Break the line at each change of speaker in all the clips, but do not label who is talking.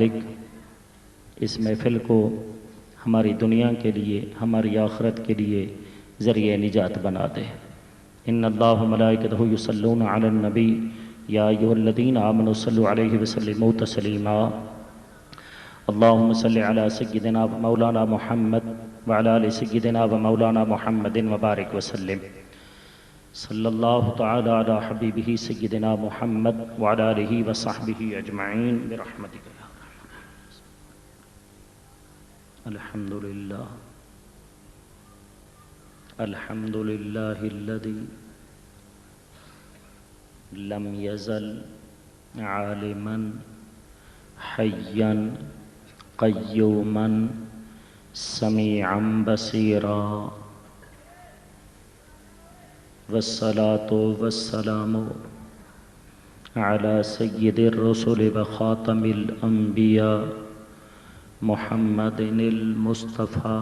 اس محفل کو ہماری دنیا کے لیے ہماری آخرت کے لیے ذریعہ نجات بنا دے۔ ان اللہ ملائکتہ یصلون علی النبی یا ایھا الذین آمنوا صلوا علیہ وسلموا تسلیما۔ اللہم صلی علی سیدنا و مولانا محمد وعلی آل سیدنا و مولانا محمد وبارک وسلم۔ صلی اللہ تعالی علی حبیبہ سیدنا محمد وعلی آلہ وصحبہ اجمعین برحمتک یا الحمدللہ الحمدللہ الذی لم یزل عالما حیا قیوما سمیعا بصیرا والصلاة والسلام علی سید الرسل وخاتم الانبیاء محمد المصطفى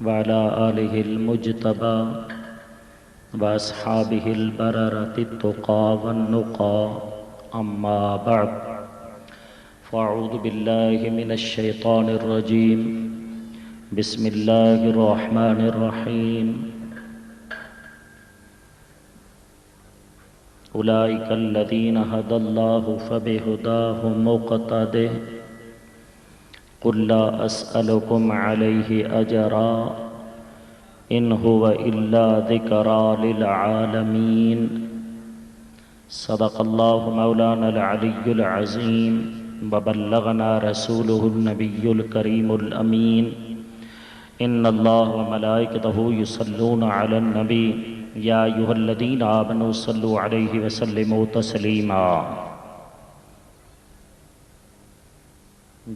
وعلى آلہ المجتبى واصحابہ البررة التقى والنقى اما بعد فاعوذ باللہ من الشیطان الرجیم بسم اللہ الرحمن الرحیم اولئک الذین ھدی اللہ فبہداہ مقتدہ قل لا اسألكم عليه اجرا ان هو الا ذکرى للعالمین۔ صدق اللہ مولانا العلی العظیم وبلغنا رسوله النبی الکریم الامین۔ ان اللہ وملائکتہ یصلون علی النبی یا ایھا الذین آمنوا صلوا علیہ وسلموا تسلیما۔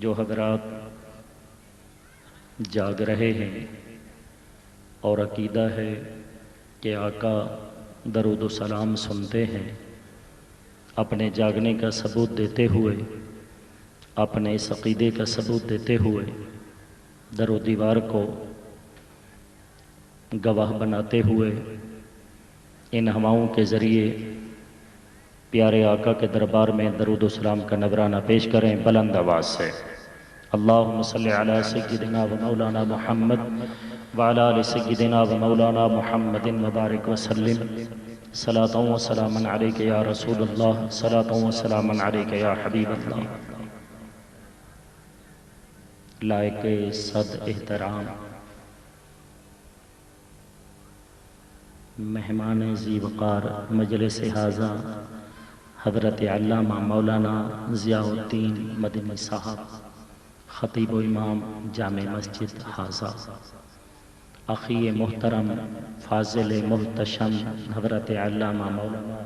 جو حضرات جاگ رہے ہیں اور عقیدہ ہے کہ آقا درود و سلام سنتے ہیں، اپنے جاگنے کا ثبوت دیتے ہوئے، اپنے اس عقیدے کا ثبوت دیتے ہوئے در و دیوار کو گواہ بناتے ہوئے ان ہواؤں کے ذریعے پیارے آقا کے دربار میں درود و سلام کا نذرانہ پیش کریں بلند آواز سے۔ اللہم صلی علی سیدنا و مولانا محمد وعلی آل سیدنا و مولانا محمد وبارک وسلم۔ صلاۃ و سلام علیک یا رسول اللہ، صلاۃ و سلام علیک یا حبیب اللہ۔ لائق صد احترام مہمان ذی وقار مجلس ھذا حضرت علامہ مولانا ضیاء الدین مدنی صاحب، خطیب و امام جامع مسجد ھذا، اخی محترم فاضل محتشم حضرت علامہ مولانا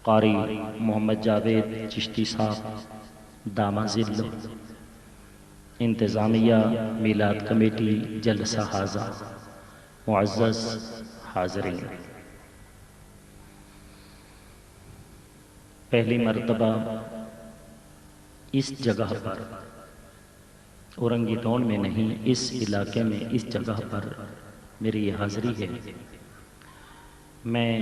قاری محمد جاوید چشتی صاحب دامہ ذلہ، انتظامیہ میلاد کمیٹی جلسہ ھذا، معزز حاضرین، پہلی مرتبہ اس جگہ پر اورنگی ٹون میں نہیں، اس علاقے میں اس جگہ پر میری یہ حاضری ہے۔ میں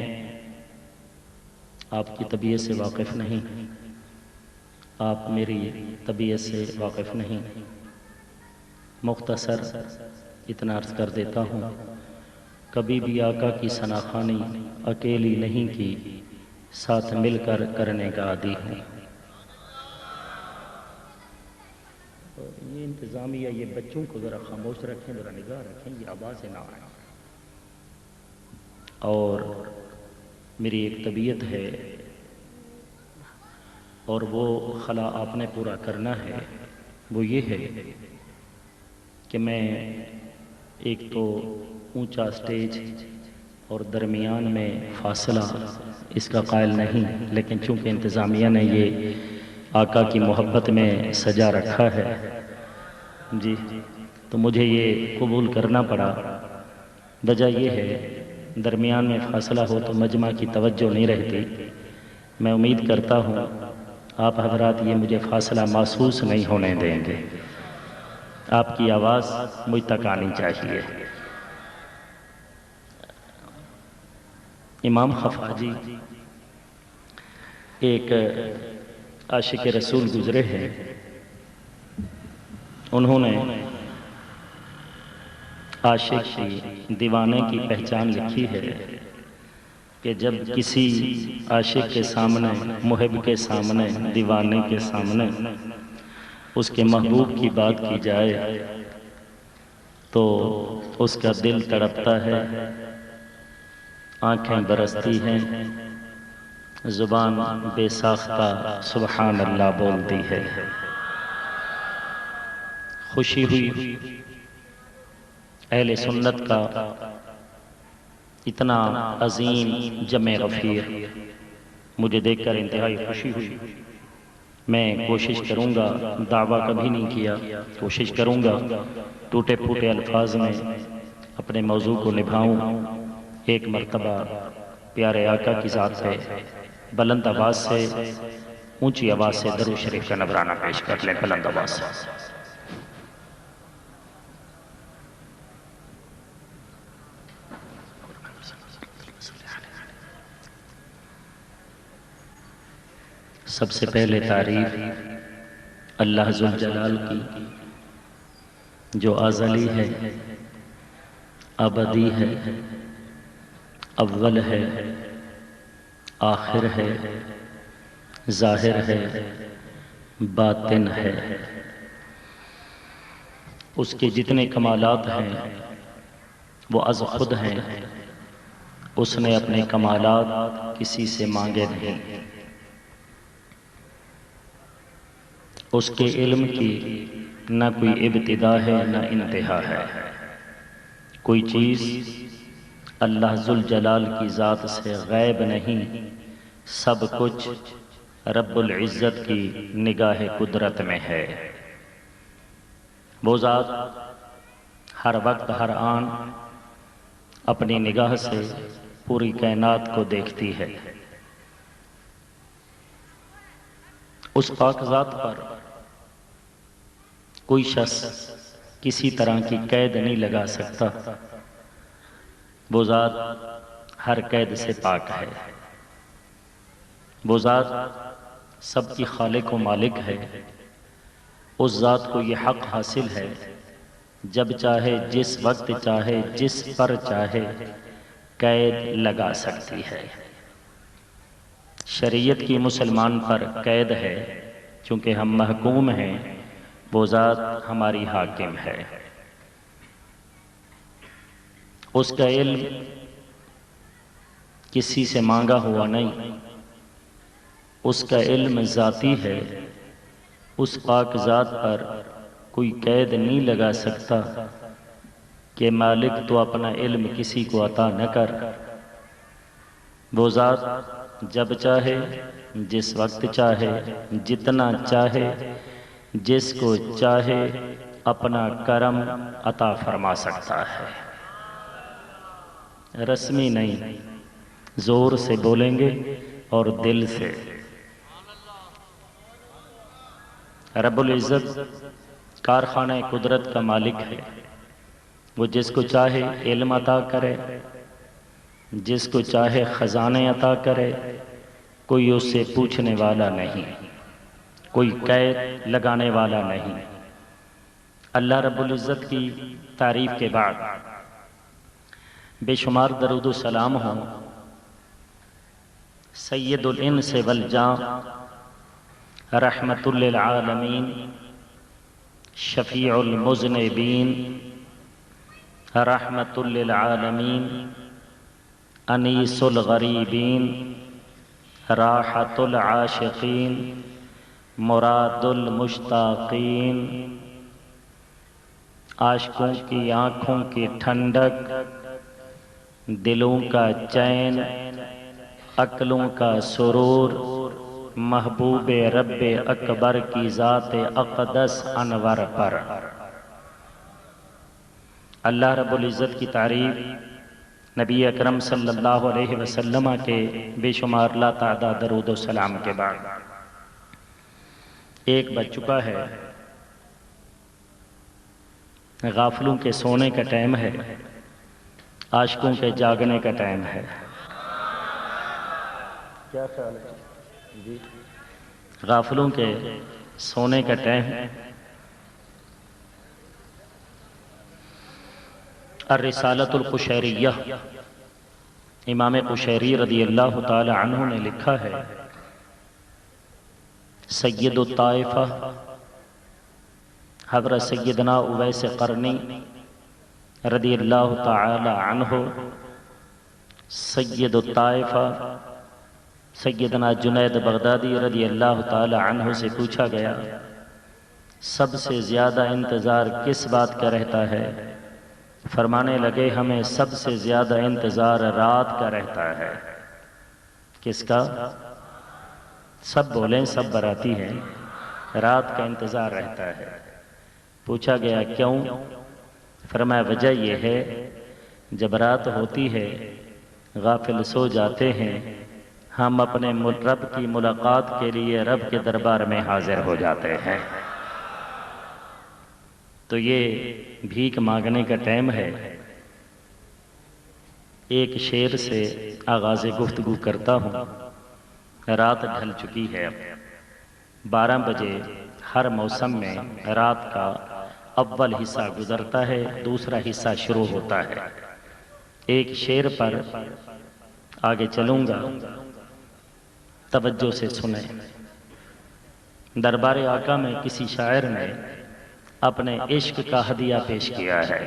آپ کی طبیعت سے واقف نہیں، آپ میری طبیعت سے واقف نہیں، مختصر اتنا عرض کر دیتا ہوں، کبھی بھی آقا کی ثناخوانی اکیلی نہیں کی، ساتھ مل کر کرنے کا عادی ہوں۔ یہ انتظامیہ یہ بچوں کو ذرا خاموش رکھیں، ذرا نگاہ رکھیں، یہ آوازیں نہ آئیں۔ اور میری ایک طبیعت ہے اور وہ خلا آپ نے پورا کرنا ہے، وہ یہ ہے کہ میں ایک تو اونچا سٹیج اور درمیان میں فاصلہ اس کا قائل نہیں، لیکن چونکہ انتظامیہ نے یہ آقا کی محبت میں سجا رکھا ہے جی، تو مجھے یہ قبول کرنا پڑا۔ وجہ یہ ہے درمیان میں فاصلہ ہو تو مجمع کی توجہ نہیں رہتی۔ میں امید کرتا ہوں آپ حضرات یہ مجھے فاصلہ محسوس نہیں ہونے دیں گے، آپ کی آواز مجھ تک آنی چاہیے۔ امام خفاجی ایک عاشق رسول گزرے ہیں، انہوں نے عاشق کی دیوانے کی پہچان لکھی ہے کہ جب کسی عاشق کے سامنے، محب کے سامنے، دیوانے کے سامنے اس کے محبوب کی بات کی جائے تو اس کا دل تڑپتا ہے، آنکھیں برستی ہیں، زبان بے ساختہ سبحان اللہ بولتی ہے۔ خوشی ہوئی اہل سنت کا اتنا عظیم جمع غفیر، مجھے دیکھ کر انتہائی خوشی ہوئی۔ میں کوشش کروں گا، دعویٰ کبھی نہیں کیا، کوشش کروں گا ٹوٹے پھوٹے الفاظ میں اپنے موضوع کو نبھاؤں۔ ایک مرتبہ پیارے آقا کی ذات پہ بلند آواز سے، اونچی آواز سے درود شریف کا نذرانہ پیش کر لیں، بلند آواز سے۔ سب سے پہلے تعریف اللہ ذوالجلال کی جو ازلی ہے، ابدی ہے، اول ہے، آخر ہے، ظاہر ہے، باطن ہے۔ اس کے جتنے کمالات ہیں وہ از خود ہیں، اس نے اپنے کمالات کسی سے مانگے نہیں۔ اس کے علم کی نہ کوئی ابتدا ہے نہ انتہا ہے۔ کوئی چیز اللہ ذوالجلال کی ذات سے غائب نہیں، سب کچھ رب العزت کی نگاہ قدرت میں ہے۔ وہ ذات ہر وقت ہر آن اپنی نگاہ سے پوری کائنات کو دیکھتی ہے۔ اس پاک ذات پر کوئی شخص کسی طرح کی قید نہیں لگا سکتا، وہ ذات ہر قید سے پاک ہے۔ وہ ذات سب کی خالق و مالک ہے۔ اس ذات کو یہ حق حاصل ہے، جب چاہے، جس وقت چاہے، جس پر چاہے قید لگا سکتی ہے۔ شریعت کی مسلمان پر قید ہے، چونکہ ہم محکوم ہیں، وہ ذات ہماری حاکم ہے۔ اس کا علم کسی سے مانگا ہوا نہیں، اس کا علم ذاتی ہے۔ اس پاک ذات پر کوئی قید نہیں لگا سکتا کہ مالک تو اپنا علم کسی کو عطا نہ کر۔ وہ ذات جب چاہے، جس وقت چاہے، جتنا چاہے، جس کو چاہے اپنا کرم عطا فرما سکتا ہے۔ رسمی نہیں، زور سے بولیں گے اور دل سے۔ رب العزت کارخانہ قدرت کا مالک ہے، وہ جس کو چاہے علم عطا کرے، جس کو چاہے خزانے عطا کرے، کوئی اس سے پوچھنے والا نہیں، کوئی قید لگانے والا نہیں۔ اللہ رب العزت کی تعریف کے بعد بے شمار درود و سلام ہوں سید الانس والجان، رحمت للعالمین، شفیع المذنبین، رحمت للعالمین، انیس الغریبین، راحت العاشقین، مراد المشتاقین، عاشقوں کی آنکھوں کی ٹھنڈک، دلوں کا چین، عقلوں کا سرور، محبوب رب اکبر کی ذات اقدس انور پر۔ اللہ رب العزت کی تعریف نبی اکرم صلی اللہ علیہ وسلم کے بے شمار لا تعداد درود و سلام کے بعد ایک بج چکا ہے، غافلوں کے سونے کا ٹائم ہے، عاشقوں کے جاگنے کا ٹائم ہے۔ کیا خیال ہے جی؟ غافلوں کے سونے کا ٹائم الرسالۃ القشیریہ، امام قشیری رضی اللہ تعالی عنہ نے لکھا ہے، سید الطائفہ حضرت سیدنا اویس قرنی رضی اللہ تعالی عنہ، سید الطائفہ سیدنا جنید بغدادی رضی اللہ تعالی عنہ سے پوچھا گیا، سب سے زیادہ انتظار کس بات کا رہتا ہے؟ فرمانے لگے، ہمیں سب سے زیادہ انتظار رات کا رہتا ہے۔ کس کا؟ سب بولیں، سب براتی ہیں، رات کا انتظار رہتا ہے۔ پوچھا گیا کیوں؟ فرمایا وجہ یہ ہے، جب رات ہوتی ہے غافل سو جاتے ہیں، ہم اپنے رب کی ملاقات کے لیے رب کے دربار میں حاضر ہو جاتے ہیں۔ تو یہ بھیک مانگنے کا ٹائم ہے۔ ایک شعر سے آغاز گفتگو کرتا ہوں۔ رات ڈھل چکی ہے، 12 بجے ہر موسم میں رات کا اول حصہ گزرتا ہے، دوسرا حصہ شروع ہوتا ہے۔ ایک شعر پر آگے چلوں گا، توجہ سے سنیں۔ دربار آقا میں کسی شاعر نے اپنے عشق کا ہدیہ پیش کیا ہے،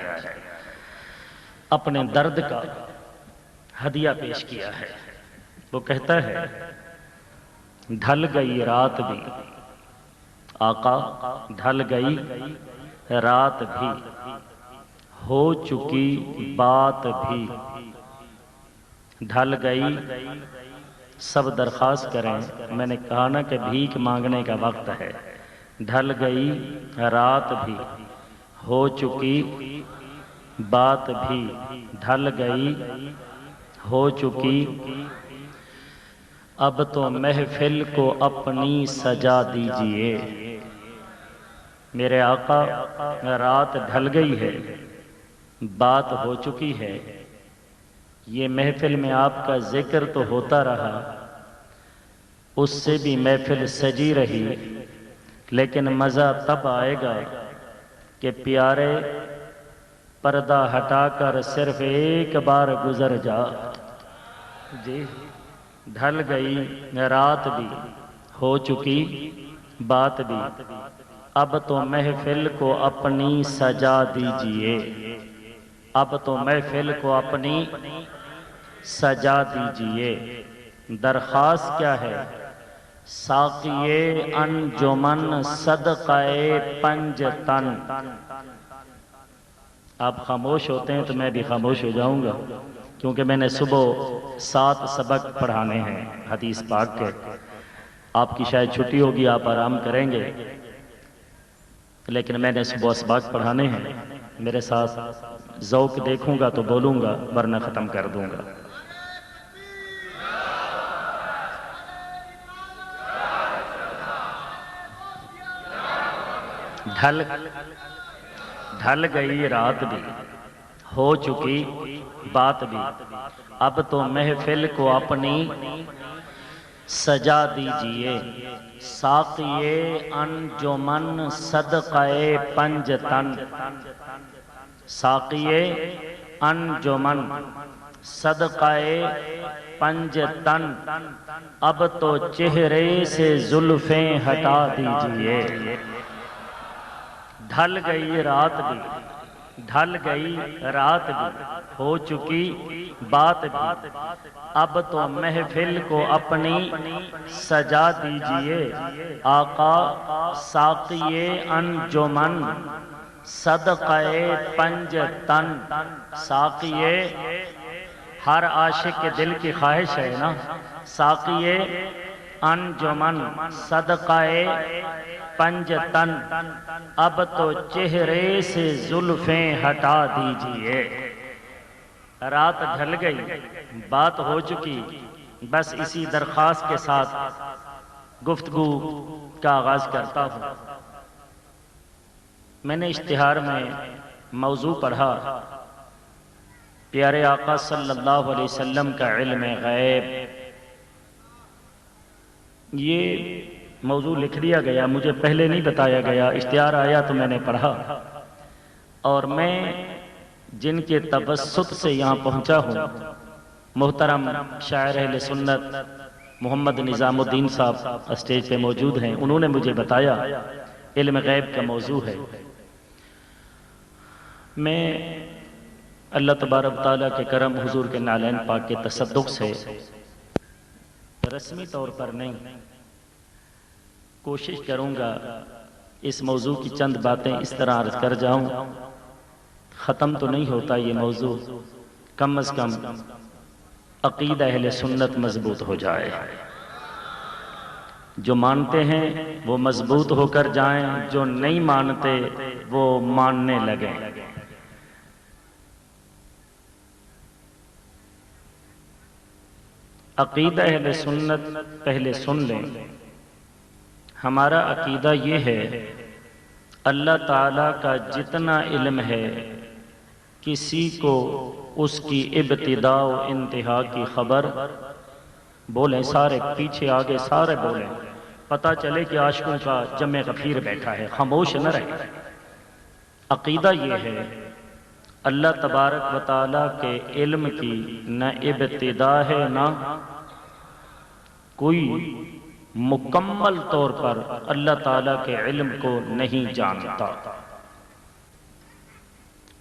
اپنے درد کا ہدیہ پیش کیا ہے۔ وہ کہتا ہے، ڈھل گئی رات بھی آقا، ڈھل گئی رات بھی، ہو چکی بات بھی، ڈھل گئی۔ سب درخواست کریں، میں نے کہا نا کہ بھیک مانگنے کا وقت ہے۔ ڈھل گئی رات بھی، ہو چکی بات بھی، ڈھل گئی ہو چکی، اب تو محفل کو اپنی سجا دیجئے۔ میرے آقا، رات ڈھل گئی ہے، بات ہو چکی ہے، یہ محفل میں آپ کا ذکر تو ہوتا رہا، اس سے بھی محفل سجی رہی، لیکن مزہ تب آئے گا کہ پیارے پردہ ہٹا کر صرف ایک بار گزر جا۔ جی، ڈھل گئی رات بھی، ہو چکی بات بھی، اب تو محفل کو اپنی سجا دیجئے، اب تو محفل کو اپنی سجا دیجئے۔ درخواست کیا ہے؟ ساقیِ انجمن صدقہ پنجتن۔ آپ خاموش ہوتے ہیں تو میں بھی خاموش ہو جاؤں گا، کیونکہ میں نے صبح 7 سبق پڑھانے ہیں حدیث پاک کے۔ آپ کی شاید چھٹی ہوگی، آپ آرام کریں گے، لیکن میں نے صبح سبق پڑھانے ہیں۔ میرے ساتھ ذوق دیکھوں گا تو بولوں گا، ورنہ ختم کر دوں گا۔ ڈھل گئی رات بھی، ہو چکی بات بھی، اب تو محفل کو اپنی سجا دیجئے۔ ساقیِ انجمن صدقہ پنجتن، ساقیِ انجمن صدقہ پنجتن، اب تو چہرے سے زلفیں ہٹا دیجئے۔ ڈھل گئی رات بھی، ڈھل گئی رات بھی، ہو چکی بات بھی، اب تو محفل کو اپنی سجا دیجئے۔ آقا، ساقیِ انجمن صدقہ پنجتن، ساقیِ، ہر عاشق کے دل کی خواہش ہے نا، ساقیِ انجمن صدقہ پنجتن، اب تو چہرے سے زلفیں ہٹا دیجئے۔ رات ڈھل گئی، بات ہو چکی، بس اسی درخواست کے ساتھ گفتگو کا آغاز کرتا ہوں۔ میں نے اشتہار میں موضوع پڑھا، پیارے آقا صلی اللہ علیہ وسلم کا علم غیب۔ یہ موضوع لکھ دیا گیا، مجھے پہلے نہیں بتایا گیا، اشتہار آیا تو میں نے پڑھا، اور میں جن کے توسط سے یہاں پہنچا ہوں، محترم شاعر اہل سنت محمد نظام الدین صاحب اسٹیج پہ موجود ہیں، انہوں نے مجھے بتایا علم غیب کا موضوع ہے۔ میں اللہ تبارک تعالیٰ کے کرم، حضور کے نالین پاک کے تصدق سے رسمی طور پر نہیں، کوشش کروں گا اس موضوع کی چند باتیں اس طرح عرض کر جاؤں، ختم تو نہیں ہوتا یہ موضوع، کم از کم عقیدہ اہل سنت مضبوط ہو جائے، جو مانتے ہیں وہ مضبوط ہو کر جائیں، جو نہیں مانتے وہ ماننے لگیں۔ عقیدہ اہل سنت پہلے سن لیں۔ ہمارا عقیدہ یہ ہے، اللہ تعالیٰ کا جتنا علم ہے کسی کو اس کی ابتدا و انتہا کی خبر، بولیں سارے پیچھے آگے سارے بولیں، پتہ چلے کہ عاشقوں کا جمع غفیر بیٹھا ہے، خاموش نہ رہے۔ عقیدہ یہ ہے، اللہ تبارک و تعالیٰ کے علم کی نہ ابتدا ہے نہ کوئی مکمل طور پر اللہ تعالیٰ کے علم کو نہیں جانتا۔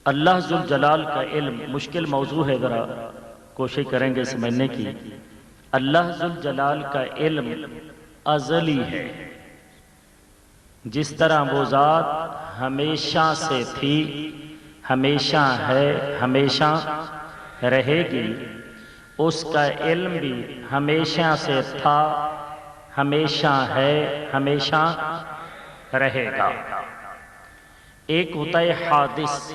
اللہ ذوالجلال کا علم مشکل موضوع ہے، ذرا کوشش کریں گے سمجھنے کی۔ اللہ ذوالجلال کا علم ازلی ہے، جس طرح وہ ذات ہمیشہ سے تھی، ہمیشہ ہے، ہمیشہ رہے گی، اس کا علم بھی ہمیشہ سے تھا، ہمیشہ ہے، ہمیشہ رہے گا۔ ایک ہوتا ہے حادث،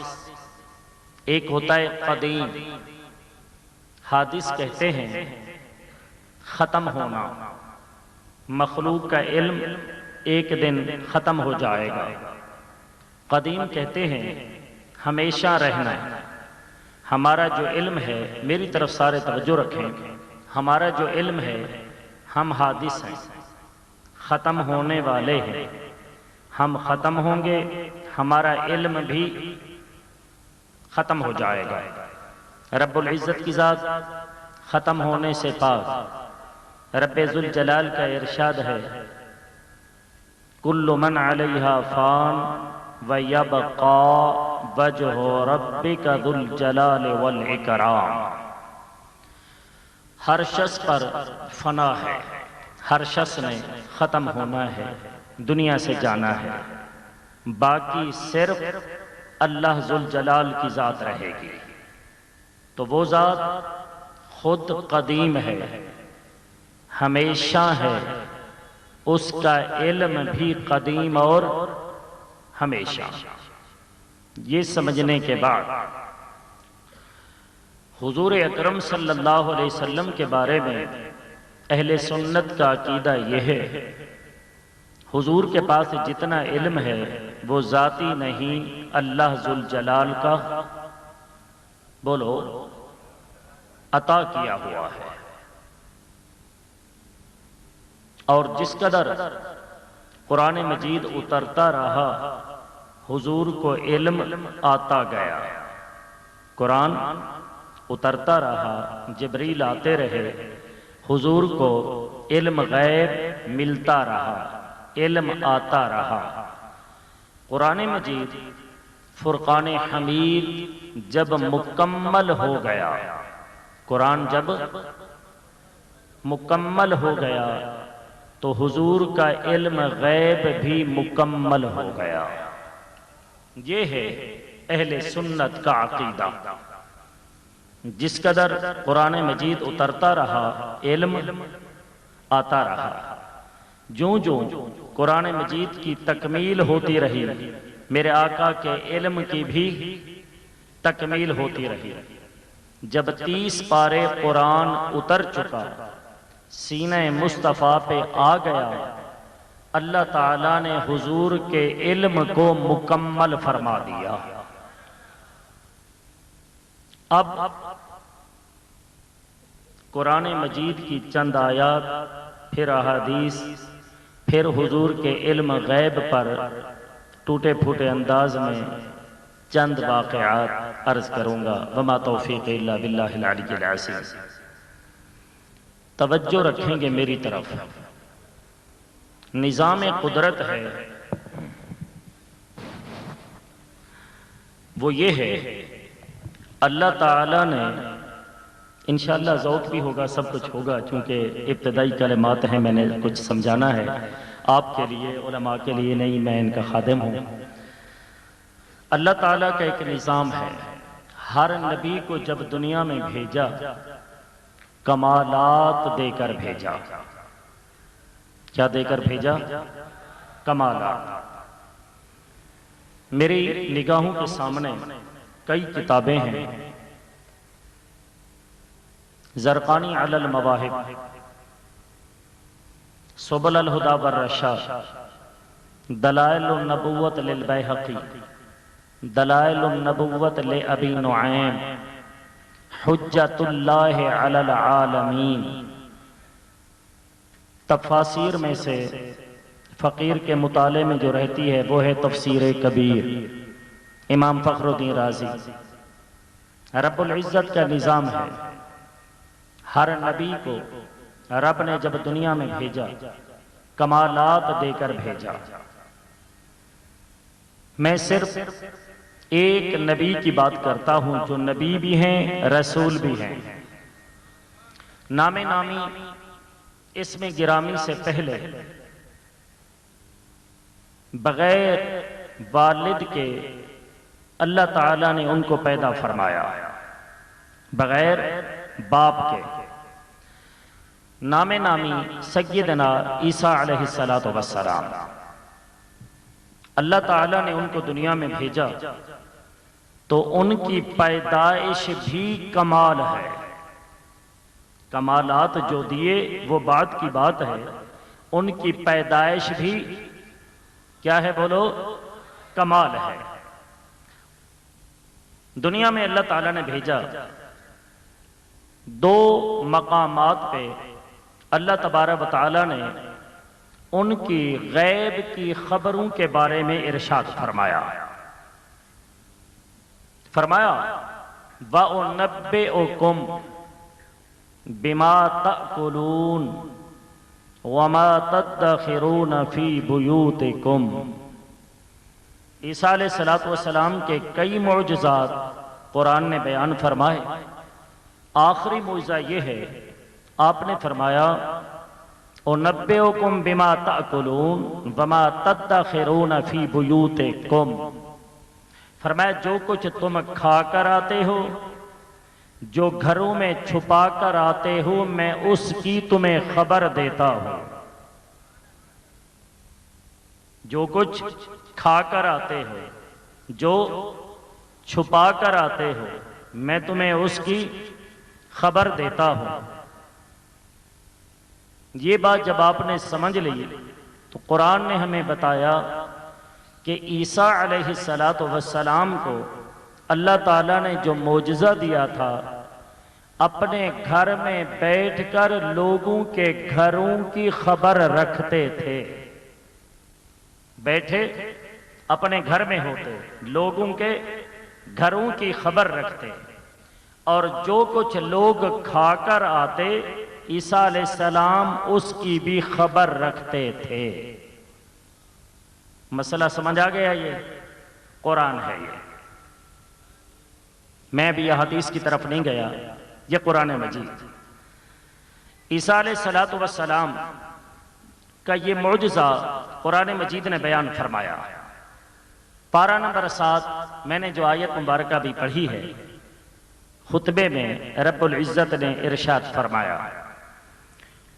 ایک ہوتا ہے قدیم۔ حادث کہتے ہیں ختم ہونا، مخلوق کا علم ایک دن ختم ہو جائے گا۔ قدیم کہتے ہیں ہمیشہ رہنا۔ ہمارا جو علم ہے، میری طرف سارے توجہ رکھیں، ہمارا جو علم ہے ہم حادث ہیں، ختم ہونے والے ہیں، ہم ختم ہوں گے، ہمارا علم بھی ختم ہو جائے گا۔ رب العزت کی ذات ختم ہونے سے پاک، رب ذوالجلال کا ارشاد ہے، کل من علیہا فان وَيَبْقَى وَجْهُ رَبِّكَ ذُو الْجَلَالِ وَالْإِكْرَامِ۔ ہر شخص پر فنا ہے، ہر شخص نے ختم ہونا ہے، دنیا سے جانا ہے، باقی صرف اللہ ذوالجلال کی ذات رہے گی۔ تو وہ ذات خود قدیم ہے، ہمیشہ ہے، اس کا علم بھی قدیم اور ہمیشہ۔ یہ سمجھنے کے بعد حضور اکرم صلی اللہ علیہ وسلم کے بارے میں اہل سنت کا عقیدہ یہ ہے، حضور کے پاس جتنا علم ہے وہ ذاتی نہیں، اللہ ذوالجلال کا بولو عطا کیا ہوا ہے۔ اور جس قدر قرآن مجید اترتا رہا، حضور کو علم آتا گیا، قرآن اترتا رہا، جبریل آتے رہے، حضور کو علم غیب ملتا رہا، علم آتا رہا۔ قرآن مجید فرقان حمید جب مکمل ہو گیا، قرآن جب مکمل ہو گیا تو حضور کا علم غیب بھی مکمل ہو گیا۔ یہ ہے اہل سنت کا عقیدہ۔ جس قدر قرآن مجید اترتا رہا، علم آتا رہا، جوں جوں قرآن مجید کی تکمیل ہوتی رہی، میرے آقا کے علم کی بھی تکمیل ہوتی رہی۔ جب 30 پارے قرآن اتر چکا، سینہ مصطفیٰ پہ آ گیا، اللہ تعالیٰ نے حضور کے علم کو مکمل فرما دیا۔ اب قرآن مجید کی چند آیات، پھر احادیث، پھر حضور کے علم غیب پر ٹوٹے پھوٹے انداز میں چند واقعات عرض کروں گا۔ وما توفیق الا باللہ العلی العظیم۔ توجہ رکھیں گے میری طرف۔ نظام قدرت ہے وہ یہ ہے، اللہ تعالیٰ نے انشاءاللہ ذوق بھی ہوگا، سب کچھ ہوگا، چونکہ ابتدائی کلمات ہیں، میں نے کچھ سمجھانا ہے آپ کے لیے، علماء کے لیے نہیں، میں ان کا خادم ہوں۔ اللہ تعالیٰ کا ایک نظام ہے، ہر نبی کو جب دنیا میں بھیجا کمالات دے کر بھیجا۔ کیا دے کر بھیجا؟ کمالات۔ میری نگاہوں کے سامنے کئی کتابیں ہیں۔ زرقانی علی المواہب، سبل الہدی والرشاد، دلائل النبوت للبیہقی، دلائل النبوت لابی نعیم، حجت اللہ علی العالمین۔ تفاسیر میں سے فقیر کے مطالعے میں جو رہتی ہے وہ ہے تفسیر کبیر، امام فخر الدین رازی۔ رب العزت کا نظام ہے، ہر نبی کو رب نے جب دنیا میں بھیجا کمالات دے کر بھیجا۔ میں صرف ایک نبی کی بات کرتا ہوں جو نبی بھی ہیں رسول بھی ہیں۔ نام نامی اسم گرامی سے پہلے بغیر والد کے اللہ تعالیٰ نے ان کو پیدا فرمایا، بغیر باپ کے۔ نام نامی سیدنا عیسیٰ علیہ السلام، اللہ تعالیٰ نے ان کو دنیا میں بھیجا تو ان کی پیدائش بھی کمال ہے۔ کمالات جو دیے وہ بعد کی بات ہے، ان کی پیدائش بھی کیا ہے بولو؟ کمال ہے۔ دنیا میں اللہ تعالیٰ نے بھیجا، دو مقامات پہ اللہ تبارک و تعالیٰ نے ان کی غیب کی خبروں کے بارے میں ارشاد فرمایا۔ فرمایا وَأُنَبِّئُكُمْ بِمَا تَأْكُلُونَ وَمَا تَدَّخِرُونَ فِي بُيُوتِكُمْ۔ عیسیٰ علیہ السلام کے کئی معجزات قرآن نے بیان فرمائے۔ آخری معجزہ یہ ہے، آپ نے فرمایا اُنَبِّئُكُمْ بِمَا تَأْكُلُونَ وَمَا تَدَّخِرُونَ فِي بُيُوتِكُمْ۔ فرمایا جو کچھ تم کھا کر آتے ہو، جو گھروں میں چھپا کر آتے ہو، میں اس کی تمہیں خبر دیتا ہوں۔ جو کچھ کھا کر آتے ہو، جو چھپا کر آتے ہو، میں تمہیں اس کی خبر دیتا ہوں۔ یہ بات جب آپ نے سمجھ لی تو قرآن نے ہمیں بتایا کہ عیسیٰ علیہ السلام کو اللہ تعالیٰ نے جو معجزہ دیا تھا، اپنے گھر میں بیٹھ کر لوگوں کے گھروں کی خبر رکھتے تھے۔ بیٹھے اپنے گھر میں ہوتے، لوگوں کے گھروں کی خبر رکھتے، اور جو کچھ لوگ کھا کر آتے عیسیٰ علیہ السلام اس کی بھی خبر رکھتے تھے۔ مسئلہ سمجھ آ گیا؟ یہ قرآن ہے۔ یہ میں بھی یہ حدیث کی طرف نہیں گیا، یہ قرآن مجید۔ عیسیٰ علیہ السلام کا یہ معجزہ قرآن مجید نے بیان فرمایا۔ پارہ نمبر 7 میں نے جو آیت مبارکہ بھی پڑھی ہے، خطبے میں رب العزت نے ارشاد فرمایا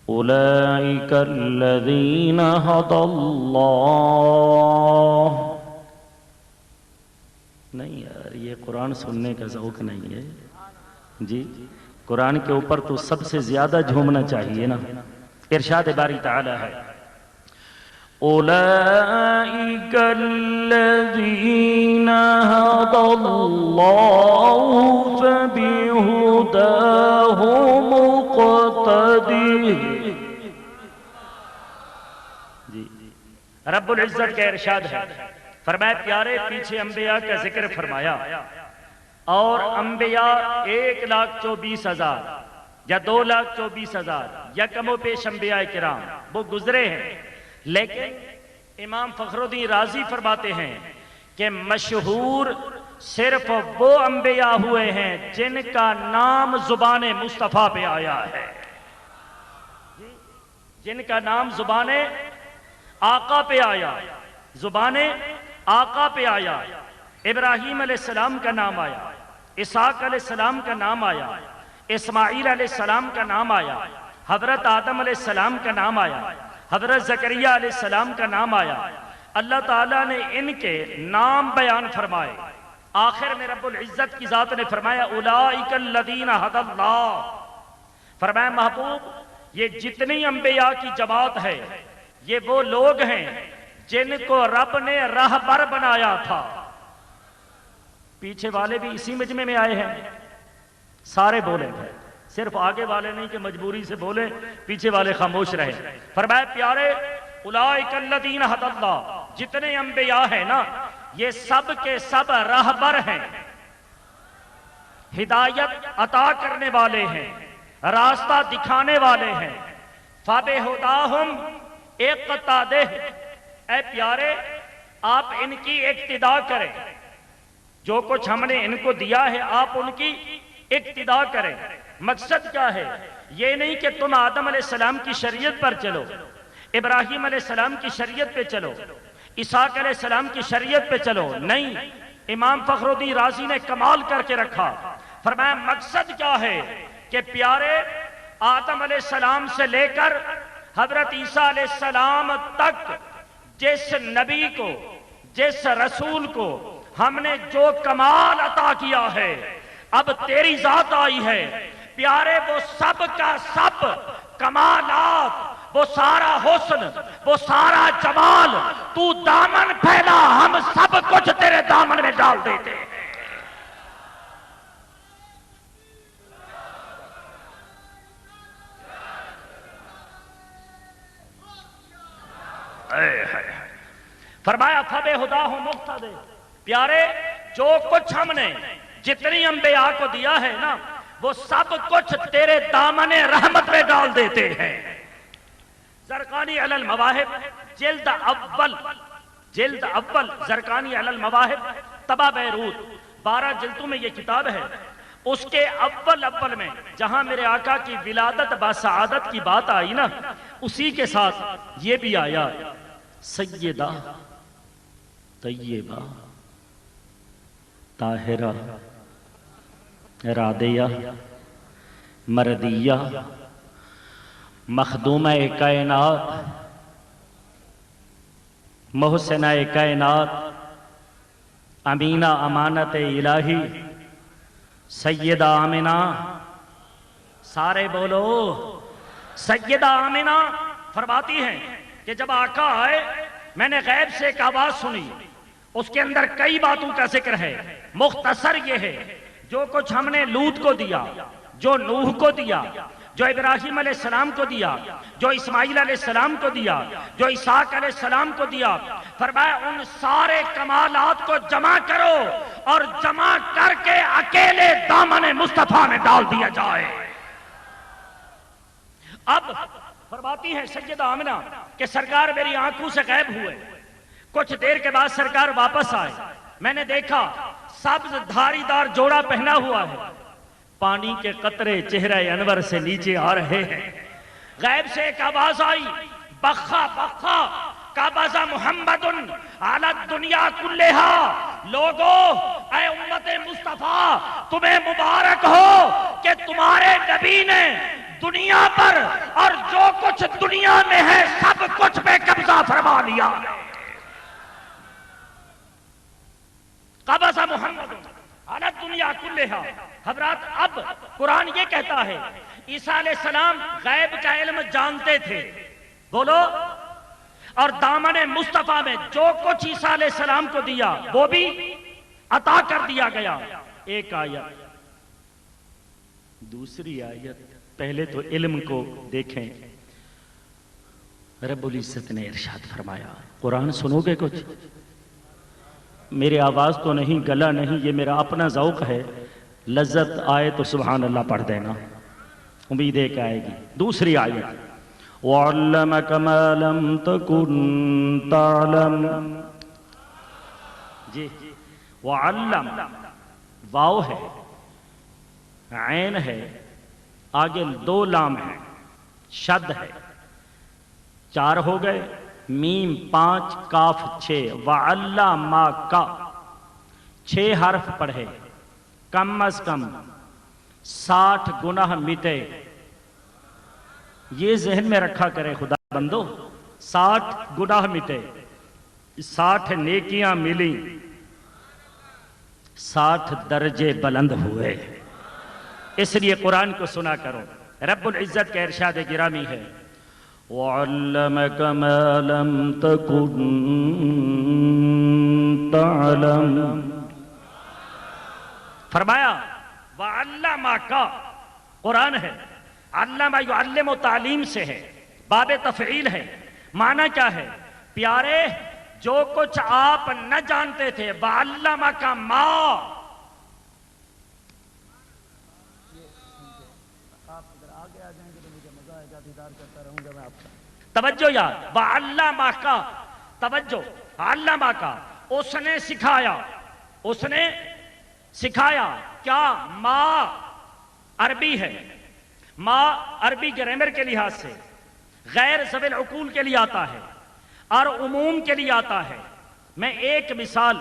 اولئک الذین ھدی اللہ۔ نہیں یار، یہ قرآن سننے کا ذوق نہیں ہے جی۔ قرآن کے اوپر تو سب سے زیادہ جھومنا چاہیے نا۔ ارشاد باری تعالی ہے اولئک الذین ھدی اللہ فبہداہ مقتدی۔ جی رب العزت کا ارشاد ہے، فرمایا پیارے پیچھے انبیاء کا ذکر فرمایا، اور انبیاء 1,24,000 یا 2,24,000 یا کم و بیش انبیاء کرام وہ گزرے ہیں، لیکن امام فخر الدین رازی فرماتے ہیں کہ مشہور صرف وہ انبیاء ہوئے ہیں جن کا نام زبان مصطفیٰ پہ آیا ہے، جن کا نام زبان آقا پہ آیا، زبان آقا پہ آیا۔ ابراہیم علیہ السلام کا نام آیا، اسحاق علیہ السلام کا نام آیا، اسماعیل علیہ السلام کا نام آیا، حضرت آدم علیہ السلام کا نام آیا، حضرت زکریہ علیہ السلام کا نام آیا۔ اللہ تعالیٰ نے ان کے نام بیان فرمائے، آخر میں رب العزت کی ذات نے فرمایا اولئک الذین ھدی اللہ، فرمایا محبوب یہ جتنی انبیاء کی جماعت ہے یہ وہ لوگ ہیں جن کو رب نے راہبر بنایا تھا۔ پیچھے والے بھی اسی مجمع میں آئے ہیں، سارے بولے تھے، صرف آگے والے نہیں کہ مجبوری سے بولے، پیچھے والے خاموش رہے۔ فرمایا پیارے اولئک الذین ھدی اللہ، جتنے انبیاء ہیں نا یہ سب کے سب راہبر ہیں، ہدایت عطا کرنے والے ہیں، راستہ دکھانے والے ہیں۔ فَبِہُدَاهُمْ اقتدِہ، اے پیارے آپ ان کی اقتداء کریں، جو کچھ ہم نے ان کو دیا ہے آپ ان کی اقتداء کریں۔ مقصد کیا ہے؟ یہ نہیں کہ تم آدم علیہ السلام کی شریعت پر چلو، ابراہیم علیہ السلام کی شریعت پہ چلو، اسحاق علیہ السلام کی شریعت پہ چلو، نہیں۔ امام فخر الدین رازی نے کمال کر کے رکھا، فرمایا مقصد کیا ہے کہ پیارے آدم علیہ السلام سے لے کر حضرت عیسیٰ علیہ السلام تک جس نبی کو، جس رسول کو ہم نے جو کمال عطا کیا ہے، اب تیری ذات آئی ہے پیارے، وہ سب کا سب کمالات، وہ سارا حسن، وہ سارا جمال، تو دامن پھیلا ہم سب کچھ تیرے دامن میں ڈال دیتے ہیں۔ فرمایا فَبِہُدَاهُمْ مُقْتَدِہ، پیارے جو کچھ ہم نے جتنی انبیاء کو دیا ہے نا وہ سب کچھ تیرے دامن رحمت میں ڈال دیتے ہیں۔ زرقانی علی المواہب جلد اول زرقانی علی المواہب طبع بیروت، 12 جلدوں میں یہ کتاب ہے۔ اس کے اول میں جہاں میرے آقا کی ولادت بسعادت کی بات آئی نا، اسی کے ساتھ یہ بھی آیا سیدہ طیبہ طاہرہ راضیہ مردیہ مخدومہ کائنات محسنہ کائنات امینہ امانت الہی سیدہ آمنہ، سارے بولو سیدہ آمنہ فرماتی ہیں کہ جب آقا آئے میں نے غیب سے ایک آواز سنی، اس کے اندر کئی باتوں کا ذکر ہے، مختصر یہ ہے جو کچھ ہم نے لوط کو دیا، جو نوح کو دیا، جو ابراہیم علیہ السلام کو دیا، جو اسماعیل علیہ السلام کو دیا، جو اسحاق علیہ السلام کو دیا، فرمایا ان سارے کمالات کو جمع کرو اور جمع کر کے اکیلے دامن مصطفیٰ میں ڈال دیا جائے۔ اب فرماتی ہیں سیدہ آمنہ کہ سرکار میری آنکھوں سے غائب ہوئے، کچھ دیر کے بعد سرکار واپس آئے، میں نے دیکھا سبز دھاری دار جوڑا پہنا ہوا ہے، پانی کے قطرے چہرہ انور سے نیچے آ رہے ہیں۔ غیب سے ایک آواز آئی، بخا بخا قبض محمد علی الدنیا کلہا، لوگو اے امت مصطفیٰ تمہیں مبارک ہو کہ تمہارے نبی نے دنیا پر اور جو کچھ دنیا میں ہے سب کچھ پہ قبضہ فرما لیا۔ قبض محمد علی الدنیا کلہا، حضرات اب قرآن یہ کہتا ہے عیسیٰ علیہ السلام غیب کا علم جانتے تھے، بولو، اور دامن مصطفیٰ میں جو کچھ عیسیٰ علیہ السلام کو دیا وہ بھی عطا کر دیا گیا۔ ایک آیت، دوسری آیت، پہلے تو علم کو دیکھیں، رب العزت نے ارشاد فرمایا، قرآن سنو گے کچھ؟ میری آواز تو نہیں، گلا نہیں، یہ میرا اپنا ذوق ہے، لذت آئے تو سبحان اللہ پڑھ دینا، امید ہے کہ آئے گی۔ دوسری آیت، وَعَلَّمَكَ مَا لَمْ تَكُنْ تَعْلَمْ، جی وَعَلَّم، واو ہے، عین ہے، آگے دو لام ہے، شد ہے، چار ہو گئے، میم 5 کاف 6، وَعَلَّمَكَ 6 حرف پڑھے، کم از کم 60 گناہ مٹے، یہ ذہن میں رکھا کرے خدا بندو، 60 گناہ مٹے، 60 نیکیاں ملی، 60 درجے بلند ہوئے، اس لیے قرآن کو سنا کرو۔ رب العزت کا ارشاد گرامی ہے، وَعَلَّمَكَ مَا لَمْ تَكُنْ تَعْلَمْ، فرمایا وَعَلَّمَكَ، قرآن ہے، علم یعلم و تعلیم سے ہے، باب تفعیل ہے، معنی کیا ہے؟ پیارے جو کچھ آپ نہ جانتے تھے، وَعَلَّمَكَ مَا، آپ اگر آگے آ جائیں گے تو مجھے مزہ آئے گا، دیدار کرتا رہوں گا میں آپ کا۔ توجہ یار، وَعَلَّمَكَ، توجہ، عَلَّمَكَ، اس نے سکھایا، اس نے سکھایا کیا؟ ما عربی ہے، ما عربی گرامر کے لحاظ سے غیر ذوی العقول کے لیے آتا ہے اور عموم کے لیے آتا ہے۔ میں ایک مثال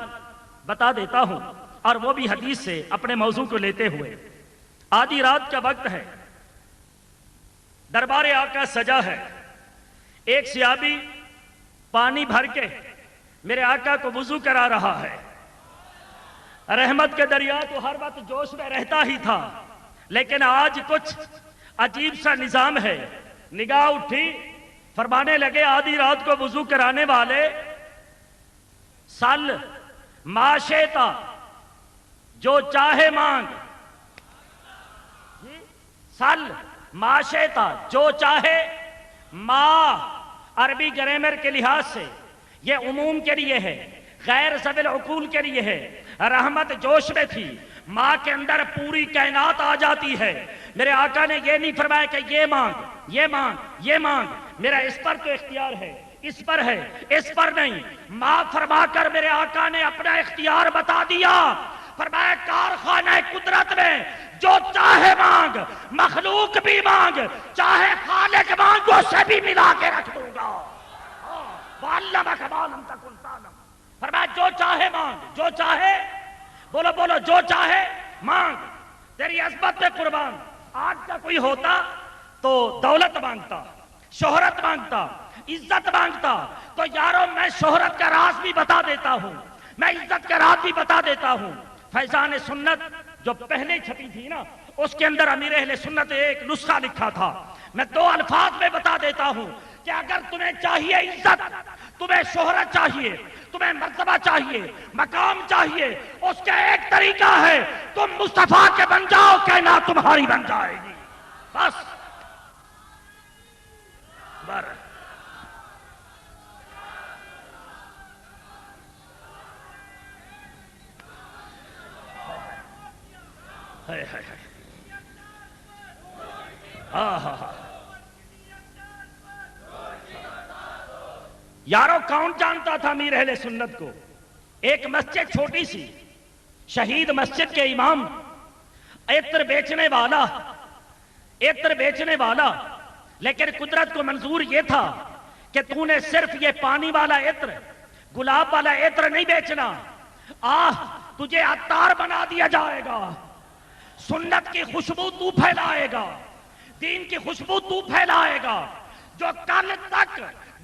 بتا دیتا ہوں، اور وہ بھی حدیث سے اپنے موضوع کو لیتے ہوئے۔ آدھی رات کا وقت ہے، دربار آقا سجا ہے، ایک صحابی پانی بھر کے میرے آقا کو وضو کرا رہا ہے۔ رحمت کے دریا تو ہر وقت جوش میں رہتا ہی تھا، لیکن آج کچھ عجیب سا نظام ہے۔ نگاہ اٹھی، فرمانے لگے آدھی رات کو وضو کرانے والے، سل ما شئتا، جو چاہے مانگ، سل ما شئتا، جو چاہے، ما عربی گرامر کے لحاظ سے یہ عموم کے لیے ہے، غیر ذوی العقول کے لیے ہے۔ رحمت جوش میں تھی، ماں کے اندر پوری کائنات آ جاتی ہے۔ میرے آقا نے یہ نہیں فرمایا کہ یہ مانگ، یہ مانگ، یہ مانگ، میرا اس پر تو اختیار ہے، اس پر ہے، اس پر نہیں۔ ماں فرما کر میرے آقا نے اپنا اختیار بتا دیا، فرمایا کارخانہ قدرت میں جو چاہے مانگ، مخلوق بھی مانگ، چاہے خالق مانگ، اسے بھی ملا کے رکھ دوں گا۔ وَعَلَّمَكَ مَا لَمْ تَكُنْ تَعْلَمْ، فرمایا جو چاہے مانگ، جو چاہے، بولو بولو، جو چاہے مانگ، تیری عظمت پہ قربان۔ آج کا کوئی ہوتا تو دولت مانگتا، شہرت مانگتا، عزت مانگتا، تو یارو میں شہرت کا راز بھی بتا دیتا ہوں، میں عزت کا راز بھی بتا دیتا ہوں۔ فیضان سنت جو پہلے چھپی تھی نا، اس کے اندر امیر اہل سنت ایک نسخہ لکھا تھا، میں 2 الفاظ میں بتا دیتا ہوں کہ اگر تمہیں چاہیے عزت، تمہیں شہرت چاہیے، تمہیں مرتبہ چاہیے، مقام چاہیے، اس کا ایک طریقہ ہے، تم مصطفیٰ کے بن جاؤ، کائنات تمہاری بن جائے گی، بس۔ یارو کون جانتا تھا امیر اہل سنت کو؟ ایک مسجد چھوٹی سی، شہید مسجد کے امام، عطر بیچنے والا، عطر بیچنے والا، لیکن قدرت کو منظور یہ تھا کہ تو نے صرف یہ پانی والا عطر، گلاب والا عطر نہیں بیچنا، تجھے عطار بنا دیا جائے گا، سنت کی خوشبو تو پھیلائے گا، دین کی خوشبو تو پھیلائے گا۔ جو کل تک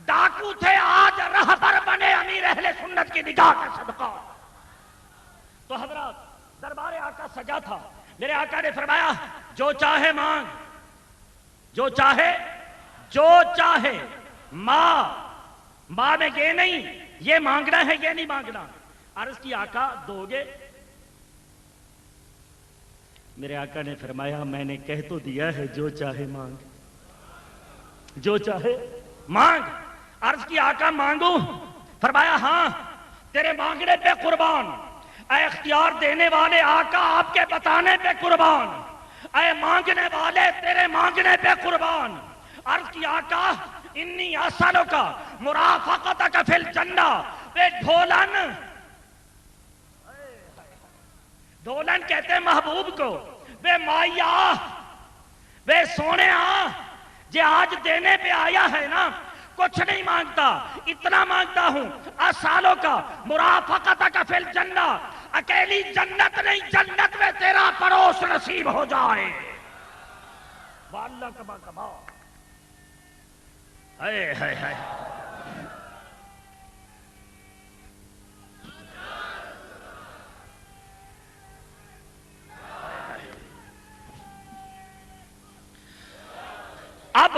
ڈاکو تھے آج رہبر بنے امیر اہل سنت کی نگاہ کا صدقہ۔ تو حضرات دربار آقا سجا تھا، میرے آقا نے فرمایا جو چاہے مانگ، جو چاہے، جو چاہے، ماں میں یہ نہیں یہ مانگنا ہے، یہ نہیں مانگنا۔ عرض کی آقا دو گے؟ میرے آقا نے فرمایا میں نے کہہ تو دیا ہے جو چاہے مانگ، جو چاہے مانگ۔
عرض کی آقا مانگوں؟ فرمایا ہاں تیرے مانگنے پہ قربان، اے اختیار دینے والے آقا آپ کے بتانے پہ قربان، اے مانگنے والے تیرے مانگنے پہ قربان۔ عرض کی آقا انی اسالک مرافقتک فی الجنہ، بے ڈھولن، ڈھولن کہتے ہیں محبوب کو، بے مائی آ، بے سونے آ، جے آج دینے پہ آیا ہے نا، کچھ نہیں مانگتا، اتنا مانگتا ہوں اسالوں کا مرافقتک فی الجنہ، اکیلی جنت نہیں جنت میں تیرا پڑوس نصیب ہو جائے۔ واللہ کبا کبا، اے اے اے، اب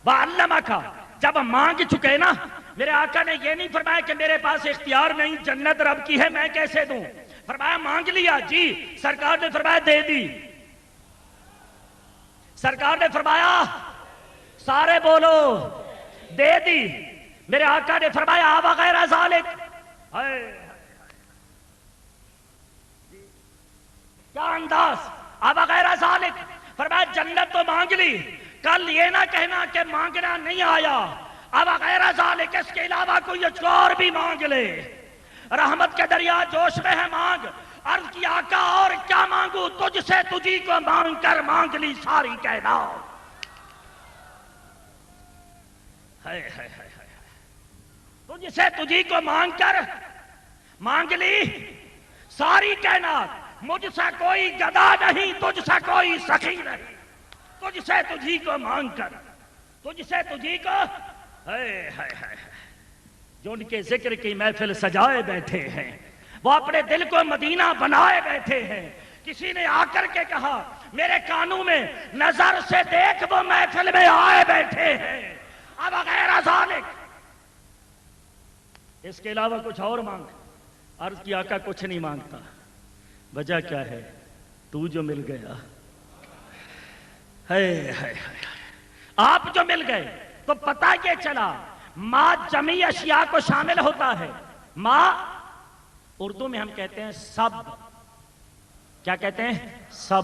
وَعَلَّمَكَ، جب ہم مانگ چکے نا، میرے آقا نے یہ نہیں فرمایا کہ میرے پاس اختیار نہیں، جنت رب کی ہے میں کیسے دوں، فرمایا مانگ لیا جی، سرکار نے فرمایا دے دی، سرکار نے فرمایا سارے بولو دے دی، میرے آقا نے فرمایا وغیرہ ذالک، کیا انداز، وغیرہ ذالک، فرمایا جنت تو مانگ لی، کل یہ نہ کہنا کہ مانگنا نہیں آیا، اب غیر ذالک اس کے علاوہ کوئی اور بھی مانگ لے، رحمت کے دریا جوش میں ہے مانگ۔ عرض کی آقا اور کیا مانگوں، تجھ سے تجھی کو مانگ کر مانگ لی ساری کائنات، تجھ سے تجھی کو مانگ کر مانگ لی ساری کائنات، مجھ سے کوئی گدا نہیں، تجھ سے کوئی سخی نہیں، تجھ سے تجھی کو مانگ کر، تجھ سے تجھی کو، جو ان کے ذکر کی محفل سجائے بیٹھے ہیں، وہ اپنے دل کو مدینہ بنائے بیٹھے ہیں، کسی نے آ کر کے کہا میرے کانوں میں نظر سے دیکھ وہ محفل میں آئے بیٹھے ہیں، اب غیر ذالک، اس کے علاوہ کچھ اور مانگ۔ عرض کی آقا کچھ نہیں مانگتا، وجہ کیا ہے، تو جو مل گیا، آپ جو مل گئے تو پتہ یہ چلا ما جمعی اشیاء کو شامل ہوتا ہے، ما اردو میں ہم کہتے ہیں سب، کیا کہتے ہیں سب،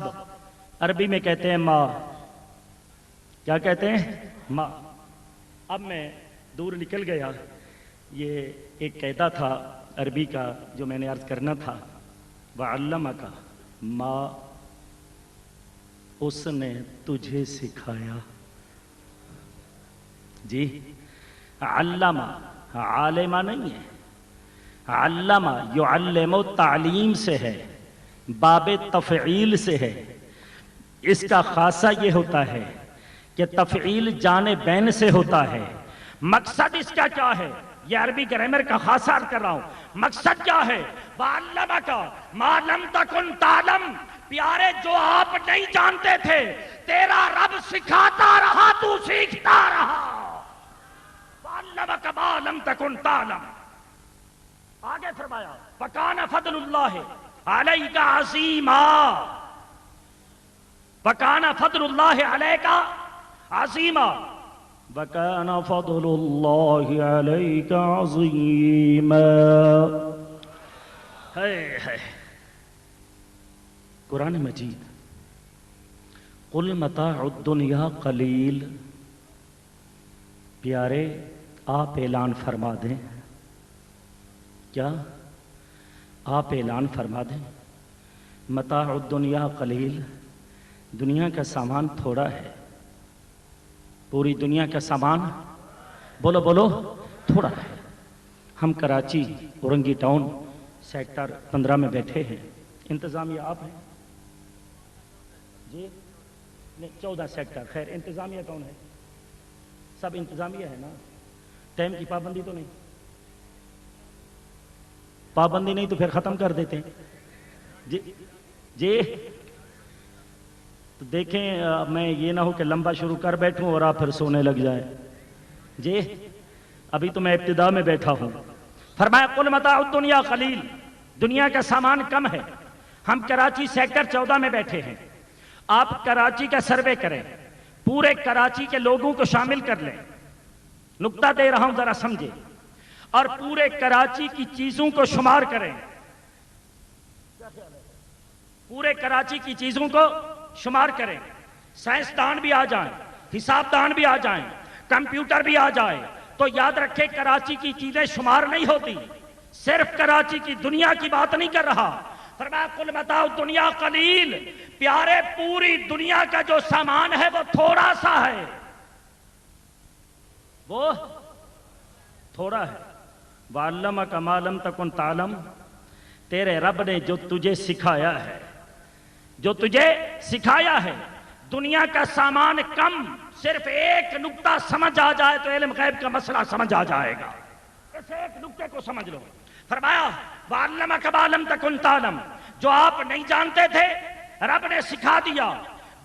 عربی میں کہتے ہیں ما، کیا کہتے ہیں ما۔ اب میں دور نکل گیا، یہ ایک قاعدہ تھا عربی کا جو میں نے عرض کرنا تھا، وَعَلَّمَكَ ما، اس نے تجھے سکھایا، جی علامہ عالمہ نہیں ہے، علامہ یعلم تعلیم سے ہے، باب تفعیل سے ہے، اس کا خاصہ یہ ہوتا ہے کہ تفعیل جانبین سے ہوتا ہے، مقصد اس کا کیا ہے، یہ عربی گرامر کا خاصہ عرض کر رہا ہوں، مقصد کیا ہے، وَعَلَّمَكَ مَا لَمْ تَكُنْ تَعْلَمْ، پیارے جو آپ نہیں جانتے تھے تیرا رب سکھاتا رہا، تو سیکھتا رہا، وَعَلَّمَكَ مَا لَمْ تَكُنْ تَعْلَمْ۔ آگے فرمایا وَكَانَ فَضْلُ اللَّهِ عَلَيْكَ عَظِيمًا، وَكَانَ فَضْلُ اللَّهِ عَلَيْكَ عَظِيمًا، وَكَانَ فَضْلُ اللَّهِ عَلَيْكَ عَظِيمًا۔ قرآن مجید، قُلْ مَتَاعُ الدُّنْيَا قَلِيلٌ، پیارے آپ اعلان فرما دیں، کیا آپ اعلان فرما دیں، متاع الدنیا قلیل، دنیا کا سامان تھوڑا ہے، پوری دنیا کا سامان بولو بولو تھوڑا ہے۔ ہم کراچی اورنگی ٹاؤن سیکٹر 15 میں بیٹھے ہیں، انتظامیہ آپ ہیں جی، نہیں 14 سیکٹر، خیر انتظامیہ کون ہے، سب انتظامیہ ہے نا، ٹائم کی پابندی تو نہیں، پابندی نہیں تو پھر ختم کر دیتے ہیں جی جی، تو دیکھیں میں یہ نہ ہو کہ لمبا شروع کر بیٹھوں اور آپ پھر سونے لگ جائیں جی، ابھی تو میں ابتدا میں بیٹھا ہوں۔ فرمایا قُلْ مَتَاعُ الدُّنْيَا قَلِيلٌ، دنیا کا سامان کم ہے، ہم کراچی سیکٹر 14 میں بیٹھے ہیں، آپ کراچی کا سروے کریں، پورے کراچی کے لوگوں کو شامل کر لیں، نکتہ دے رہا ہوں ذرا سمجھے، اور پورے کراچی کی چیزوں کو شمار کریں، پورے کراچی کی چیزوں کو شمار کریں، سائنسدان بھی آ جائیں، حساب دان بھی آ جائیں، کمپیوٹر بھی آ جائے، تو یاد رکھے کراچی کی چیزیں شمار نہیں ہوتی۔ صرف کراچی کی دنیا کی بات نہیں کر رہا، فرمایا قل متاع الدنیا قلیل، پیارے پوری دنیا کا جو سامان ہے وہ تھوڑا سا ہے، وہ تھوڑا ہے۔ وَعَلَّمَكَ مَا لَمْ تَكُنْ تَعْلَمْ، تیرے رب نے جو تجھے سکھایا ہے، جو تجھے سکھایا ہے، دنیا کا سامان کم، صرف ایک نکتہ سمجھ آ جائے تو علم غیب کا مسئلہ سمجھ آ جائے گا، اس ایک نکتے کو سمجھ لو۔ فرمایا وَعَلَّمَكَ مَا لَمْ تَكُنْ تَعْلَمْ، جو آپ نہیں جانتے تھے رب نے سکھا دیا۔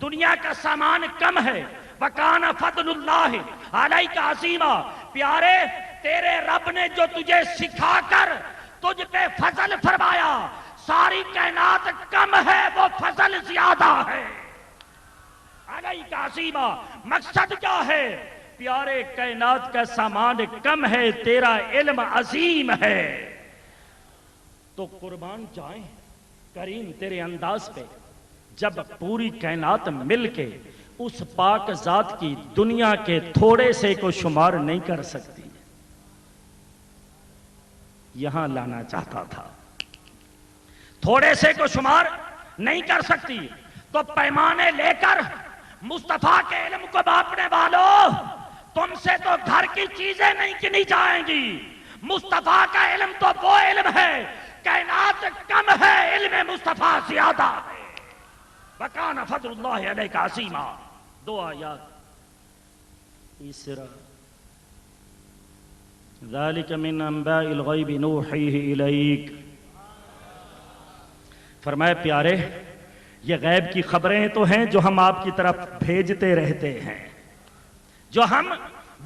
دنیا کا سامان کم ہے، وَكَانَ فَضْلُ اللَّهِ عَلَيْكَ عَظِيمًا، پیارے تیرے رب نے جو تجھے سکھا کر تجھ پہ فضل فرمایا، ساری کائنات کم ہے، وہ فضل زیادہ ہے۔ عَلَيْكَ عَظِيمًا، مقصد کیا ہے؟ پیارے کائنات کا سامان کم ہے، تیرا علم عظیم ہے۔ تو قربان جائیں کریم تیرے انداز پہ، جب پوری کائنات مل کے اس پاک ذات کی دنیا کے تھوڑے سے کو شمار نہیں کر سکتی، یہاں لانا چاہتا تھا، تھوڑے سے کو شمار نہیں کر سکتی، تو پیمانے لے کر مصطفیٰ کے علم کو باپنے والوں، تم سے تو گھر کی چیزیں نہیں گنی جائیں گی، مصطفیٰ کا علم تو وہ علم ہے، کائنات کم ہے، علم مصطفیٰ زیادہ ہے۔ وَكَانَ فَضْلُ اللَّهِ عَلَيْكَ عَظِيمًا، دو آیات، تیسرا ذَلِكَ مِنْ أَنْبَاءِ الْغَيْبِ نُوحِيهِ إِلَيْكَ، فرمائے پیارے یہ غیب کی خبریں تو ہیں جو ہم آپ کی طرف بھیجتے رہتے ہیں، جو ہم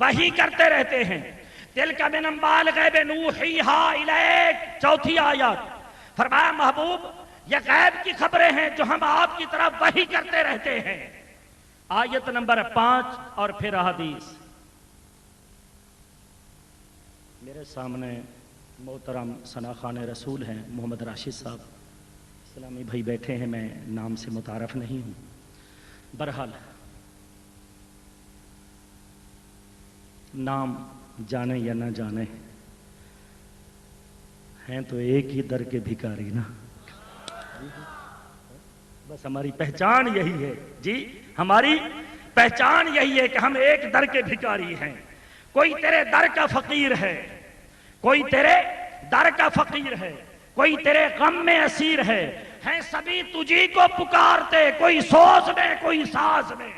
وحی کرتے رہتے ہیں۔ تِلْكَ مِنْ أَنْبَاءِ الْغَيْبِ نُوحِيهَا إِلَيْكَ، چوتھی آیات، فرمایا محبوب یہ غیب کی خبریں ہیں جو ہم آپ کی طرف وحی کرتے رہتے ہیں۔ آیت نمبر 5 اور پھر حدیث۔ میرے سامنے محترم ثناءخوان رسول ہیں محمد راشد صاحب اسلامی بھائی بیٹھے ہیں، میں نام سے متعارف نہیں ہوں، بہرحال نام جانے یا نہ جانے ہیں تو ایک ہی در کے بھکاری نا، بس ہماری پہچان یہی ہے جی، ہماری پہچان یہی ہے کہ ہم ایک در کے بھکاری ہیں۔ کوئی تیرے در کا فقیر ہے، کوئی تیرے در کا فقیر ہے، کوئی تیرے غم میں اسیر ہے، ہیں سبھی تجھی کو پکارتے، کوئی سوز میں کوئی ساز میں،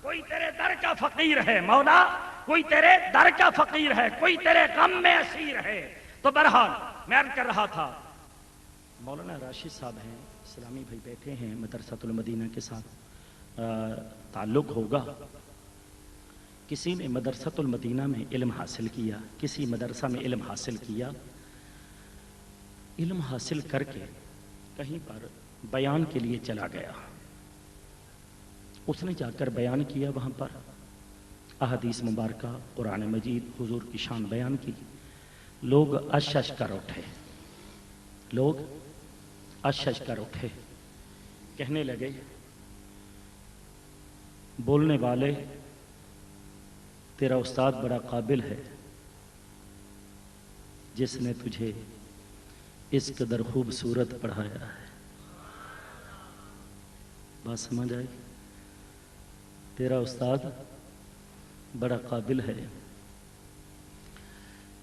کوئی تیرے در کا فقیر ہے مولا، کوئی تیرے در کا فقیر ہے، کوئی تیرے غم میں اسیر ہے۔ تو بہرحال میں عرض کر رہا تھا، مولانا راشد صاحب ہیں اسلامی بھائی بیٹھے ہیں، مدرسۃ المدینہ کے ساتھ تعلق ہوگا، کسی نے مدرسۃ المدینہ میں علم حاصل کیا، کسی مدرسہ میں علم حاصل کیا، علم حاصل کر کے کہیں پر بیان کے لیے چلا گیا، اس نے جا کر بیان کیا، وہاں پر احادیث مبارکہ قرآن مجید حضور کی شان بیان کی، لوگ اش اش کر اٹھے، لوگ اش اش کر اٹھے، کہنے لگے بولنے والے تیرا استاد بڑا قابل ہے جس نے تجھے اس قدر خوبصورت پڑھایا ہے، بات سمجھ آئی؟ تیرا استاد بڑا قابل ہے۔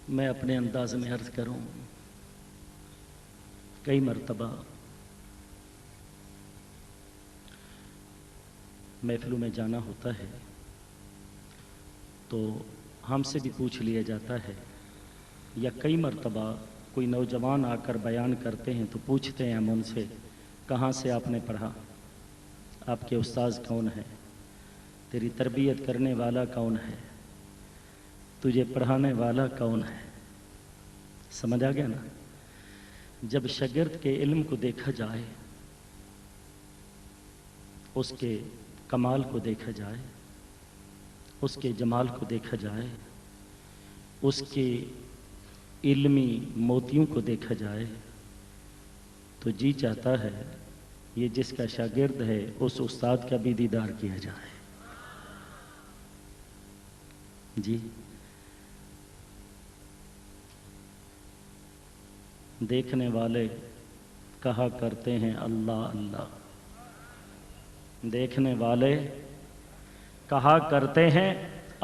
میں اپنے انداز میں عرض کروں، کئی مرتبہ محفلوں میں جانا ہوتا ہے تو ہم سے بھی پوچھ لیا جاتا ہے، یا کئی مرتبہ کوئی نوجوان آ کر بیان کرتے ہیں تو پوچھتے ہیں ہم ان سے، کہاں سے آپ نے پڑھا، آپ کے استاذ کون ہے، تیری تربیت کرنے والا کون ہے، تجھے پڑھانے والا کون ہے؟ سمجھ آ گیا نا؟ جب شاگرد کے علم کو دیکھا جائے، اس کے کمال کو دیکھا جائے، اس کے جمال کو دیکھا جائے، اس کے علمی موتیوں کو دیکھا جائے تو جی چاہتا ہے یہ جس کا شاگرد ہے اس استاد کا بھی دیدار کیا جائے. جی دیکھنے والے کہا کرتے ہیں اللہ اللہ. دیکھنے والے کہا کرتے ہیں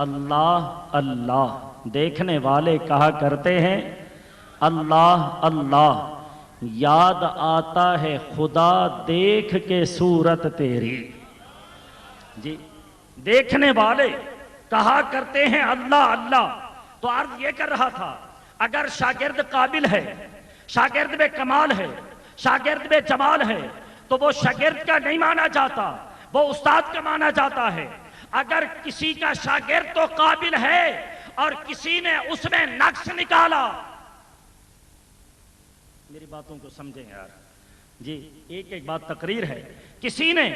اللہ اللہ. دیکھنے والے کہا کرتے ہیں اللہ اللہ. یاد آتا ہے خدا دیکھ کے صورت تیری. جی دیکھنے والے کہا کرتے ہیں اللہ اللہ. تو عرض یہ کر رہا تھا اگر شاگرد قابل ہے، شاگرد میں کمال ہے، شاگرد میں جمال ہے تو وہ شاگرد کا نہیں مانا جاتا، وہ استاد کا مانا جاتا ہے. اگر کسی کا شاگرد تو قابل ہے اور کسی نے اس میں نقص نکالا، میری باتوں کو سمجھیں یار. جی ایک ایک بات تقریر ہے. کسی نے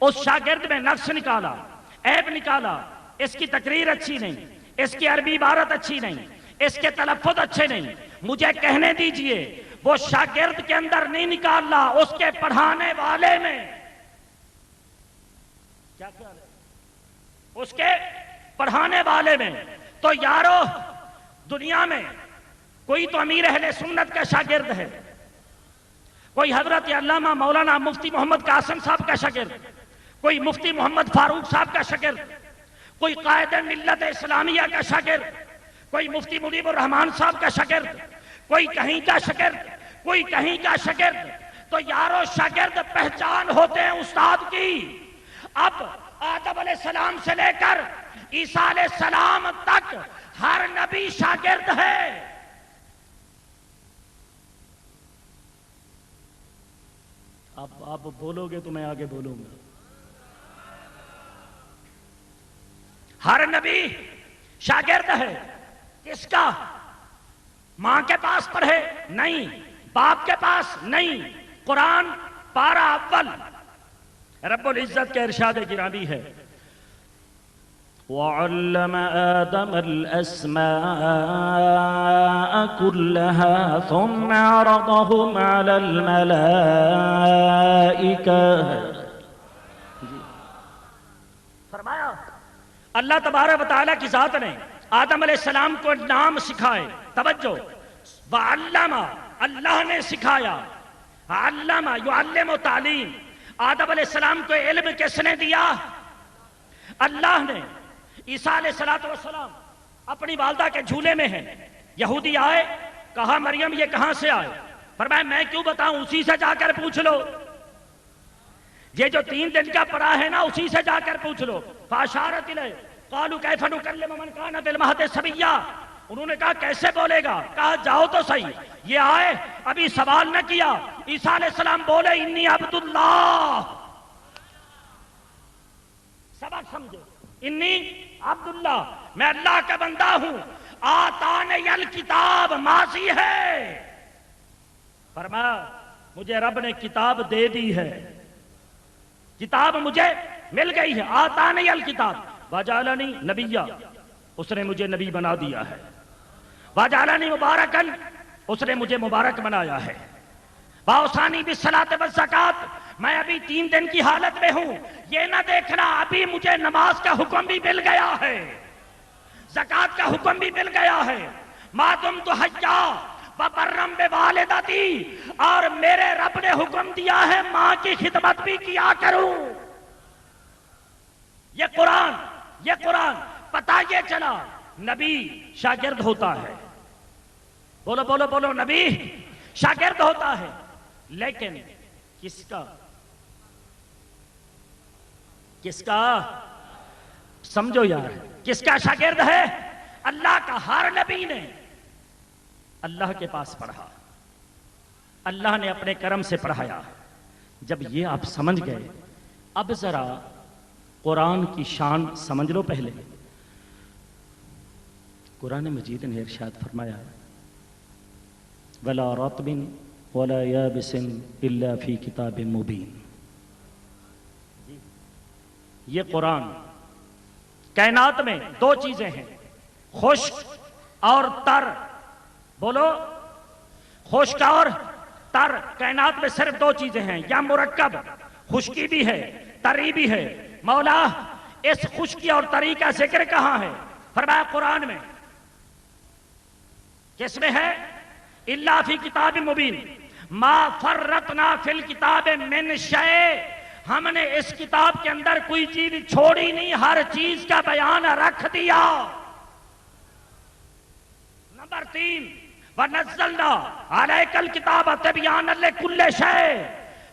اس شاگرد میں نقص نکالا، عیب نکالا، اس کی تقریر اچھی نہیں، اس کی عربی عبارت اچھی نہیں، اس کے تلفظ اچھے نہیں، مجھے کہنے دیجئے وہ شاگرد کے اندر نہیں نکالنا، اس کے پڑھانے والے میں. کیا خیال ہے؟ اس کے پڑھانے والے میں. تو یارو دنیا میں کوئی تو امیر اہل سنت کا شاگرد ہے، کوئی حضرت علامہ مولانا مفتی محمد قاسم صاحب کا شاگرد، کوئی مفتی محمد فاروق صاحب کا شاگرد، کوئی قائد ملت اسلامیہ کا شاگرد، کوئی مفتی منیب الرحمان صاحب کا شاگرد، کوئی کہیں کا شاگرد، کوئی کہیں کا شاگرد. تو یارو شاگرد پہچان ہوتے ہیں استاد کی. اب آدم علیہ السلام سے لے کر عیسیٰ علیہ السلام تک ہر نبی شاگرد ہے. اب آپ بولو گے تو میں آگے بولوں گا. ہر نبی شاگرد ہے. کس کا؟ ماں کے پاس پڑھے نہیں، باپ کے پاس نہیں. قرآن پارہ اول رب العزت کے ارشاد گرامی ہے وَعَلَّمَ آدَمَ الْأَسْمَاءَ كُلَّهَا ثُمَّ عَرَضَهُمْ عَلَى الْمَلَائِكَةِ. فرمایا اللہ تبارک و تعالیٰ کی ذات نے آدم علیہ السلام کو نام سکھائے. توجہ، وَعَلَّمَ اللہ نے سکھایا. علم یعلم تعلیم. آدم علیہ السلام کو علم کس نے دیا؟ اللہ نے. عیسیٰ علیہ السلام اپنی والدہ کے جھولے میں ہیں. یہودی آئے، کہا مریم یہ کہاں سے آئے؟ فرمایا میں کیوں بتاؤں، اسی سے جا کر پوچھ لو. یہ جو 3 دن کا پڑا ہے نا اسی سے جا کر پوچھ لو. فاشارت الیہ قالوا کیف نکلم من کان فی المہد صبیا. انہوں نے کہا کیسے بولے گا؟ کہا جاؤ تو صحیح. یہ آئے ابھی سوال نہ کیا. عیسیٰ علیہ السلام بولے انی عبداللہ. سبق سمجھو، انی عبداللہ، میں اللہ کا بندہ ہوں. آتانی الکتاب ماضی ہے. فرمایا مجھے رب نے کتاب دے دی ہے، کتاب مجھے مل گئی ہے. آتانی الکتاب وجعلنی نبیا، اس نے مجھے نبی بنا دیا ہے. وجعلنی مبارکن، اس نے مجھے مبارک بنایا ہے. واوصانی بالصلاۃ والزکوٰۃ، میں ابھی 3 دن کی حالت میں ہوں. یہ نہ دیکھنا ابھی مجھے نماز کا حکم بھی مل گیا ہے، زکوٰۃ کا حکم بھی مل گیا ہے. ما دمت حیا وبرم بوالدتی، اور میرے رب نے حکم دیا ہے ماں کی خدمت بھی کیا کروں. یہ قرآن پتہ یہ چلا نبی شاگرد ہوتا ہے. بولو بولو بولو، نبی شاگرد ہوتا ہے. لیکن کس کا سمجھو یار، کس کا شاگرد ہے؟ اللہ کا. ہر نبی نے اللہ کے پاس پڑھا، اللہ نے اپنے کرم سے پڑھایا. جب یہ آپ سمجھ گئے اب ذرا قرآن کی شان سمجھ لو. پہلے قرآن مجید نے ارشاد فرمایا وَلَا رَطْبٍ وَلَا يَابِسٍ إِلَّا فِي كِتَابٍ مُبِينٍ. یہ قرآن کائنات میں 2 چیزیں ہیں، خشک اور تر، بولو خشک اور تر، کائنات میں صرف دو چیزیں ہیں، یا مرکب خشکی بھی ہے تری بھی ہے۔ مولا اس خشکی اور تری کا ذکر کہاں ہے؟ فرمایا قرآن میں۔ کس میں ہے؟ الا فی کتاب مبین ما فرطنا فی الکتاب من شیء، ہم نے اس کتاب کے اندر کوئی چیز چھوڑی نہیں، ہر چیز کا بیان رکھ دیا۔ نمبر 3 وَنَزَّلْنَا عَلَيْكَ الْكِتَابَ تِبْيَانًا لِكُلِّ شَيْءٍ،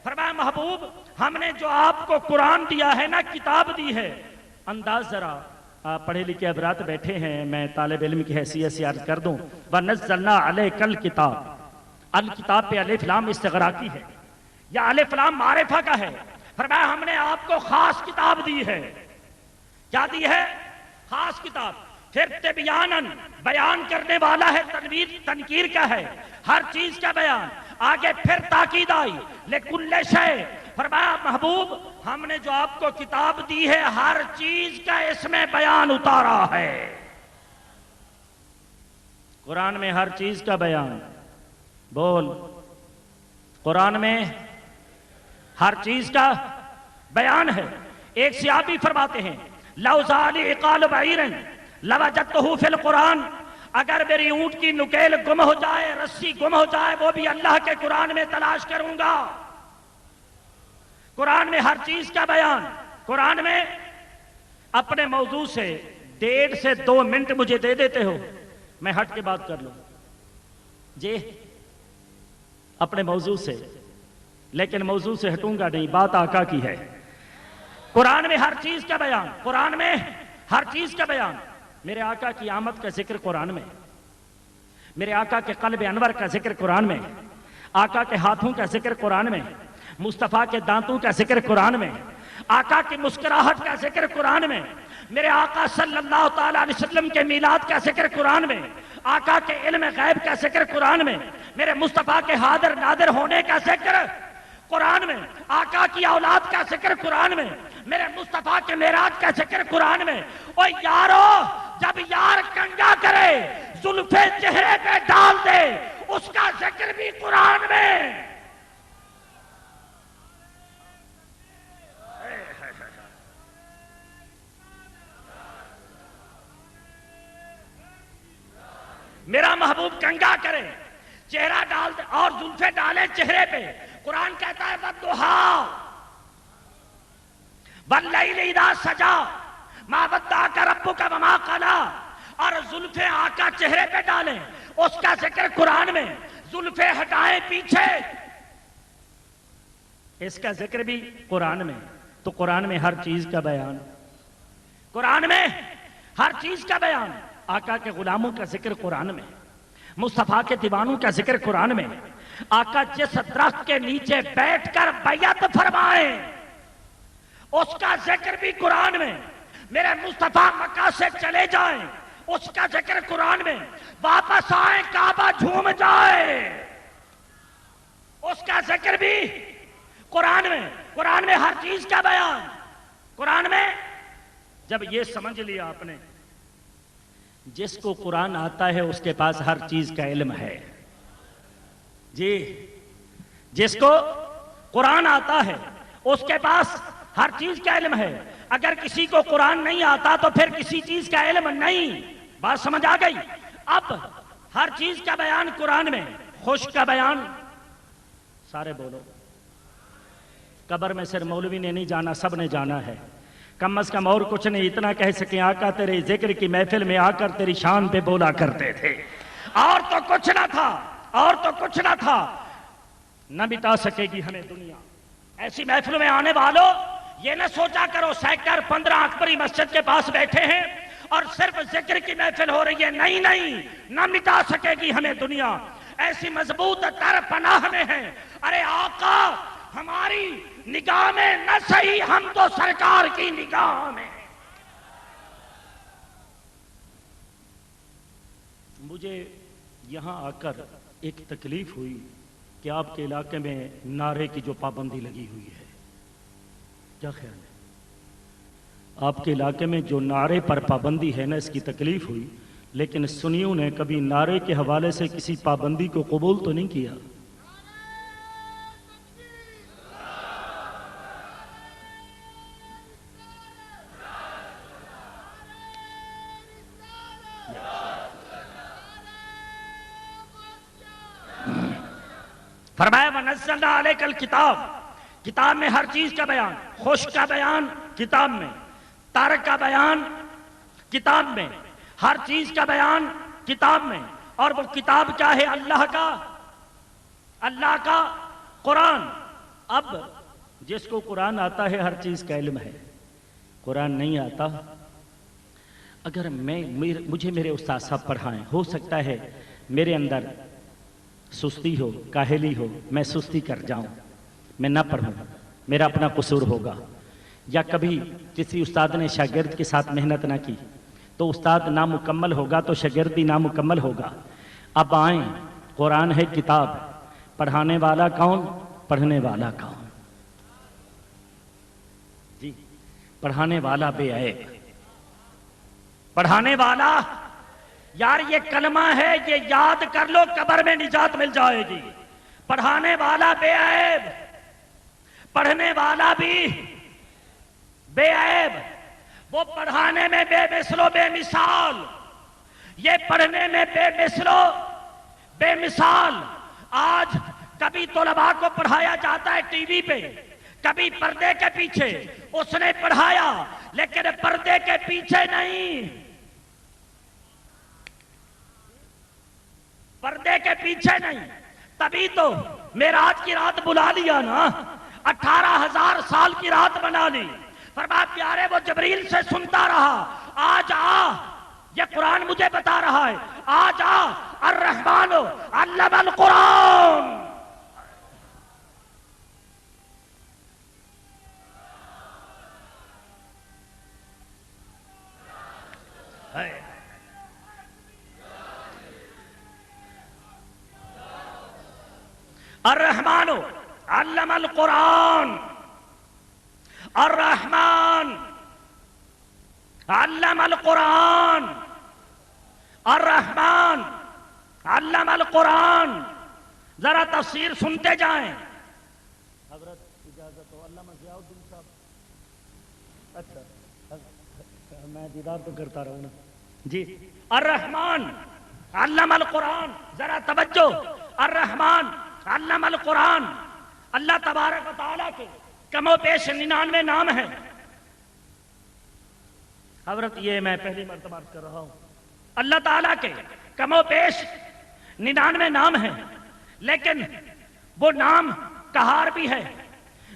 فرمایا محبوب ہم نے جو آپ کو قرآن دیا ہے نا، کتاب دی ہے۔ انداز ذرا، آپ پڑھے لکھے حضرات بیٹھے ہیں، میں طالب علم کی حیثیت سے عرض کر دوں، وَنَزَّلْنَا عَلَيْكَ الْكِتَابَ، الکتاب پہ الف لام استغراقی ہے یا الف لام معرفہ کا ہے۔ فرمایا ہم نے آپ کو خاص کتاب دی ہے۔ کیا دی ہے؟ خاص کتاب۔ پھر تبیاناً، بیان کرنے والا ہے، تنویر تنکیر کا ہے، ہر چیز کا بیان۔ آگے پھر تاکید آئی لکل شیء، فرمایا محبوب ہم نے جو آپ کو کتاب دی ہے ہر چیز کا اس میں بیان اتارا ہے۔ قرآن میں ہر چیز کا بیان، بول، قرآن میں ہر چیز کا بیان ہے۔ ایک صحابی فرماتے ہیں لو ذالی عقال بعیر لوجدتہ فی القرآن، اگر میری اونٹ کی نکیل گم ہو جائے، رسی گم ہو جائے، وہ بھی اللہ کے قرآن میں تلاش کروں گا۔ قرآن میں ہر چیز کا بیان۔ قرآن میں اپنے موضوع سے 1.5 سے 2 منٹ مجھے دے دیتے ہو، میں ہٹ کے بات کر لوں جی اپنے موضوع سے، لیکن موضوع سے ہٹوں گا نہیں، بات آقا کی ہے۔ قرآن میں ہر چیز کا بیان، قرآن میں ہر چیز کا بیان۔ میرے آقا کی آمد کا ذکر قرآن میں، میرے آقا کے قلب انور کا ذکر قرآن میں، آقا کے ہاتھوں کا ذکر قرآن میں، مصطفیٰ کے دانتوں کا ذکر قرآن میں، آقا کی مسکراہٹ کا ذکر قرآن میں، میرے آقا صلی اللہ تعالی علیہ وسلم کے میلاد کا ذکر قرآن میں، آقا کے علم غیب کا ذکر قرآن میں، میرے مصطفیٰ کے حاضر نادر ہونے کا ذکر قرآن میں، آقا کی اولاد کا ذکر قرآن میں، میرے مصطفیٰ کے معراج کا ذکر قرآن میں۔ اوہ یارو، جب یار کنگا کرے زلفے چہرے پہ ڈال دے، اس کا ذکر بھی قرآن میں۔ میرا محبوب کنگا کرے، چہرہ ڈال دے اور زلفے ڈالے چہرے پہ، قرآن کہتا ہے وَالضُّحَىٰ وَاللَّيْلِ اِذَا سَجَىٰ مَا وَدَّعَكَ رَبُّكَ وَمَا قَلَىٰ، اور زلفے آقا چہرے پہ ڈالیں، اس کا ذکر قرآن میں، زلفے ہٹائیں پیچھے، اس کا ذکر بھی قرآن میں۔ تو قرآن میں ہر چیز کا بیان، قرآن میں ہر چیز کا بیان۔ آقا کے غلاموں کا ذکر قرآن میں، مصطفیٰ کے دیوانوں کا ذکر قرآن میں، آقا جس درخت کے نیچے بیٹھ کر بیعت فرمائیں اس کا ذکر بھی قرآن میں، میرے مصطفیٰ مکہ سے چلے جائیں اس کا ذکر قرآن میں، واپس آئیں کعبہ جھوم جائے اس کا ذکر بھی قرآن میں۔ قرآن میں ہر چیز کا بیان، قرآن میں۔ جب یہ سمجھ لیا آپ نے، جس کو قرآن آتا ہے اس کے پاس ہر چیز کا علم ہے جی، جس کو قرآن آتا ہے اس کے پاس ہر چیز کا علم ہے۔ اگر کسی کو قرآن نہیں آتا تو پھر کسی چیز کا علم نہیں۔ بات سمجھ آ گئی؟ اب ہر چیز کا بیان قرآن میں، خشک کا بیان، سارے بولو، قبر میں صرف مولوی نے نہیں جانا، سب نے جانا ہے۔ کم از کم اور کچھ نہیں، اتنا کہہ سکیں آقا تیرے ذکر کی محفل میں آ کر تیری شان پہ بولا کرتے تھے، اور تو کچھ نہ تھا، اور تو کچھ نہ تھا۔ نہ مٹا سکے گی ہمیں دنیا۔ ایسی محفل میں آنے والوں یہ نہ سوچا کرو سیکٹر 15 اکبری مسجد کے پاس بیٹھے ہیں اور صرف ذکر کی محفل ہو رہی ہے، نہیں نہیں، نہ مٹا سکے گی ہمیں دنیا۔ ایسی مضبوط تر پناہ میں ہے، ارے آقا ہماری نگاہ میں نہ صحیح، ہم تو سرکار کی نگاہ میں۔ مجھے یہاں آ کر ایک تکلیف ہوئی کہ آپ کے علاقے میں نعرے کی جو پابندی لگی ہوئی ہے، کیا خیال ہے؟ آپ کے علاقے میں جو نعرے پر پابندی ہے نا، اس کی تکلیف ہوئی، لیکن سنیوں نے کبھی نعرے کے حوالے سے کسی پابندی کو قبول تو نہیں کیا. فرمایا وَنَزَّلْنَا عَلَيْكَ الْكِتَابَ، کتاب میں ہر چیز کا بیان، خوش کا بیان کتاب میں، تر کا بیان کتاب میں، ہر چیز کا بیان کتاب میں. اور وہ کتاب کیا ہے؟ اللہ کا قرآن. اب جس کو قرآن آتا ہے ہر چیز کا علم ہے، قرآن نہیں آتا، اگر مجھے میرے استاد صاحب پڑھائیں، ہو سکتا ہے میرے اندر سستی ہو، کاہلی ہو، میں سستی کر جاؤں، میں نہ پڑھوں، میرا اپنا قصور ہوگا. یا کبھی کسی استاد نے شاگرد کے ساتھ محنت نہ کی تو استاد نامکمل ہوگا تو شاگرد بھی نامکمل ہوگا. اب آئیں، قرآن ہے کتاب، پڑھانے والا کون؟ پڑھنے والا کون؟ جی، پڑھانے والا بے عیب. پڑھانے والا، یار یہ کلمہ ہے، یہ یاد کر لو، قبر میں نجات مل جائے گی. پڑھانے والا بے عیب، پڑھنے والا بھی بے عیب. وہ پڑھانے میں بے مثل و بے مثال، یہ پڑھنے میں بے مثل و بے مثال. آج کبھی طلباء کو پڑھایا جاتا ہے ٹی وی پہ، کبھی پردے کے پیچھے. اس نے پڑھایا لیکن پردے کے پیچھے نہیں، پردے کے پیچھے نہیں. تبھی تو معراج کی رات بلا لیا نا، 18,000 سال کی رات بنا لی. فرمایا پیارے وہ جبریل سے سنتا رہا، آج آ، یہ قرآن مجھے بتا رہا ہے، آج آ، الرحمن علم القرآن. الرحمن علم القرآن، الرحمن علم القرآن، الرحمن علم القرآن. ذرا تفسیر سنتے جائیں. حضرت اجازت ہو، علامہ ضیاء الدین صاحب. اچھا میں دیدار تو کرتا رہوں نا. جی، الرحمن علم القرآن، ذرا توجہ. الرحمن علم القرآن. اللہ تبارک و تعالیٰ کے کم و بیش 99 نام ہیں. حضرت یہ میں پہلی مرتبہ کر رہا ہوں، اللہ تعالیٰ کے کم و بیش 99 نام ہیں، لیکن وہ نام قہار بھی ہے،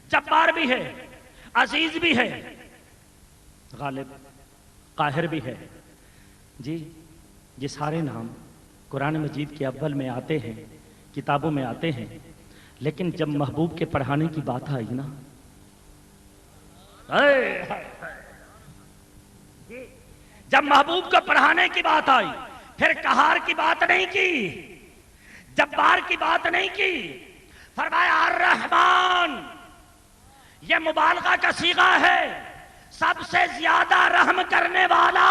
جبار بھی ہے، عزیز بھی ہے، غالب، قاہر بھی ہے. جی، یہ سارے نام قرآن مجید کے اول میں آتے ہیں، کتابوں میں آتے ہیں، لیکن جب محبوب کے پڑھانے کی بات آئی نا، جب محبوب کو پڑھانے کی بات آئی، پھر قہار کی بات نہیں کی، جبار کی بات نہیں کی. فرمایا الرحمن، یہ مبالغہ کا صیغہ ہے، سب سے زیادہ رحم کرنے والا.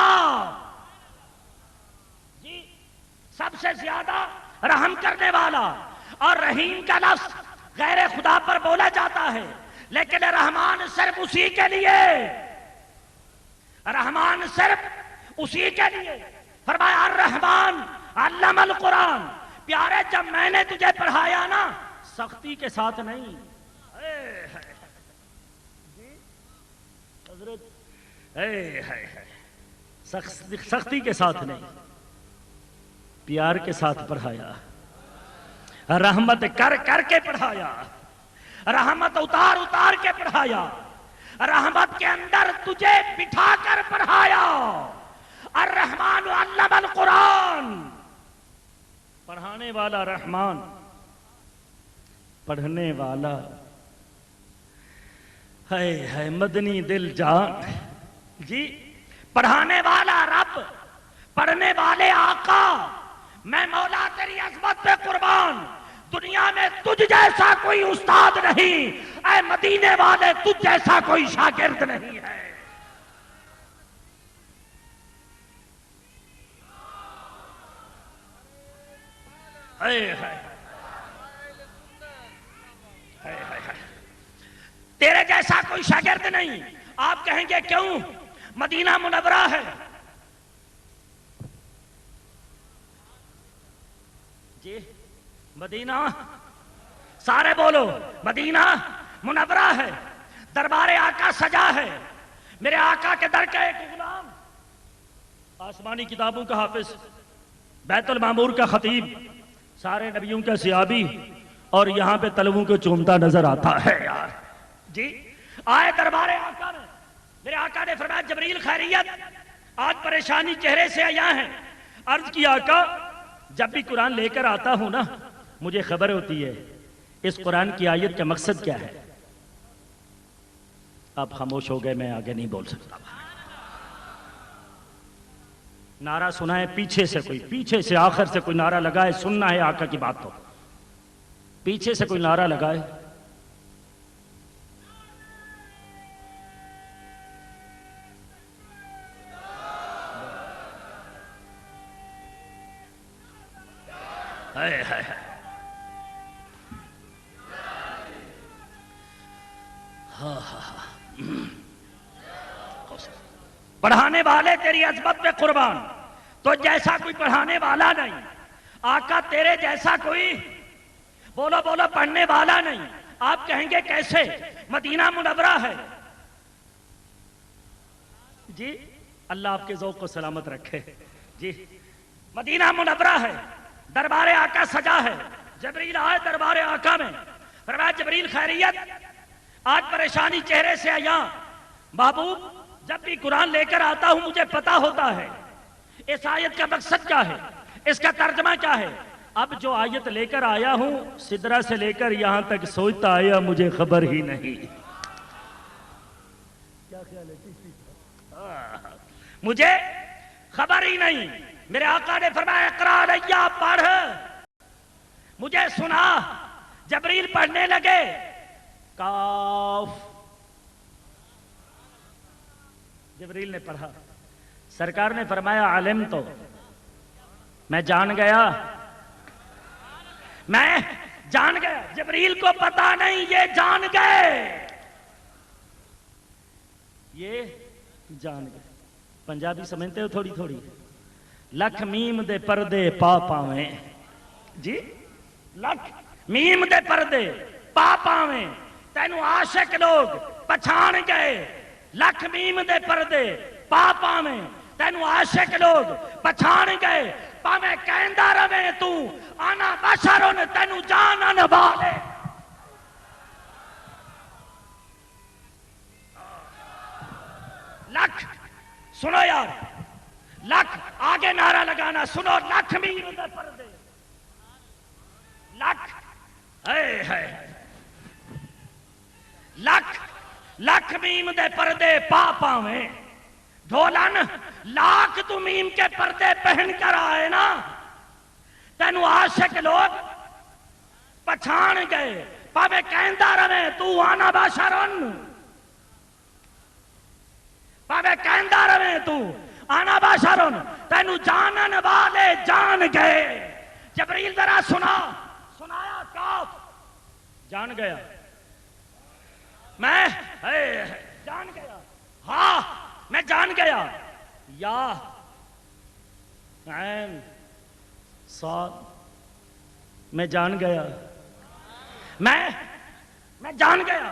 جی، سب سے زیادہ رحم کرنے والا. اور رحیم کا لفظ غیر خدا پر بولا جاتا ہے، لیکن رحمان صرف اسی کے لیے، رحمان صرف اسی کے لیے. فرمایا الرحمن علم القرآن. پیارے جب میں نے تجھے پڑھایا نا، سختی کے ساتھ نہیں، سختی کے ساتھ نہیں، پیار کے ساتھ پڑھایا، رحمت کر کر کے پڑھایا، رحمت اتار اتار کے پڑھایا، رحمت کے اندر تجھے بٹھا کر پڑھایا. الرحمن علم القرآن. پڑھانے والا رحمان، پڑھنے والا ہے مدنی دل جان. جی، پڑھانے والا رب، پڑھنے والے آقا. میں مولا تیری عظمت پہ قربان، دنیا میں تجھ جیسا کوئی استاد نہیں، اے مدینے والے تجھ جیسا کوئی شاگرد نہیں ہے. تیرے جیسا کوئی شاگرد نہیں. آپ کہیں گے کیوں؟ مدینہ منورہ ہے. جی مدینہ، سارے بولو، مدینہ منورہ ہے، دربار آقا سجا ہے. میرے آقا کے در کا ایک غلام، آسمانی کتابوں کا حافظ، بیت المعمور کا خطیب، سارے نبیوں کا سیابی، اور یہاں پہ تلووں کو چومتا نظر آتا ہے یار. جی آئے دربار آقا میں، میرے آقا نے فرمایا جبریل خیریت، آج پریشانی چہرے سے آیا ہے. عرض کی آقا جب بھی قرآن لے کر آتا ہوں نا مجھے خبر ہوتی ہے اس قرآن کی آیت کا مقصد کیا ہے. آپ خاموش ہو گئے، میں آگے نہیں بول سکتا. نعرہ سنائے پیچھے سے، کوئی پیچھے سے آخر سے کوئی نعرہ لگائے. سننا ہے آقا کی بات تو پیچھے سے کوئی نعرہ لگائے. پڑھانے والے تیری عظمت پہ قربان، تو جیسا کوئی پڑھانے والا نہیں. آقا تیرے جیسا کوئی بولو بولو پڑھنے والا نہیں. آپ کہیں گے کیسے؟ مدینہ منورہ ہے. جی اللہ آپ کے ذوق کو سلامت رکھے. جی مدینہ منورہ ہے، دربار آقا سجا ہے. جبریل آئے دربار آقا میں، فرمایا جبریل خیریت، آج پریشانی چہرے سے آیا. محبوب جب بھی قرآن لے کر آتا ہوں مجھے پتا ہوتا ہے اس آیت کا مقصد کیا ہے، اس کا ترجمہ کیا ہے. اب جو آیت لے کر آیا ہوں سدرا سے لے کر یہاں تک سوچتا آیا مجھے خبر ہی نہیں. کیا خیال ہے؟ مجھے خبر ہی نہیں. میرے آقا نے فرمایا اقرا علیہ، پڑھ. مجھے سنا. جبریل پڑھنے لگے کاف. جبریل نے پڑھا. سرکار نے فرمایا عالم تو میں جان گیا، میں جان گیا. جبریل کو پتا نہیں یہ جان گئے، یہ جان گئے. پنجابی سمجھتے ہو تھوڑی تھوڑی؟ لکھ میم دے پردے پا پاویں. جی لکھ میم دے پردے پا پاویں، تینو عاشق لوگ پچھان گئے. لکھ میم دے پردے پا پاویں، تینو عاشق لوگ پچھان گئے. پاویں کہندا رہے تو آنا بشرن، تینو جان نہ والے. لکھ سنو یار، لکھ آگے نعرہ لگانا. سنو لکھ میم دے پردے، لکھ لکھ لکھ میم دے پردے پا پاویں. ڈھولن لاکھ تو میم کے پردے پہن کر آئے نا، تینو عاشق لوگ پچھان گئے. پاوے کہندا رہے تو آنا بشرن، پاوے کہندا رہے تو آنا بشرن، تینو جانن والے جان گئے. جبریل ذرا سنایا کاف. جان گیا، میں جان گیا. ہاں میں جان گیا. یا عین صاد، میں جان گیا، میں جان گیا.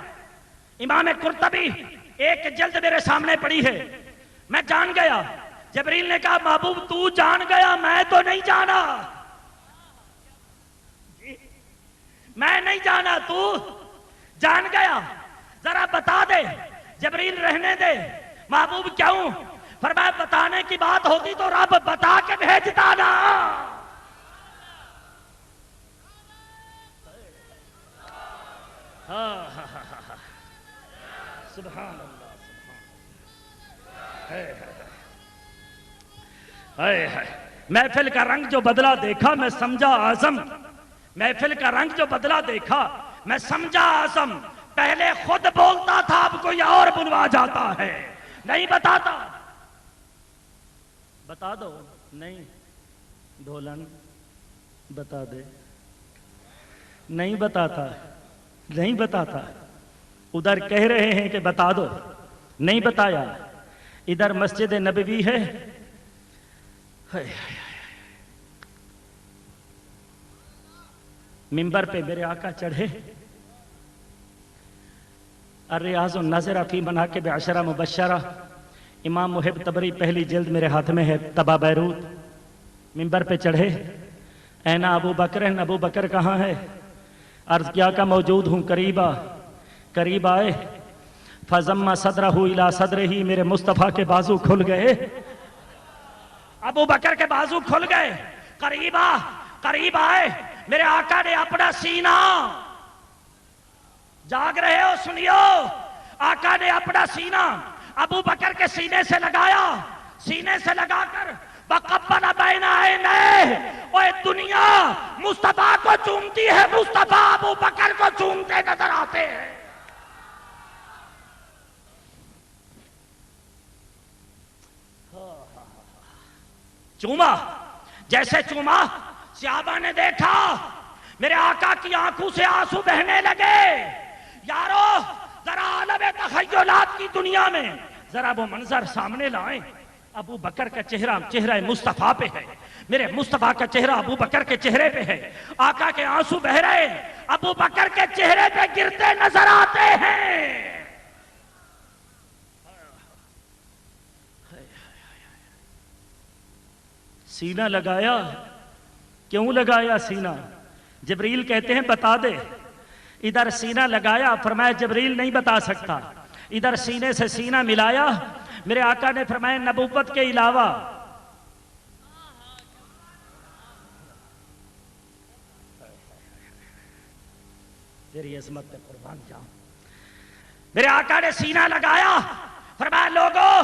امام قرطبی ایک جلد میرے سامنے پڑی ہے. میں جان گیا. جبریل نے کہا محبوب تو جان گیا، میں تو نہیں جانا. میں نہیں جانا، تو جان گیا. ذرا بتا دے. جبریل رہنے دے. محبوب کیوں؟ فرمایا بتانے کی بات ہوتی تو رب بتا کے بھیجتا نا. سبحان اللہ. محفل کا رنگ جو بدلا دیکھا میں سمجھا اعظم. محفل کا رنگ جو بدلا دیکھا میں سمجھا اعظم. پہلے خود بولتا تھا اب کوئی اور بلوا جاتا ہے. نہیں بتاتا. بتا دو. نہیں ڈھولن بتا دے. نہیں بتاتا، نہیں بتاتا. ادھر کہہ رہے ہیں کہ بتا دو، نہیں بتایا. ادھر مسجد نبوی ہے، منبر پہ میرے آقا چڑھے. الریاض الناظرہ فی مناقب عشرہ مبشرہ، امام محب طبری پہلی جلد میرے ہاتھ میں ہے، طبع بیروت. منبر پہ چڑھے، این ابو بکر، ابو بکر کہاں ہے؟ عرض کیا کہ موجود ہوں، قریب آئے. فضم صدرہ الی صدرہ، میرے مصطفیٰ کے بازو کھل گئے، ابو بکر کے بازو کھل گئے. قریب آئے، میرے آقا نے اپنا سینہ، جاگ رہے ہو سنیو، آقا نے اپنا سینہ ابو بکر کے سینے سے لگایا. سینے سے لگا کر وَقَبَّلَ بَيْنَ عَيْنَيْهِ، اوہ دنیا مصطفیٰ کو چومتی ہے، مصطفیٰ ابو بکر کو چومتے نظر آتے ہیں. چوما، جیسے چوما، صحابہ نے دیکھا میرے آقا کی آنکھوں سے آنسو بہنے لگے. یارو ذرا عالم تخیلات کی دنیا میں ذرا وہ منظر سامنے لائیں. ابو بکر کا چہرہ مصطفیٰ پہ ہے، میرے مصطفیٰ کا چہرہ ابو بکر کے چہرے پہ ہے. آقا کے آنسو بہ رہے، ابو بکر کے چہرے پہ گرتے نظر آتے ہیں. سینہ لگایا، کیوں لگایا سینہ؟ جبریل کہتے ہیں بتا دے. ادھر سینہ لگایا، فرمایا جبریل نہیں بتا سکتا. ادھر سینے سے سینہ ملایا، میرے آقا نے فرمایا نبوت کے علاوہ تیری عظمت پہ قربان جاؤں. میرے آقا نے سینہ لگایا، فرمایا لوگوں،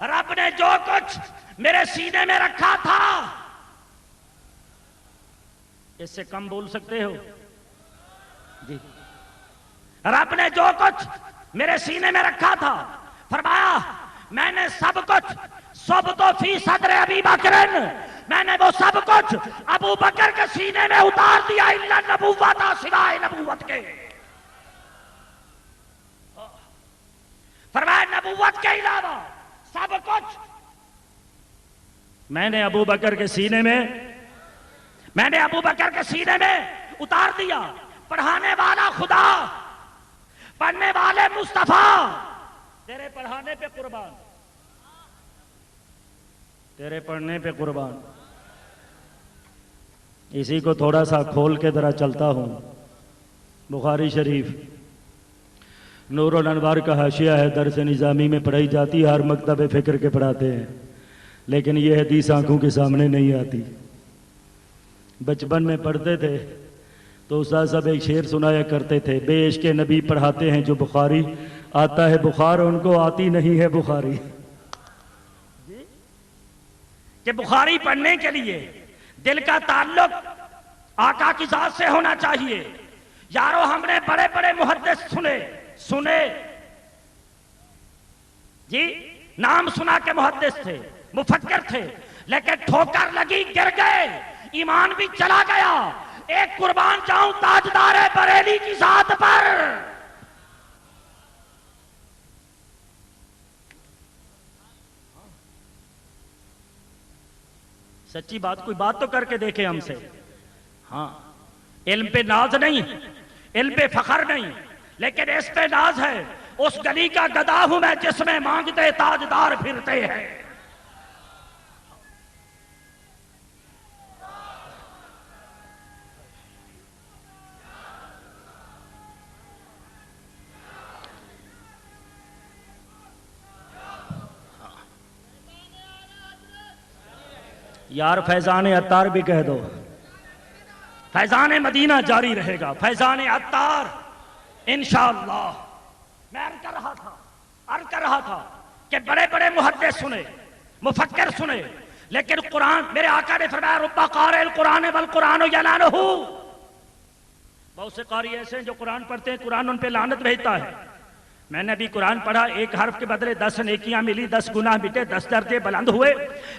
رب نے جو کچھ میرے سینے میں رکھا تھا، اس سے کم بول سکتے ہو جی؟ رب نے جو کچھ میرے سینے میں رکھا تھا، فرمایا میں نے سب کچھ، سب تو فی صدر ابی بکر، میں نے وہ سب کچھ ابو بکر کے سینے میں اتار دیا، الا نبوت، سوائے نبوت کے. فرمایا نبوت کے علاوہ سب کچھ میں نے ابو بکر کے سینے میں اتار دیا. پڑھانے والا خدا، پڑھنے والے مصطفیٰ، تیرے پڑھانے پہ قربان، تیرے پڑھنے پہ قربان. اسی کو تھوڑا سا کھول کے ذرا چلتا ہوں. بخاری شریف نور الانوار کا حاشیہ ہے، درس نظامی میں پڑھائی جاتی ہے، ہر مکتب فکر کے پڑھاتے ہیں، لیکن یہ حدیث آنکھوں کے سامنے نہیں آتی. بچپن میں پڑھتے تھے تو استاد صاحب ایک شعر سنایا کرتے تھے، بے عشق نبی پڑھاتے ہیں جو بخاری، آتا ہے بخار ان کو آتی نہیں ہے بخاری. کہ بخاری پڑھنے کے لیے دل کا تعلق آقا کی ذات سے ہونا چاہیے. یارو ہم نے بڑے بڑے محدث سنے جی، نام سنا کے محدث تھے، مفکر تھے، لیکن ٹھوکر لگی، گر گئے، ایمان بھی چلا گیا. ایک قربان جاؤں تاجدار بریلی کی ذات پر. سچی بات، کوئی بات تو کر کے دیکھے ہم سے. ہاں، علم پہ ناز نہیں، علم پہ فخر نہیں، لیکن اس پہ ناز ہے. اس گلی کا گدا ہوں میں جس میں مانگتے تاجدار پھرتے ہیں. یار فیضان عطار بھی کہہ دو، فیضان مدینہ جاری رہے گا، فیضان عطار انشاءاللہ. میں عرض کر رہا تھا کہ بڑے بڑے محدث سنے، مفکر سنے، لیکن قرآن، میرے آقا نے فرمایا رب قارئ القرآن والقرآن یلعنہ. بہت سے قاری ایسے ہیں جو قرآن پڑھتے ہیں، قرآن ان پہ لعنت بھیجتا ہے. میں نے بھی قرآن پڑھا، ایک حرف کے بدلے 10 نیکیاں ملی، 10 گناہ مٹے، 10 درجے بلند ہوئے،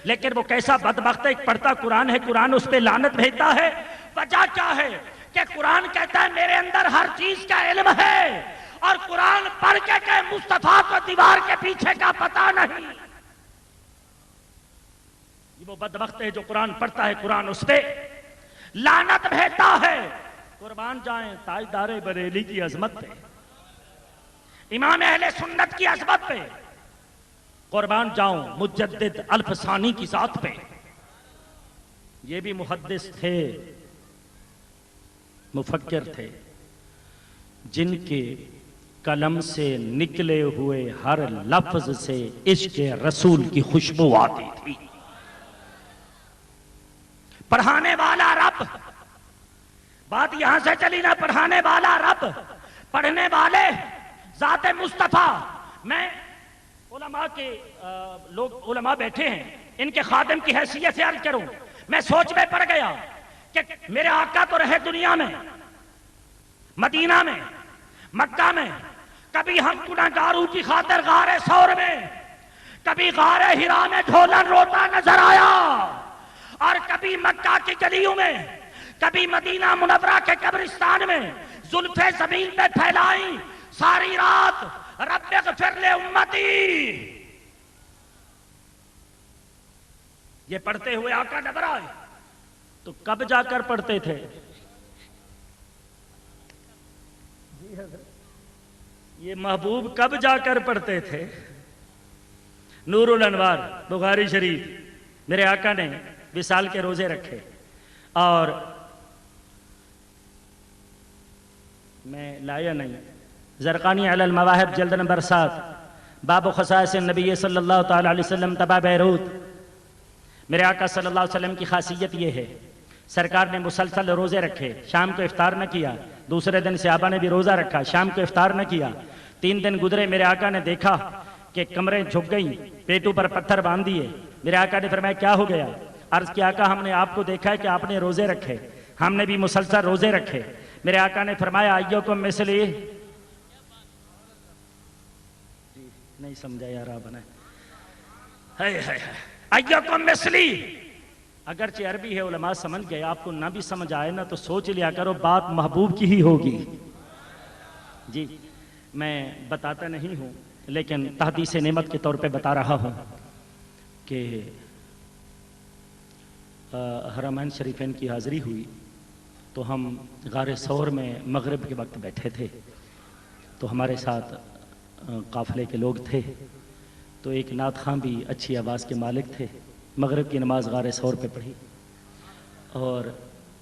لیکن وہ کیسا بدبخت ہے، ایک پڑھتا قرآن ہے، قرآن اس پہ لعنت بھیجتا ہے. وجہ کیا ہے؟ کہ قرآن کہتا ہے میرے اندر ہر چیز کا علم ہے، اور قرآن پڑھ کے کہ مصطفیٰ کو دیوار کے پیچھے کا پتہ نہیں. یہ وہ بدبخت ہے جو قرآن پڑھتا ہے، قرآن اس پہ لعنت بھیجتا ہے. قربان جائیں تاجدار بریلی کی عظمت پہ، امام اہل سنت کی عظمت پہ، قربان جاؤں مجدد الفسانی کی ذات پہ. یہ بھی محدث تھے، مفکر تھے، جن کے قلم سے نکلے ہوئے ہر لفظ سے عشق رسول کی خوشبو آتی تھی. پڑھانے والا رب، بات یہاں سے چلی نا، پڑھانے والا رب، پڑھنے والے ذات مصطفیٰ. میں علماء کے لوگ علماء بیٹھے ہیں، ان کے خادم کی حیثیت سے عرض کروں، میں سوچ میں پڑ گیا کہ میرے آقا تو رہے دنیا میں، مدینہ میں، مکہ میں، کبھی ہم گنہگاروں کی خاطر غار ثور میں، کبھی غار حرا میں ڈھولن روتا نظر آیا، اور کبھی مکہ کی گلیوں میں، کبھی مدینہ منورہ کے قبرستان میں زلفیں زمین پہ پھیلائی ساری رات، رب اغفر لے امتی. یہ پڑھتے ہوئے آقا نظر آئے تو کب جا کر پڑھتے تھے؟ یہ محبوب کب جا کر پڑھتے تھے؟ نور الانوار بخاری شریف، میرے آقا نے وصال کے روزے رکھے، اور میں لایا نہیں، زرقانی علی المواہب جلد نمبر 7، باب خصائص النبی صلی اللہ تعالی علیہ وسلم تبع بیروت. میرے آقا صلی اللہ علیہ وسلم کی خاصیت یہ ہے، سرکار نے مسلسل روزے رکھے، شام کو افطار نہ کیا، دوسرے دن صحابہ نے بھی روزہ رکھا، شام کو افطار نہ کیا. 3 دن گزرے، میرے آقا نے دیکھا کہ کمریں جھک گئیں، پیٹوں پر پتھر باندھ دیے. میرے آقا نے فرمایا کیا ہو گیا؟ عرض کیا آقا ہم نے آپ کو دیکھا ہے کہ آپ نے روزے رکھے، ہم نے بھی مسلسل روزے رکھے. میرے آقا نے فرمایا ایوکم مثلی، نہیں سمجھا یار آپ نے، ایوکم مثلی. اگرچہ عربی ہے، علماء سمجھ گئے، آپ کو نہ بھی سمجھ آئے نا تو سوچ لیا کرو بات محبوب کی ہی ہوگی. جی میں بتاتا نہیں ہوں، لیکن تحدیث نعمت کے طور پہ بتا رہا ہوں کہ حرمین شریفین کی حاضری ہوئی تو ہم غار ثور میں مغرب کے وقت بیٹھے تھے، تو ہمارے ساتھ قافلے کے لوگ تھے، تو ایک نعت خواں بھی اچھی آواز کے مالک تھے. مغرب کی نماز غار ثور پہ پڑھی، اور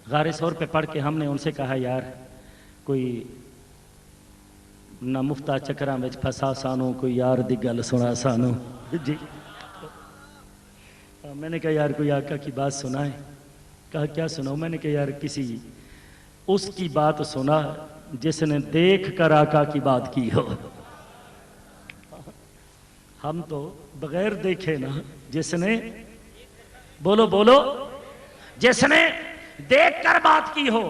غار ثور پہ پڑھ کے ہم نے ان سے کہا یار کوئی نہ مفتا چکراں وچ پھسا سانو، کوئی یار دی گل سنا سانو. جی میں نے کہا یار کوئی آقا کی بات سنائے. کہا کیا سناؤ؟ میں نے کہا یار کسی اس کی بات سنا جس نے دیکھ کر آقا کی بات کی ہو. ہم تو بغیر دیکھے نا، جس نے بولو بولو، جس نے دیکھ کر بات کی ہو.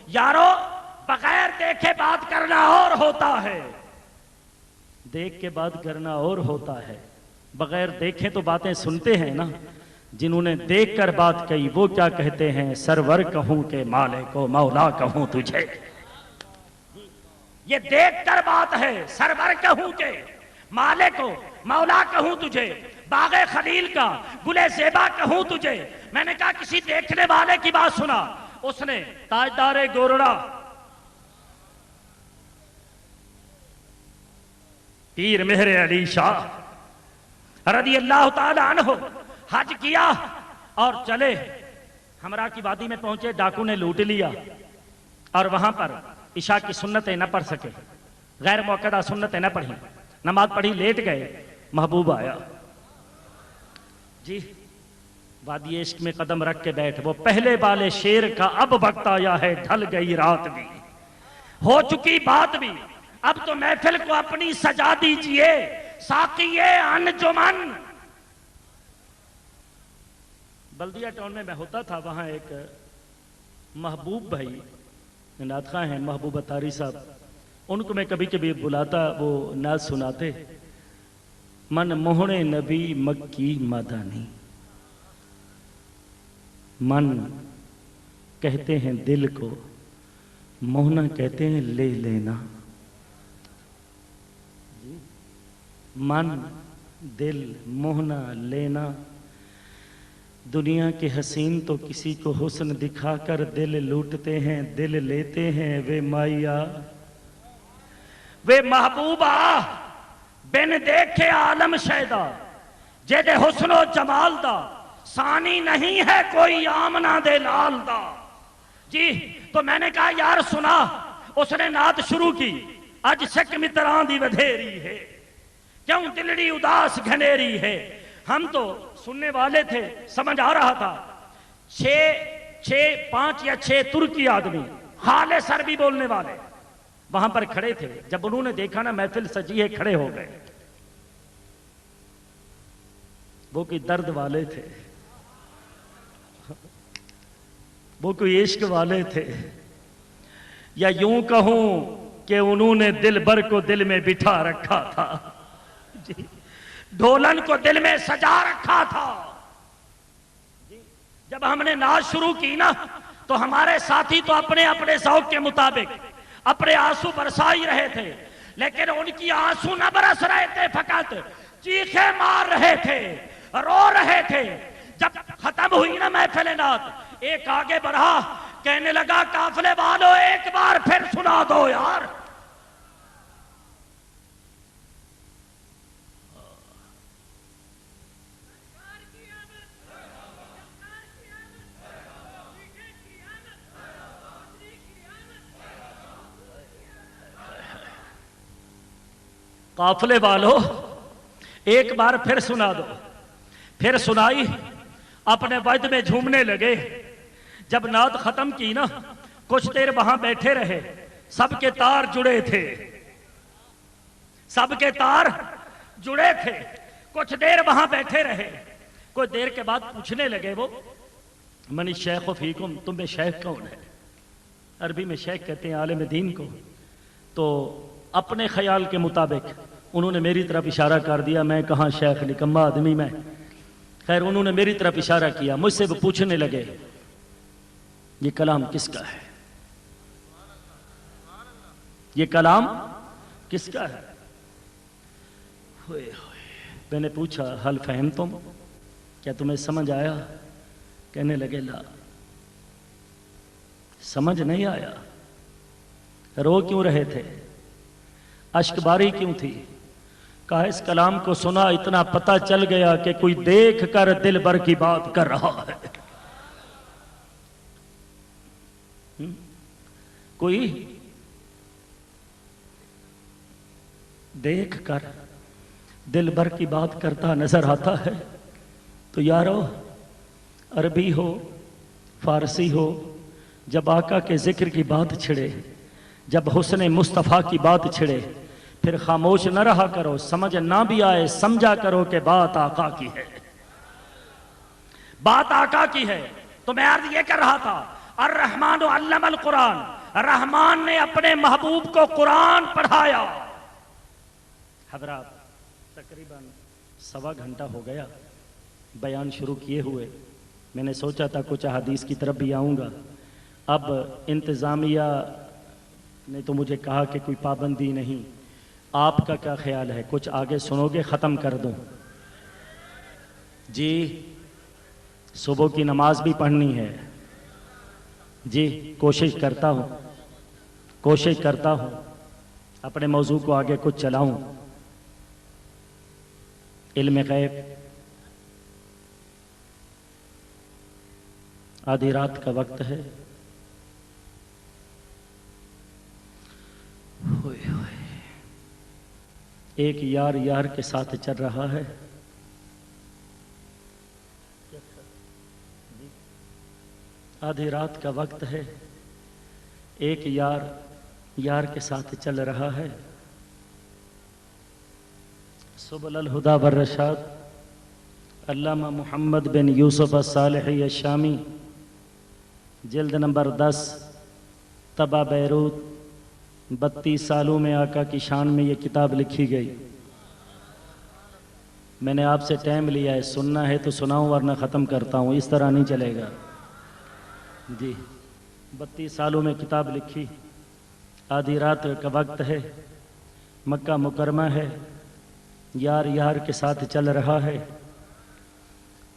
یارو بغیر دیکھے بات کرنا اور ہوتا ہے، دیکھ کے بات کرنا اور ہوتا ہے. بغیر دیکھے تو باتیں سنتے ہیں نا، جنہوں نے دیکھ کر بات کہی وہ کیا کہتے ہیں؟ سرور کہوں کہ مالک و مولا کہوں تجھے. یہ دیکھ کر بات ہے، سرور کہوں کہ مالک و مولا کہوں تجھے، باغ خلیل کا گلے زیبا کہوں تجھے. میں نے کہا کسی دیکھنے والے کی بات سنا. اس نے تاجدار گورڑا پیر مہر علی شاہ رضی اللہ تعالی عنہ حج کیا اور چلے، ہمراہ کی وادی میں پہنچے، ڈاکو نے لوٹ لیا، اور وہاں پر عشاء کی سنتیں نہ پڑھ سکے، غیر موقعہ سنتیں نہ پڑھی، نماز پڑھی، لیٹ گئے. محبوب آیا، جی وادی عشق میں قدم رکھ کے بیٹھ، وہ پہلے والے شیر کا اب وقت آیا ہے، ڈھل گئی رات بھی، ہو چکی بات بھی، اب تو محفل کو اپنی سجا دیجئے ساقیے انجمن. بلدیہ ٹاؤن میں ہوتا تھا، وہاں ایک محبوب بھائی نعت خواں ہیں، محبوب اتاری صاحب، ان کو میں کبھی کبھی بلاتا، وہ نعت سناتے. من موہن نبی مکی مدانی، من کہتے ہیں دل کو، موہنا کہتے ہیں لے لینا. من، دل، موہنا، لینا. دنیا کے حسین تو کسی کو حسن دکھا کر دل لوٹتے ہیں، دل لیتے ہیں. وے مائیا وے محبوبہ بن دیکھے عالم شیدا، جیدے حسن و جمال دا ثانی نہیں ہے کوئی آمنہ دے لال دا. جی تو میں نے کہا یار سنا، اس نے نعت شروع کی. اج سک متران دی ودھیری ہے، کیوں دلڑی اداس گھنیری ہے. ہم تو سننے والے تھے، سمجھ آ رہا تھا. 5 یا 6 ترکی آدمی خالص عربی بولنے والے وہاں پر کھڑے تھے. جب انہوں نے دیکھا نا محفل سجی ہے، کھڑے ہو گئے. وہ کوئی درد والے تھے، وہ کوئی عشق والے تھے، یا یوں کہوں کہ انہوں نے دل بر کو دل میں بٹھا رکھا تھا. جی ڈھولن کو دل میں سجا رکھا تھا. جب ہم نے نعت شروع کی نا تو ہمارے ساتھی تو اپنے اپنے ذوق کے مطابق اپنے آنسو برسا ہی رہے تھے، لیکن ان کی آنسو نہ برس رہے تھے، فقط چیخیں مار رہے تھے، رو رہے تھے. جب ختم ہوئی نا محفل نعت، ایک آگے بڑھا، کہنے لگا قافلے والو ایک بار پھر سنا دو یار. قافلے والو ایک بار پھر سنا دو. پھر سنائی، اپنے وجد میں جھومنے لگے. جب نعت ختم کی نا کچھ دیر وہاں بیٹھے رہے. سب کے تار جڑے تھے، سب کے تار جڑے تھے. کچھ دیر وہاں بیٹھے رہے. کچھ دیر کے بعد پوچھنے لگے وہ، منی شیخ فیکم، تم میں شیخ کون ہے؟ عربی میں شیخ کہتے ہیں عالم دین کو. تو اپنے خیال کے مطابق انہوں نے میری طرف اشارہ کر دیا. میں کہاں شیخ، نکما آدمی میں. خیر انہوں نے میری طرف اشارہ کیا. مجھ سے وہ پوچھنے لگے یہ کلام کس کا ہے؟ یہ کلام کس کا ہے؟ میں نے پوچھا حل فہمتم، کیا تمہیں سمجھ آیا؟ کہنے لگے لا، سمجھ نہیں آیا. رو کیوں رہے تھے؟ اشک باری کیوں تھی؟ کہا اس کلام کو سنا اتنا پتہ چل گیا کہ کوئی دیکھ کر دل بر کی بات کر رہا ہے. کوئی دیکھ کر دل بر کی بات کرتا نظر آتا ہے. تو یارو عربی ہو فارسی ہو، جب آقا کے ذکر کی بات چھڑے، جب حسن مصطفیٰ کی بات چھڑے، پھر خاموش نہ رہا کرو. سمجھ نہ بھی آئے سمجھا کرو کہ بات آقا کی ہے، بات آقا کی ہے. تو میں عرض یہ کر رہا تھا، الرحمن علم القرآن، رحمان نے اپنے محبوب کو قرآن پڑھایا. حضرات تقریباً 1.25 گھنٹہ ہو گیا بیان شروع کیے ہوئے. میں نے سوچا تھا کچھ احادیث کی طرف بھی آؤں گا. اب انتظامیہ نے تو مجھے کہا کہ کوئی پابندی نہیں. آپ کا کیا خیال ہے؟ کچھ آگے سنو گے؟ ختم کر دوں؟ جی صبح کی نماز بھی پڑھنی ہے. جی کوشش کرتا ہوں اپنے موضوع کو آگے کچھ چلاؤں. علم غیب، آدھی رات کا وقت ہے. ایک یار یار کے ساتھ چل رہا ہے. آدھی رات کا وقت ہے، ایک یار یار کے ساتھ چل رہا ہے. سبل الہدی والرشاد علامہ محمد بن یوسف الصالحی الشامی، جلد نمبر 10، طبع بیروت. 32 سالوں میں آقا کی شان میں یہ کتاب لکھی گئی. میں نے آپ سے ٹائم لیا ہے، سننا ہے تو سناؤں ورنہ ختم کرتا ہوں. اس طرح نہیں چلے گا. جی 32 سالوں میں کتاب لکھی. آدھی رات کا وقت ہے، مکہ مکرمہ ہے، یار یار کے ساتھ چل رہا ہے،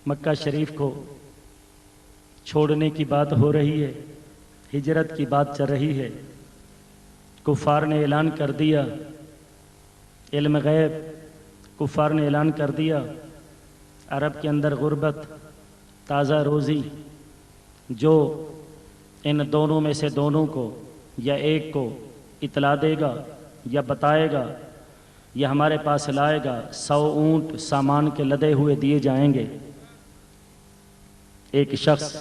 مکہ شریف کو چھوڑنے کی بات ہو رہی ہے، ہجرت کی بات چل رہی ہے۔ کفار نے اعلان کر دیا، علم غیب، کفار نے اعلان کر دیا عرب کے اندر غربت، تازہ روزی، جو ان دونوں میں سے دونوں کو یا ایک کو اطلاع دے گا یا بتائے گا یا ہمارے پاس لائے گا، 100 اونٹ سامان کے لدے ہوئے دیے جائیں گے۔ ایک شخص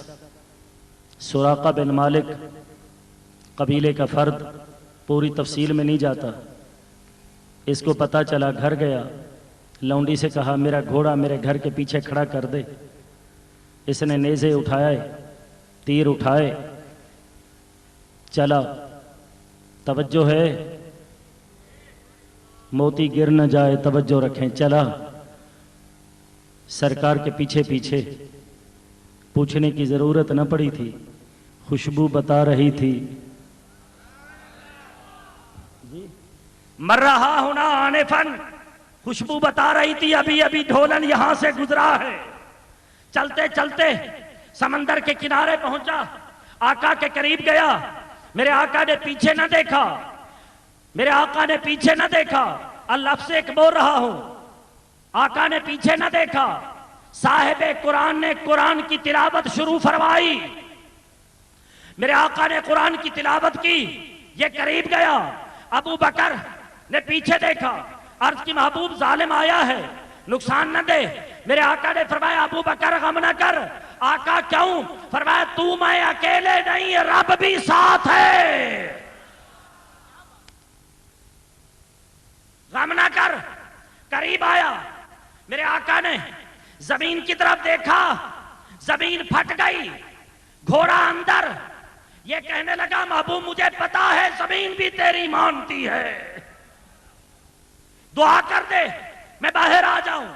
سراقہ بن مالک قبیلے کا فرد، پوری تفصیل میں نہیں جاتا، اس کو پتہ چلا، گھر گیا، لونڈی سے کہا میرا گھوڑا میرے گھر کے پیچھے کھڑا کر دے۔ اس نے نیزے اٹھائے، تیر اٹھائے، چلا۔ توجہ ہے، موتی گر نہ جائے، توجہ رکھیں، چلا سرکار کے پیچھے پیچھے۔ پوچھنے کی ضرورت نہ پڑی تھی، خوشبو بتا رہی تھی۔ مر رہا ہونا آنے فن، خوشبو بتا رہی تھی ابھی ابھی ڈھولن یہاں سے گزرا ہے۔ چلتے چلتے سمندر کے کنارے پہنچا، آقا کے قریب گیا، میرے آقا نے پیچھے نہ دیکھا، میرے آقا نے پیچھے نہ دیکھا، اللہ سے ایک بول رہا ہوں، آقا نے پیچھے نہ دیکھا۔ صاحب قرآن نے قرآن کی تلاوت شروع فرمائی، میرے آقا نے قرآن کی تلاوت کی، یہ قریب گیا، ابو بکر نے پیچھے دیکھا، عرض کی محبوب ظالم آیا ہے، نقصان نہ دے۔ میرے آقا نے فرمایا ابو بکر غم نہ کر۔ آقا کیوں؟ فرمایا تو میں اکیلے نہیں، رب بھی ساتھ ہے، غم نہ کر۔ قریب آیا، میرے آقا نے زمین کی طرف دیکھا، زمین پھٹ گئی، گھوڑا اندر، یہ کہنے لگا محبوب مجھے پتا ہے زمین بھی تیری مانتی ہے، دعا کر دے میں باہر آ جاؤں۔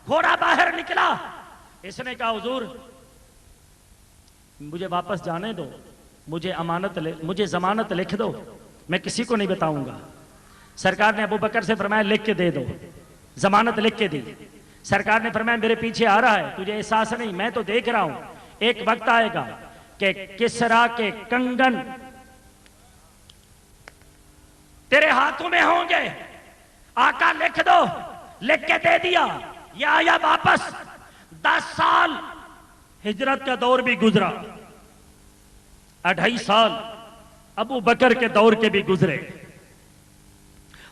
گھوڑا باہر نکلا، اس نے کہا حضور مجھے واپس جانے دو، مجھے ضمانت لکھ دو، میں کسی کو نہیں بتاؤں گا۔ سرکار نے ابو بکر سے فرمایا لکھ کے دے دو، ضمانت لکھ کے دی۔ سرکار نے فرمایا میرے پیچھے آ رہا ہے، تجھے احساس نہیں؟ میں تو دیکھ رہا ہوں، ایک وقت آئے گا کہ کسرا کے کنگن تیرے ہاتھوں میں ہوں گے۔ آقا لکھ دو، لکھ کے دے دیا۔ یہ آیا واپس، 10 سال ہجرت کا دور بھی گزرا، 2.5 سال ابو بکر کے دور کے بھی گزرے،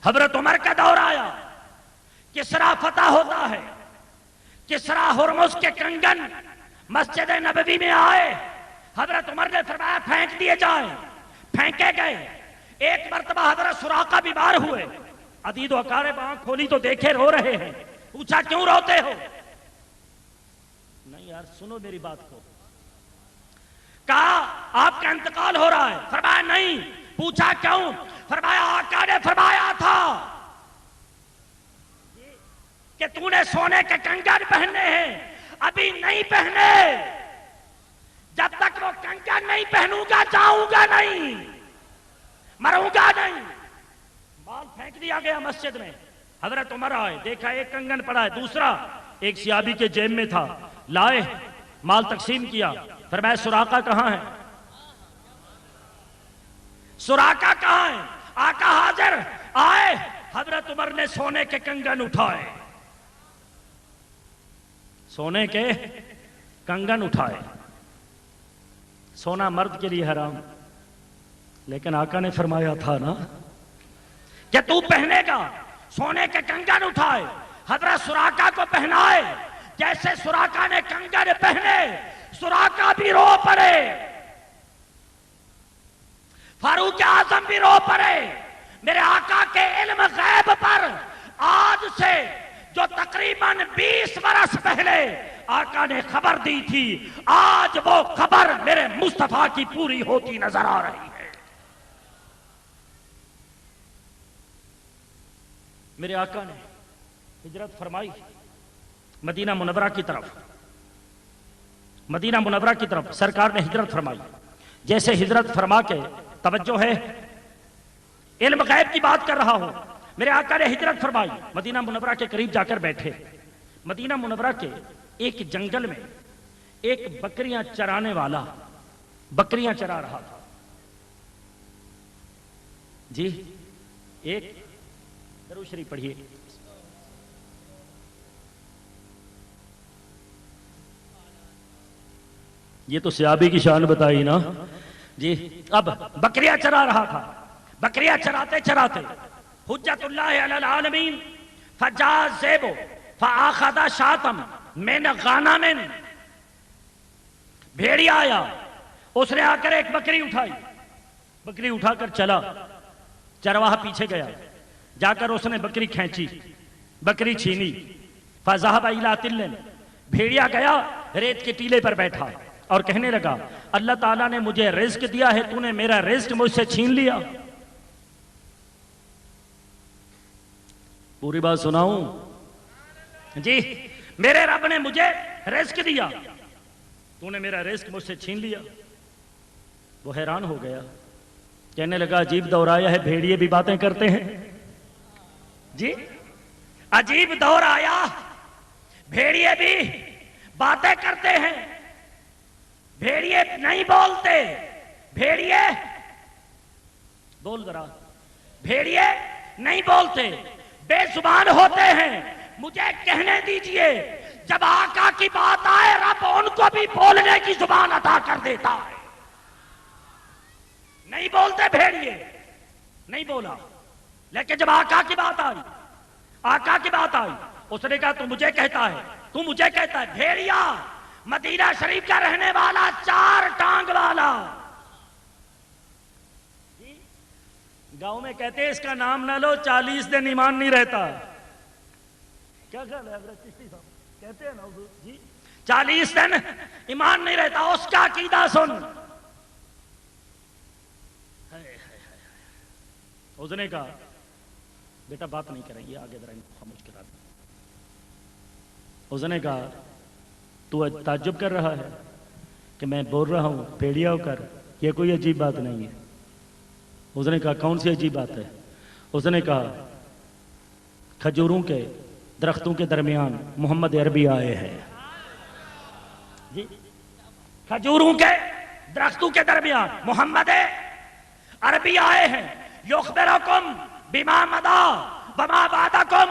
حضرت عمر کا دور آیا، کسرا فتح ہوتا ہے، کسرا ہرمز کے کنگن مسجد نبوی میں آئے، حضرت عمر نے فرمایا پھینک دیے جائیں، پھینکے گئے۔ ایک مرتبہ حضرت سراقہ بیمار ہوئے، عدید و اقارب آنکھ کھولی تو دیکھے رو رہے ہیں، پوچھا کیوں روتے ہو؟ نہیں یار سنو میری بات کو، کہا آپ کا انتقال ہو رہا ہے، فرمایا نہیں، پوچھا کیوں؟ فرمایا آقا نے فرمایا تھا کہ تو نے سونے کے کنگن پہنے ہیں، ابھی نہیں پہنے، جب تک وہ کنگن نہیں پہنوں گا جاؤں گا نہیں، مروں گا نہیں۔ مال پھینک دیا گیا مسجد میں، حضرت عمر آئے، دیکھا ایک کنگن پڑا ہے، دوسرا ایک صحابی کے جیب میں تھا، لائے، مال تقسیم کیا۔ فرمایا سراقہ کہاں ہے؟ سراقہ کہاں ہے؟ آقا حاضر، آئے، حضرت عمر نے سونے کے کنگن اٹھائے، سونے کے کنگن اٹھائے۔ سونا مرد کے لیے حرام، لیکن آقا نے فرمایا تھا نا کہ تو پہنے گا۔ سونے کے کنگن اٹھائے، حضرت سراقہ کو پہنائے، جیسے سراقہ نے کنگن پہنے سراقہ بھی رو پڑے، فاروق اعظم بھی رو پڑے۔ میرے آقا کے علم غیب پر آج سے جو تقریباً 20 برس پہلے آقا نے خبر دی تھی، آج وہ خبر میرے مصطفیٰ کی پوری ہوتی نظر آ رہی ہے۔ میرے آقا نے ہجرت فرمائی مدینہ منورہ کی طرف، مدینہ منورہ کی طرف سرکار نے ہجرت فرمائی۔ جیسے ہجرت فرما کے، توجہ ہے، علم غیب کی بات کر رہا ہوں. میرے آقا نے ہجرت فرمائی, مدینہ منورہ کے قریب جا کر بیٹھے. مدینہ منورہ کے ایک جنگل میں ایک بکریاں چرانے والا بکریاں چرا رہا تھا. جی ایک درود شریف پڑھیے. یہ تو صحابی کی شان بتائی نا جی. اب بکریاں چرا رہا تھا. بکریاں چراتے چراتے حجت اللہ علی العالمین فجاء الذئب فآخذ شاة من غنم. بھیڑیا آیا, اس نے آ کر ایک بکری اٹھائی. بکری اٹھا کر چلا. چرواہا پیچھے گیا, جا کر اس نے بکری کھینچی, بکری چھینی. فذهب الى تل. بھیڑیا گیا ریت کے ٹیلے پر بیٹھا اور کہنے لگا اللہ تعالیٰ نے مجھے رزق دیا ہے, تو نے میرا رزق مجھ سے چھین لیا. پوری بات سناؤں جی. میرے رب نے مجھے رزق دیا, تو نے میرا رزق مجھ سے چھین لیا. وہ حیران ہو گیا, کہنے لگا عجیب دور آیا ہے, بھیڑیے بھی باتیں کرتے ہیں جی. عجیب دور آیا, بھیڑیے بھی باتیں کرتے ہیں. بھیڑیے نہیں بولتے. بھیڑیے بول ذرا. بھیڑیے نہیں بولتے, بے زبان ہوتے ہیں. مجھے کہنے دیجئے, جب آقا کی بات آئے رب ان کو بھی بولنے کی زبان عطا کر دیتا ہے. نہیں بولتے بھیڑیے, نہیں بولا. لیکن جب آقا کی بات آئی, آقا کی بات آئی, اس نے کہا تو مجھے کہتا ہے, تو مجھے کہتا ہے. بھیڑیا مدینہ شریف کا رہنے والا, 4 ٹانگ والا. گاؤں میں کہتے ہیں اس کا نام نہ لو, 40 دن ایمان نہیں رہتا. کیا خیال ہے حضرت چشتی صاحب, کہتے ہیں نا جی 40 دن ایمان نہیں رہتا. اس کا عقیدہ سن. اس نے کہا بیٹا بات نہیں کریں گے, آگے ذرا ان کو خاموش کرا دیں. اس نے کہا تو تعجب کر رہا ہے کہ میں بول رہا ہوں بھیڑیا ہو کر, یہ کوئی عجیب بات نہیں ہے. اس نے کہا کون سی عجیب بات ہے؟ اس نے کہا کھجوروں کے درختوں کے درمیان محمد عربی آئے ہیں جی. کھجوروں کے درختوں کے درمیان محمد عربی آئے ہیں. یخبرکم بما مضی وما بعدکم.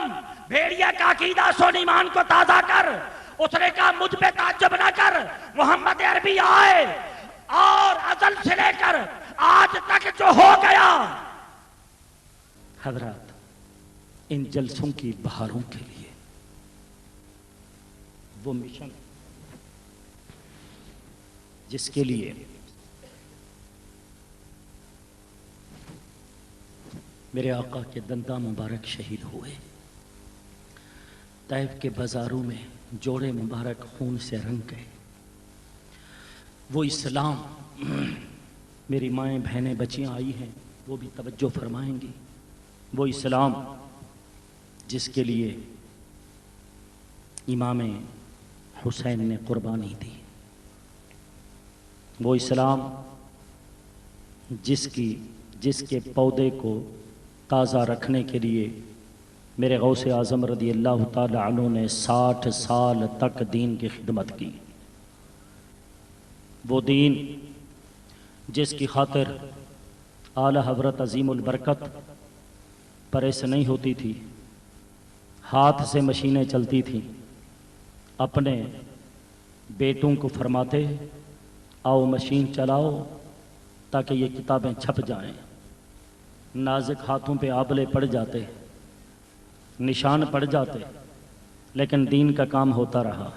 بھیڑیا کا عقیدہ سن, ایمان کو تازہ کر. اس نے کہا مجھ پہ تعجب نہ کر, محمد عربی آئے اور ازل سے لے کر آج تک جو ہو گیا. حضرات ان جلسوں کی بہاروں کے لیے وہ مشن جس کے لیے میرے آقا کے دنداں مبارک شہید ہوئے, طیف کے بازاروں میں جوڑے مبارک خون سے رنگ گئے. وہ اسلام, میری مائیں بہنیں بچیاں آئی ہیں وہ بھی توجہ فرمائیں گی. وہ اسلام جس کے لیے امام حسین نے قربانی دی. وہ اسلام جس کے پودے کو تازہ رکھنے کے لیے میرے غوث اعظم رضی اللہ تعالی عنہ نے 60 سال تک دین کی خدمت کی. وہ دین جس کی خاطر اعلیٰ حضرت عظیم البرکت پریس نہیں ہوتی تھی, ہاتھ سے مشینیں چلتی تھیں. اپنے بیٹوں کو فرماتے آؤ مشین چلاؤ تاکہ یہ کتابیں چھپ جائیں. نازک ہاتھوں پہ آبلے پڑ جاتے, نشان پڑ جاتے, لیکن دین کا کام ہوتا رہا.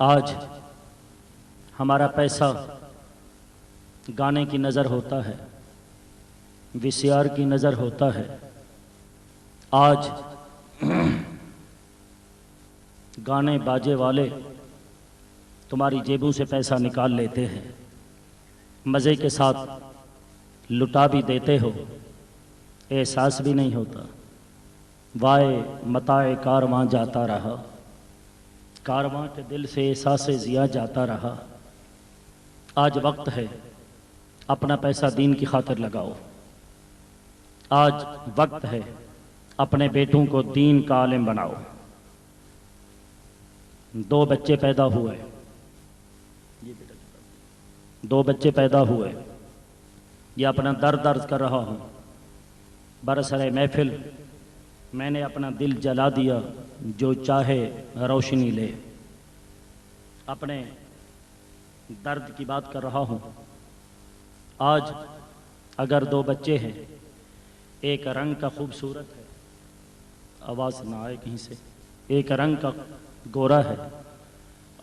آج ہمارا پیسہ گانے کی نظر ہوتا ہے, وی سی آر کی نظر ہوتا ہے. آج گانے باجے والے تمہاری جیبوں سے پیسہ نکال لیتے ہیں, مزے کے ساتھ لٹا بھی دیتے ہو, احساس بھی نہیں ہوتا. وائے متاع کارواں جاتا رہا, کارواں کے دل سے احساس ضیاء جاتا رہا. آج وقت ہے اپنا پیسہ دین کی خاطر لگاؤ. آج وقت ہے اپنے بیٹوں کو دین کا عالم بناؤ۔ 2 بچے پیدا ہوئے، 2 بچے پیدا ہوئے، یہ اپنا درد عرض کر رہا ہوں۔ برسر محفل میں نے اپنا دل جلا دیا، جو چاہے روشنی لے۔ اپنے درد کی بات کر رہا ہوں۔ آج اگر 2 بچے ہیں، ایک رنگ کا خوبصورت ہے، آواز نہ آئے کہیں سے، ایک رنگ کا گورا ہے،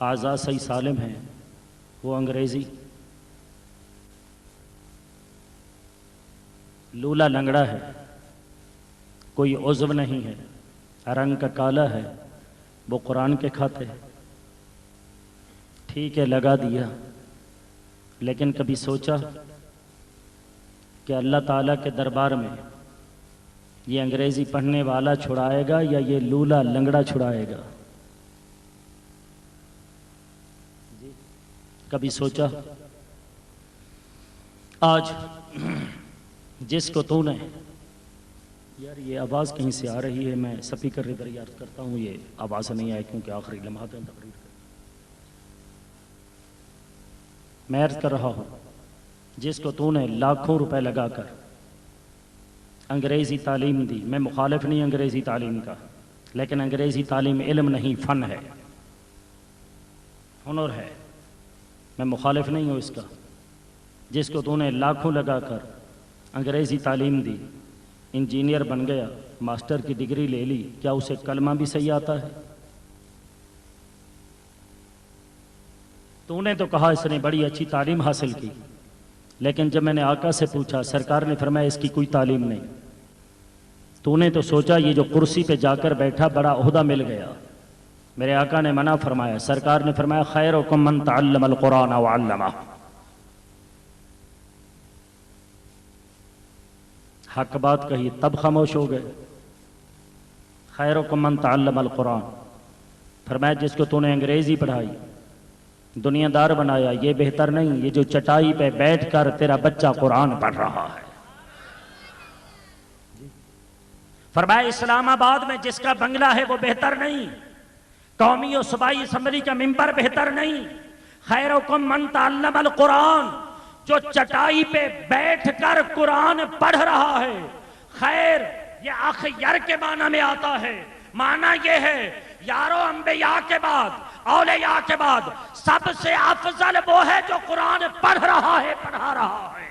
اعضاء صحیح سالم ہیں، وہ انگریزی، لولا لنگڑا ہے، کوئی عضو نہیں ہے، رنگ کا کالا ہے، وہ قرآن کے کھاتے، ٹھیک ہے لگا دیا، لیکن کبھی سوچا کہ اللہ تعالیٰ کے دربار میں یہ انگریزی پڑھنے والا چھڑائے گا یا یہ لولا لنگڑا چھڑائے گا؟ کبھی سوچا؟ آج جس کو تو نے، یار یہ آواز کہیں سے آ رہی ہے، میں سپیکر ادھر یاد کرتا ہوں، یہ آواز نہیں آئے کیونکہ آخری لمحات ہیں تقریر کا۔ میں عرض کر رہا ہوں، جس کو تو نے لاکھوں روپے لگا کر انگریزی تعلیم دی، میں مخالف نہیں انگریزی تعلیم کا، لیکن انگریزی تعلیم علم نہیں فن ہے، ہنر ہے، میں مخالف نہیں ہوں اس کا۔ جس کو تو نے لاکھوں لگا کر انگریزی تعلیم دی، انجینئر بن گیا، ماسٹر کی ڈگری لے لی، کیا اسے کلمہ بھی صحیح آتا ہے؟ تو نے تو کہا اس نے بڑی اچھی تعلیم حاصل کی، لیکن جب میں نے آقا سے پوچھا، سرکار نے فرمایا اس کی کوئی تعلیم نہیں۔ تو نے تو سوچا یہ جو کرسی پہ جا کر بیٹھا بڑا عہدہ مل گیا، میرے آقا نے منع فرمایا، سرکار نے فرمایا خیرکم من تعلم القرآن وعلمہ۔ حق بات کہی تب خاموش ہو گئے۔ خیرکم من تعلم القرآن، فرمایا جس کو تو نے انگریزی پڑھائی، دنیا دار بنایا، یہ بہتر نہیں یہ جو چٹائی پہ بیٹھ کر تیرا بچہ قرآن پڑھ رہا ہے۔ فرمایا اسلام آباد میں جس کا بنگلہ ہے وہ بہتر نہیں، قومی و صوبائی اسمبلی کا ممبر بہتر نہیں۔ خیرکم من تعلم القرآن، جو چٹائی پہ بیٹھ کر قرآن پڑھ رہا ہے۔ خیر یہ اخیر کے معنی میں آتا ہے، معنی یہ ہے یارو انبیاء کے بعد، اولیاء کے بعد سب سے افضل وہ ہے جو قرآن پڑھ رہا ہے، پڑھا رہا ہے۔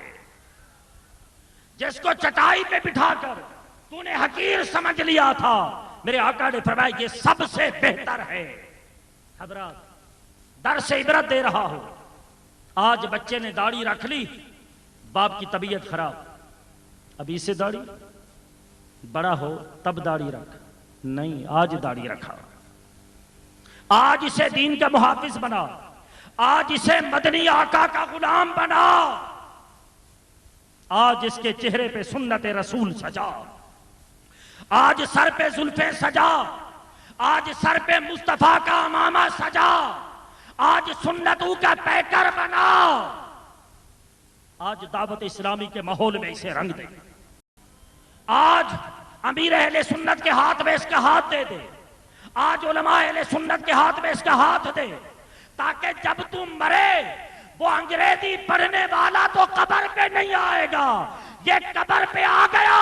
جس کو چٹائی پہ بٹھا کر تو نے حقیر سمجھ لیا تھا، میرے آقا نے فرمایا یہ سب سے بہتر ہے۔ حضرات درس عبرت دے رہا ہوں، آج بچے نے داڑھی رکھ لی، باپ کی طبیعت خراب، ابھی سے داڑھی، بڑا ہو تب داڑھی رکھ، نہیں آج داڑھی رکھا، آج اسے دین کا محافظ بنا، آج اسے مدنی آقا کا غلام بنا، آج اس کے چہرے پہ سنت رسول سجا، آج سر پہ زلفیں سجا، آج سر پہ مصطفیٰ کا امامہ سجا، آج سنتوں کا پیکر بنا، آج دعوت اسلامی کے ماحول میں اسے رنگ دے، آج امیر اہل سنت کے ہاتھ میں اس کا ہاتھ دے دے، آج علماء اہل سنت کے ہاتھ میں اس کا ہاتھ دے، تاکہ جب تم مرے وہ انگریزی پڑھنے والا تو قبر پہ نہیں آئے گا، یہ قبر پہ آ گیا،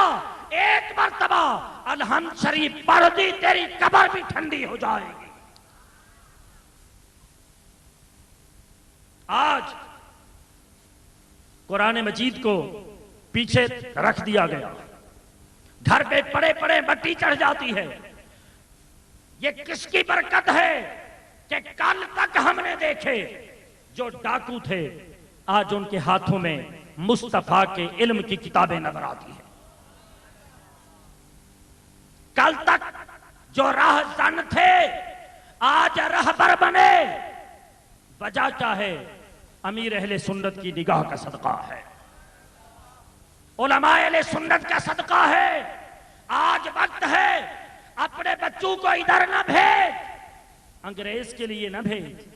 ایک مرتبہ الحمد شریف پڑھ دی، تیری قبر بھی ٹھنڈی ہو جائے گی۔ آج قرآن مجید کو پیچھے رکھ دیا گیا، گھر پہ پڑے پڑے مٹی چڑھ جاتی ہے، یہ کس کی برکت ہے کہ کل تک ہم نے دیکھے جو ڈاکو تھے، آج ان کے ہاتھوں میں مصطفیٰ کے علم کی کتابیں نظر آتی ہیں، کل تک جو راہ زن تھے آج رہبر بنے، وجہ کیا ہے؟ امیر اہل سنت کی نگاہ کا صدقہ ہے، علماء اہل سنت کا صدقہ ہے۔ آج وقت ہے اپنے بچوں کو ادھر نہ بھیج، انگریز کے لیے نہ بھیج،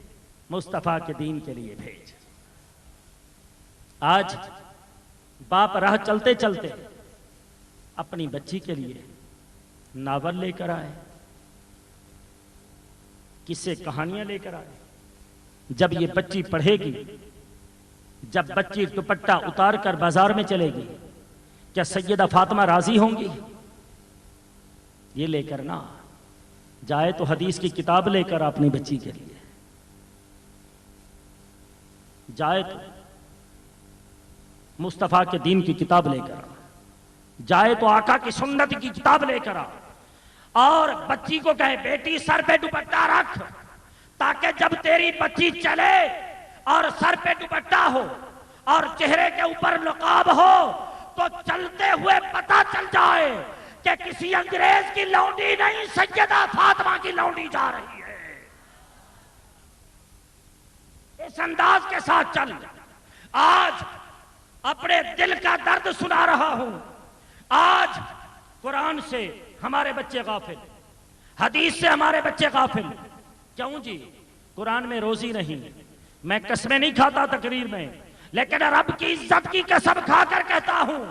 مصطفیٰ کے دین کے لیے بھیج۔ آج باپ راہ چلتے چلتے اپنی بچی کے لیے ناول لے کر آئے، قصے کہانیاں لے کر آئے۔ جب یہ بچی پڑھے گی، جب بچی دوپٹہ اتار کر بازار میں چلے گی، کیا سیدہ فاطمہ راضی ہوں گی؟ یہ لے کر نہ جائے تو حدیث کی کتاب لے کر اپنی بچی کے لیے جائے، تو مصطفیٰ کے دین کی کتاب لے کر جائے، تو آقا کی سنت کی کتاب لے کر اور بچی کو کہے بیٹی سر پہ دوپٹہ رکھ، تاکہ جب تیری بچی چلے اور سر پہ دوپٹہ ہو اور چہرے کے اوپر نقاب ہو تو چلتے ہوئے پتہ چل جائے کہ کسی انگریز کی لونڈی نہیں، سیدہ فاطمہ کی لونڈی جا رہی ہے۔ اس انداز کے ساتھ چل۔ آج اپنے دل کا درد سنا رہا ہوں، آج قرآن سے ہمارے بچے غافل، حدیث سے ہمارے بچے غافل۔ کیوں جی؟ قرآن میں روزی نہیں۔ میں قسمیں نہیں کھاتا تقریر میں، لیکن رب کی عزت کی قسم کھا کر کہتا ہوں،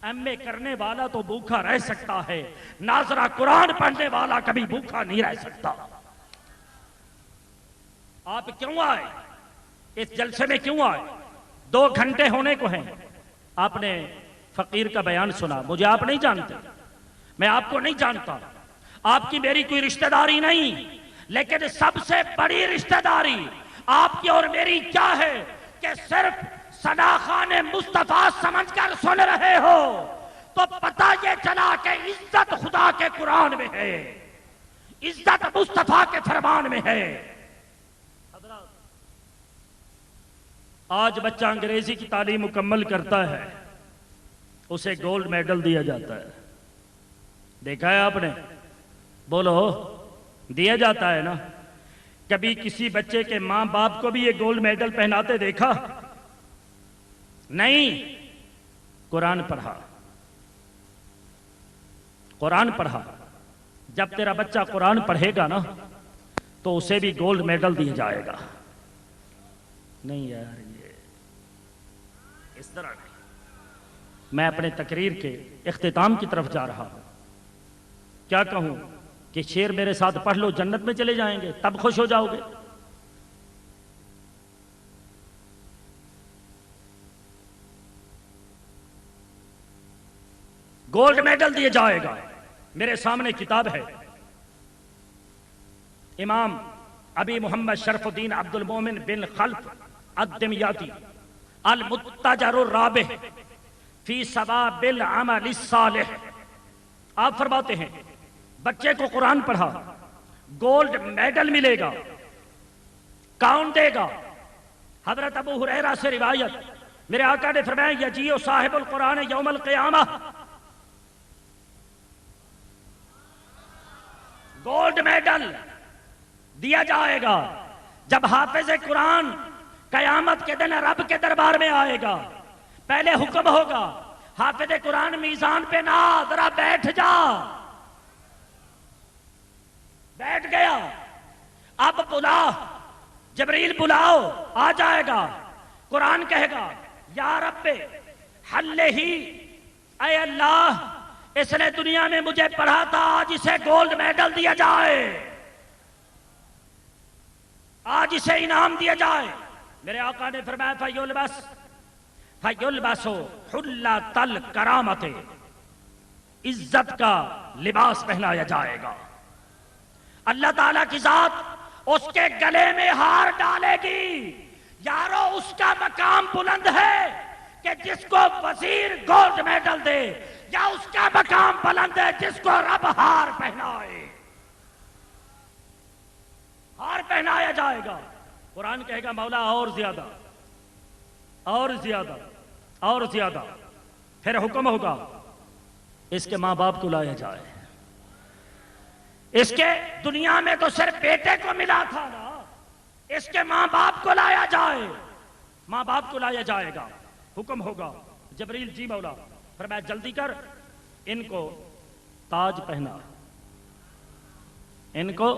ایم اے کرنے والا تو بھوکا رہ سکتا ہے، ناظرہ قرآن پڑھنے والا کبھی بھوکا نہیں رہ سکتا۔ آپ کیوں آئے اس جلسے میں؟ کیوں آئے؟ 2 گھنٹے ہونے کو ہیں۔ آپ نے فقیر کا بیان سنا، مجھے آپ نہیں جانتے، میں آپ کو نہیں جانتا، آپ کی میری کوئی رشتہ داری نہیں، لیکن سب سے بڑی رشتہ داری آپ کی اور میری کیا ہے کہ صرف ثنا خان مصطفیٰ سمجھ کر سن رہے ہو تو پتہ یہ چلا کہ عزت خدا کے قرآن میں ہے، عزت مصطفیٰ کے فرمان میں ہے۔ آج بچہ انگریزی کی تعلیم مکمل کرتا ہے، اسے گولڈ میڈل دیا جاتا ہے، دیکھا ہے آپ نے؟ بولو، دیا جاتا ہے نا؟ کبھی کسی بچے کے ماں باپ کو بھی یہ گولڈ میڈل پہناتے دیکھا؟ نہیں۔ قرآن پڑھا، قرآن پڑھا۔ جب تیرا بچہ قرآن پڑھے گا نا تو اسے بھی گولڈ میڈل دیا جائے گا۔ نہیں یار، یہ اس طرح نہیں۔ میں اپنے تقریر کے اختتام کی طرف جا رہا ہوں۔ کیا کہوں کہ شعر میرے ساتھ پڑھ لو جنت میں چلے جائیں گے، تب خوش ہو جاؤ گے۔ گولڈ میڈل دیا جائے گا۔ میرے سامنے کتاب ہے، امام ابی محمد شرف الدین عبد المومن بن خلف الدمیاطی المتجر الرابح فی ثواب العمل الصالح، آپ فرماتے ہیں بچے کو قرآن پڑھا، گولڈ میڈل ملے گا۔ کون دے گا؟ حضرت ابو ہریرہ سے روایت، میرے آقا نے فرمایا یجیء صاحب القرآن یوم القیامہ، گولڈ میڈل دیا جائے گا جب حافظ قرآن قیامت کے دن رب کے دربار میں آئے گا۔ پہلے حکم ہوگا حافظ قرآن میزان پہ نہ، ذرا بیٹھ جا۔ بیٹھ گیا، اب بلا، جبریل بلاؤ، آ جائے گا۔ قرآن کہے گا یا رب حل ہی، اے اللہ اس نے دنیا میں مجھے پڑھا تھا، آج اسے گولڈ میڈل دیا جائے، آج اسے انعام دیا جائے۔ میرے آقا نے فرمایا فَيُلْبَسُ حُلَّةَ الْكَرَامَةِ، عزت کا لباس پہنایا جائے گا۔ اللہ تعالیٰ کی ذات اس کے گلے میں ہار ڈالے گی۔ یارو اس کا مقام بلند ہے کہ جس کو وزیر گولڈ میڈل دے، یا اس کا مقام بلند ہے جس کو رب ہار پہنائے؟ ہار پہنایا جائے گا۔ قرآن کہے گا مولا اور زیادہ، اور زیادہ، اور زیادہ۔ پھر حکم ہوگا اس کے ماں باپ کو لایا جائے۔ اس کے دنیا میں تو صرف بیٹے کو ملا تھا نا، اس کے ماں باپ کو لایا جائے، ماں باپ کو لایا جائے گا۔ حکم ہوگا جبریل جی مولا، فرمایا جلدی کر، ان کو تاج پہنا۔ ان کو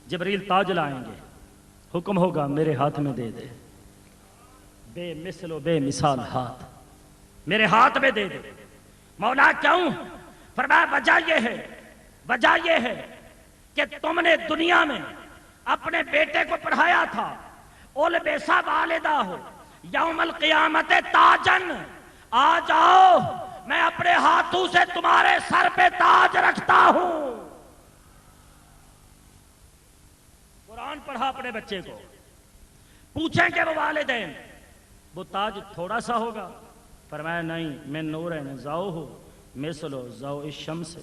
جبریل تاج لائیں گے، حکم ہوگا میرے ہاتھ میں دے دے، بے مثل و بے مثال ہاتھ میرے ہاتھ میں دے دے۔ مولا کیوں؟ فرمایا وجہ یہ ہے کہ تم نے دنیا میں اپنے بیٹے کو پڑھایا تھا، اولبیسا والدہ ہو یوم القیامت تاجن، آ جاؤ میں اپنے ہاتھوں سے تمہارے سر پہ تاج رکھتا ہوں۔ قرآن پڑھا اپنے بچے کو، پوچھیں کہ وہ والدین وہ تاج تھوڑا سا ہوگا؟ فرمایا نہیں، میں نور ہے ضاؤ ہو مثلو ضوء الشمس،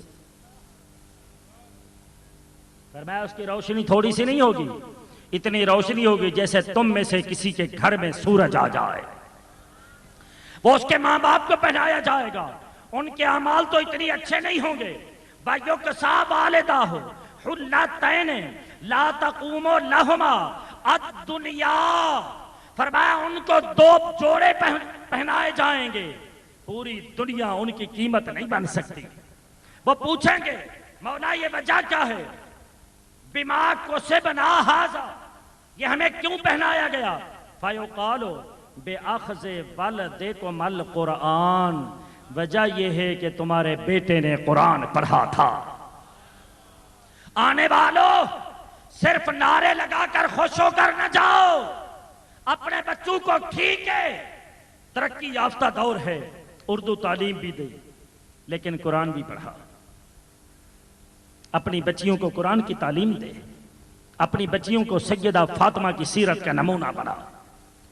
فرمایا اس کی روشنی تھوڑی سی نہیں ہوگی، اتنی روشنی ہوگی جیسے تم میں سے کسی کے گھر میں سورج آ جائے۔ وہ اس کے ماں باپ کو پہنایا جائے گا، ان کے اعمال تو اتنی اچھے نہیں ہوں گے۔ وَيُكْسَى وَالِدَاهُ حُلَّتَيْنِ لَا تَقُومُ لَهُمَا الدُّنْيَا، فرمایا ان کو 2 جوڑے پہنائے جائیں گے، پوری دنیا ان کی قیمت نہیں بن سکتی۔ وہ پوچھیں گے مولا یہ وجہ کیا ہے؟ بِمَا كُسِبْنَا هَذَا، یہ ہمیں کیوں پہنایا گیا؟ فَيُقَالُ بِأَخْذِ وَلَدِكُمُ الْقُرْآنَ، وجہ یہ ہے کہ تمہارے بیٹے نے قرآن پڑھا تھا۔ آنے والوں صرف نعرے لگا کر خوش ہو کر نہ جاؤ، اپنے بچوں کو ٹھیک ہے ترقی یافتہ دور ہے، اردو تعلیم بھی دے لیکن قرآن بھی پڑھا، اپنی بچیوں کو قرآن کی تعلیم دے، اپنی بچیوں کو سیدہ فاطمہ کی سیرت کا نمونہ بنا۔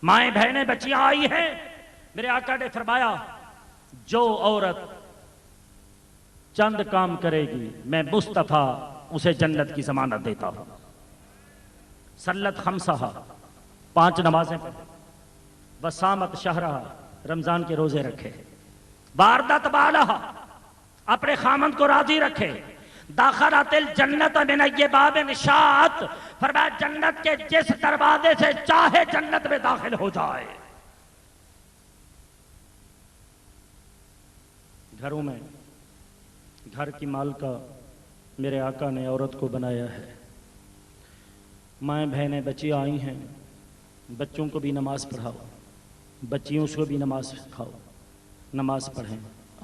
مائیں بہنیں بچیاں آئی ہیں، میرے آقا نے فرمایا جو عورت چند کام کرے گی میں مصطفیٰ اسے جنت کی ضمانت دیتا ہوں۔ صلت خمسہا، 5 نمازیں پڑھے، وصامت شہرہا، رمضان کے روزے رکھے، واردت بالہا، اپنے خامند کو راضی رکھے، داخلت الجنت من ای باب شاءت، فرمایا جنت کے جس دروازے سے چاہے جنت میں داخل ہو جائے۔ گھروں میں گھر کی مالکہ میرے آقا نے عورت کو بنایا ہے۔ مائیں بہنیں بچیاں آئی ہیں، بچوں کو بھی نماز پڑھاؤ، بچیوں کو بھی نماز سکھاؤ، نماز پڑھیں۔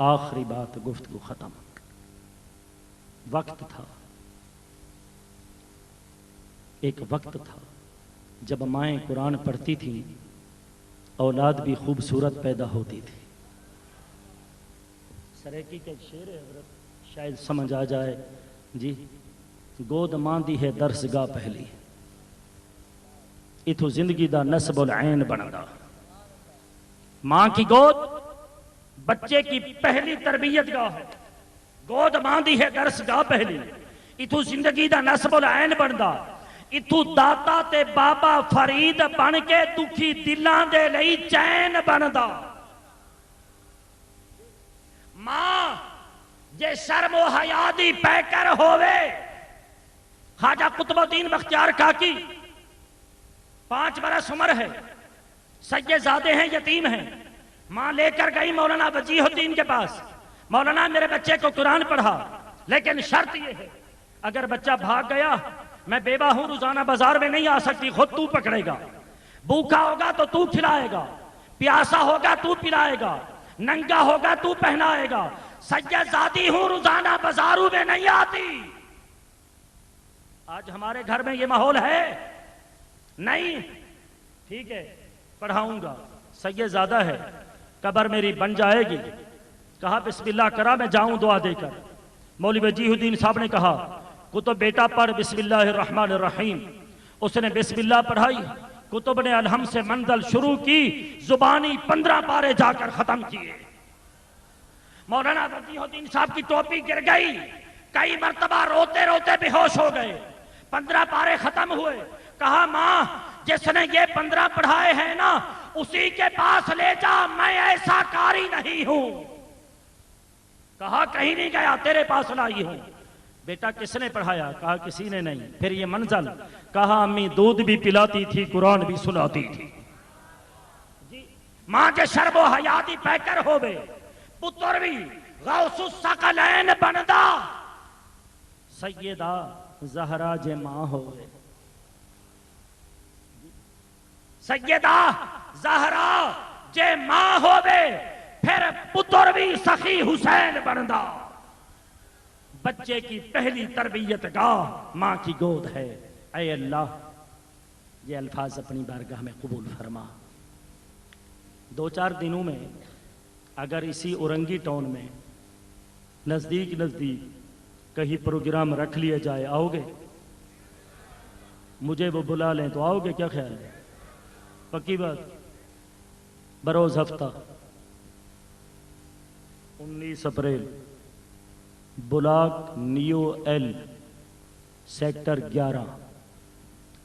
آخری بات، گفتگو ختم۔ وقت تھا، ایک وقت تھا جب مائیں قرآن پڑھتی تھیں، اولاد بھی خوبصورت پیدا ہوتی تھی۔ سریکی کے شعر حضرت شاید سمجھ آ جائے جی، گود ماندی ہے درسگاہ پہلی، اتھو زندگی دا نسب العین بندا۔ ماں کی گود بچے کی پہلی تربیت گاہ ہے، گود ماندی ہے درسگاہ پہلی، اتھو زندگی دا نسب العین بندا، اتھو داتا تے بابا فرید بن کے دکھی دلان دے لئی چین بندا۔ ماں جے شرم و حیا دی پیکر ہووے، خواجہ قطب الدین بختیار کاکی 5 برس عمر ہے، سیدزادے ہیں، یتیم ہیں، ماں لے کر گئی مولانا وجیہ الدین کے پاس، مولانا میرے بچے کو قرآن پڑھا، لیکن شرط یہ ہے اگر بچہ بھاگ گیا میں بیوہ ہوں، روزانہ بازار میں نہیں آ سکتی، خود تو پکڑے گا، بھوکا ہوگا تو تو کھلائے گا، پیاسا ہوگا تو پلائے گا، ننگا ہوگا تو پہنائے گا، سیدزادی ہوں روزانہ بازاروں میں نہیں آتی۔ آج ہمارے گھر میں یہ ماحول ہے نہیں، ٹھیک ہے پڑھاؤں گا، سیدزادہ ہے، قبر میری بن جائے گی، کہا بسم اللہ کرا میں جاؤں دعا دے کر، مولوی وجیہ الدین صاحب نے کہا کتب بیٹا پڑھ بسم اللہ الرحمن الرحیم، اس نے بسم اللہ پڑھائی، کتب نے الحم سے منزل شروع کی، زبانی 15 پارے جا کر ختم کیے۔ مولانا وجیہ الدین صاحب کی ٹوپی گر گئی، کئی مرتبہ روتے روتے بے ہوش ہو گئے، 15 پارے ختم ہوئے، کہا ماں جس نے یہ 15 پڑھائے ہیں نا اسی کے پاس لے جا، میں ایسا کاری نہیں ہوں۔ کہا کہیں نہیں گیا، تیرے پاس لائی ہوں۔ بیٹا کس نے پڑھایا؟ کہا کسی نے نہیں۔ پھر یہ منزل، کہا امی دودھ بھی پلاتی تھی، قرآن بھی سناتی تھی۔ ماں کے شرب و حیاتی پیکر ہوئے، پتر بھی غوث الثقلین بندا، سیدہ زہرا جے ماں ہوئے، سیدہ زہرا جے ماں ہوئے، پھر پتر بھی سخی حسین بندا، بچے کی پہلی تربیت گاہ ماں کی گود ہے۔ اے اللہ یہ الفاظ اپنی بارگاہ میں قبول فرما۔ 2-4 دنوں میں اگر اسی اورنگی ٹاؤن میں نزدیک کہیں پروگرام رکھ لیا جائے، آؤ گے؟ مجھے وہ بلا لیں تو آؤ گے؟ کیا خیال ہے؟ پکی بات؟ بروز ہفتہ 19 April block new L sector 11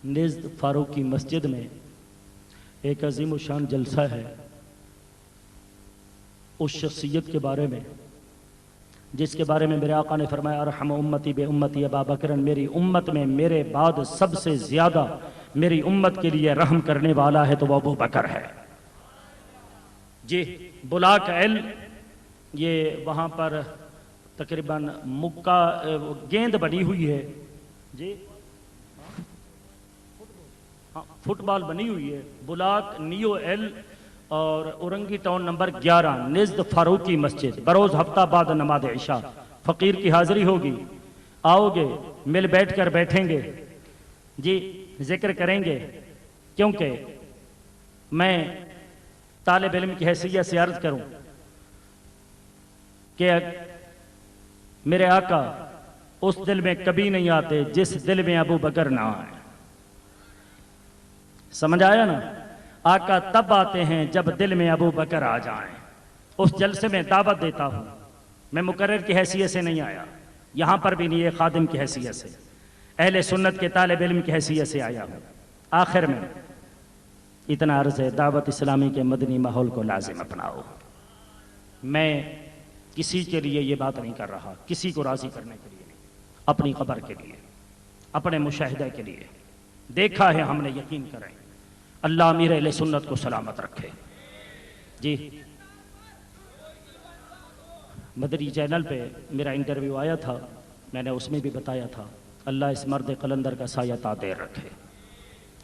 نزد فاروقی مسجد میں ایک عظیم الشان جلسہ ہے، اس شخصیت کے بارے میں جس کے بارے میں میرے آقا نے فرمایا ارحم امتی بے امتی ابا بکر، میری امت میں میرے بعد سب سے زیادہ میری امت کے لیے رحم کرنے والا ہے تو وہ ابو بکر ہے۔ جی بلاک ایل، یہ وہاں پر تقریباً مکہ گیند بنی ہوئی ہے، جی فٹ بال بنی ہوئی ہے، بلاک نیو ایل اور اورنگی ٹاؤن نمبر 11 نزد فاروقی مسجد، بروز ہفتہ بعد نماز عشاء فقیر کی حاضری ہوگی، آؤ گے؟ مل بیٹھ کر بیٹھیں گے، جی ذکر کریں گے، کیونکہ میں طالب علم کی حیثیت سے عرض کروں کہ میرے آقا اس دل میں کبھی نہیں آتے جس دل میں ابو بکر نہ آئے۔ سمجھ آیا نا؟ آقا تب آتے ہیں جب دل میں ابو بکر آ جائیں۔ اس جلسے میں دعوت دیتا ہوں، میں مقرر کی حیثیت سے نہیں آیا، یہاں پر بھی نہیں، ایک خادم کی حیثیت سے، اہل سنت کے طالب علم کی حیثیت سے آیا ہوں۔ آخر میں اتنا عرض ہے، دعوت اسلامی کے مدنی ماحول کو لازم اپناؤ۔ میں کسی کے لیے یہ بات نہیں کر رہا، کسی کو راضی کرنے کے لیے نہیں، اپنی خبر کے لیے، اپنے مشاہدہ کے لیے۔ دیکھا ہے ہم نے، یقین کریں، اللہ امیر اہل سنت کو سلامت رکھے۔ جی مدری چینل پہ میرا انٹرویو آیا تھا، میں نے اس میں بھی بتایا تھا، اللہ اس مرد قلندر کا سایہ تا دیر رکھے۔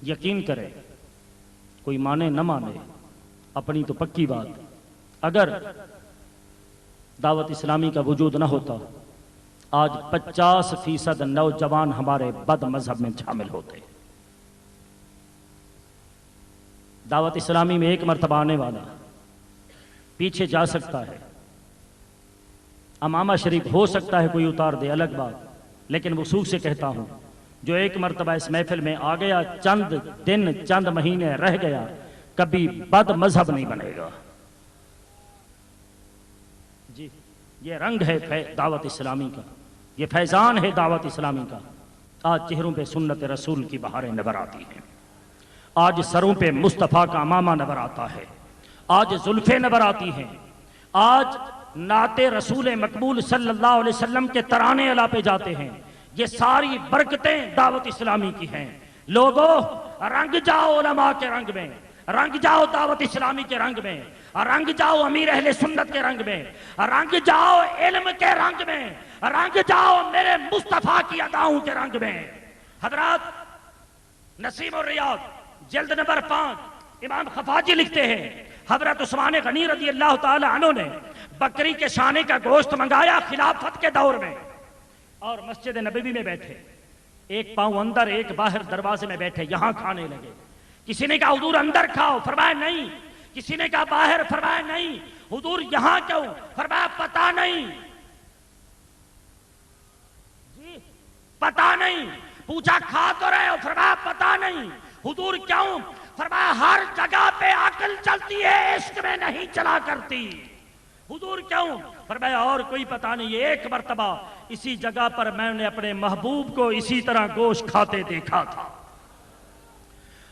یقین کرے، کوئی مانے نہ مانے، اپنی تو پکی بات، اگر دعوت اسلامی کا وجود نہ ہوتا آج 50% نوجوان ہمارے بد مذہب میں شامل ہوتے۔ دعوت اسلامی میں ایک مرتبہ آنے والا پیچھے جا سکتا ہے، امامہ شریف ہو سکتا ہے کوئی اتار دے، الگ بات، لیکن وثوق سے کہتا ہوں جو ایک مرتبہ اس محفل میں آ گیا، چند دن چند مہینے رہ گیا، کبھی بد مذہب نہیں بنے گا۔ جی یہ رنگ ہے دعوت اسلامی کا، یہ فیضان ہے دعوت اسلامی کا۔ آج چہروں پہ سنت رسول کی بہاریں نظر آتی ہیں، آج سروں پہ مصطفیٰ کا امامہ نظر آتا ہے، آج زلفیں نظر آتی ہیں، آج نعت رسول مقبول صلی اللہ علیہ وسلم کے ترانے اعلیٰ پہ جاتے ہیں۔ یہ ساری برکتیں دعوت اسلامی کی ہیں۔ لوگو رنگ جاؤ علماء کے رنگ میں، رنگ جاؤ دعوت اسلامی کے رنگ میں، رنگ جاؤ امیر اہل سنت کے رنگ میں، رنگ جاؤ علم کے رنگ میں، رنگ جاؤ میرے مصطفیٰ کی اداؤں کے رنگ میں۔ حضرات نسیم الریاض جلد نمبر 5 امام خفاجی لکھتے ہیں، حضرت عثمان غنی رضی اللہ تعالی عنہ نے بکری کے شانے کا گوشت منگایا خلافت کے دور میں، اور مسجد نبوی میں بیٹھے، ایک پاؤں اندر ایک باہر دروازے میں بیٹھے، یہاں کھانے لگے۔ کسی نے کہا حضور اندر کھاؤ، فرمایا نہیں۔ کسی نے کہا باہر، فرمایا نہیں۔ حضور یہاں کیوں؟ فرمایا پتہ نہیں۔ جی پتہ نہیں۔ پوچھا کھا تو رہے ہو؟ فرمایا پتہ نہیں۔ حضور کیوں؟ فرمایا ہر جگہ پہ عقل چلتی ہے، عشق میں نہیں چلا کرتی۔ حضور کیوں؟ فرمایا اور کوئی پتہ نہیں، ایک مرتبہ اسی جگہ پر میں نے اپنے محبوب کو اسی طرح گوشت کھاتے دیکھا تھا۔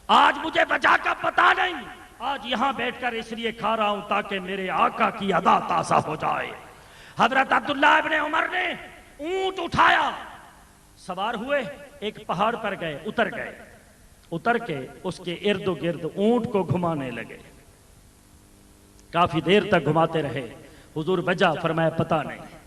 آج مجھے وجہ کا پتہ نہیں، آج یہاں بیٹھ کر اس لیے کھا رہا ہوں تاکہ میرے آقا کی ادا تازہ ہو جائے۔ حضرت عبداللہ ابن عمر نے اونٹ اٹھایا، سوار ہوئے، ایک پہاڑ پر گئے، اتر کے اس کے ارد و گرد اونٹ کو گھمانے لگے، کافی دیر تک گھماتے رہے۔ حضور وجہ؟ فرمایا پتہ نہیں۔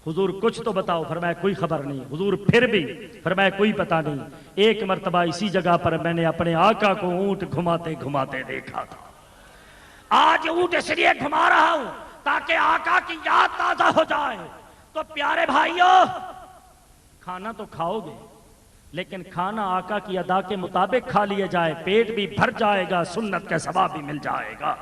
حضور کچھ تو بتاؤ؟ فرمایا کوئی خبر نہیں۔ حضور پھر بھی؟ فرمایا کوئی پتہ نہیں۔ ایک مرتبہ اسی جگہ پر میں نے اپنے آقا کو اونٹ گھماتے گھماتے دیکھا تھا۔ آج اونٹ اس لیے گھما رہا ہوں تاکہ آقا کی یاد تازہ ہو جائے۔ تو پیارے بھائیو، کھانا تو کھاؤ گے لیکن کھانا آقا کی ادا کے مطابق کھا لیا جائے، پیٹ بھی بھر جائے گا، سنت کا ثواب بھی مل جائے گا۔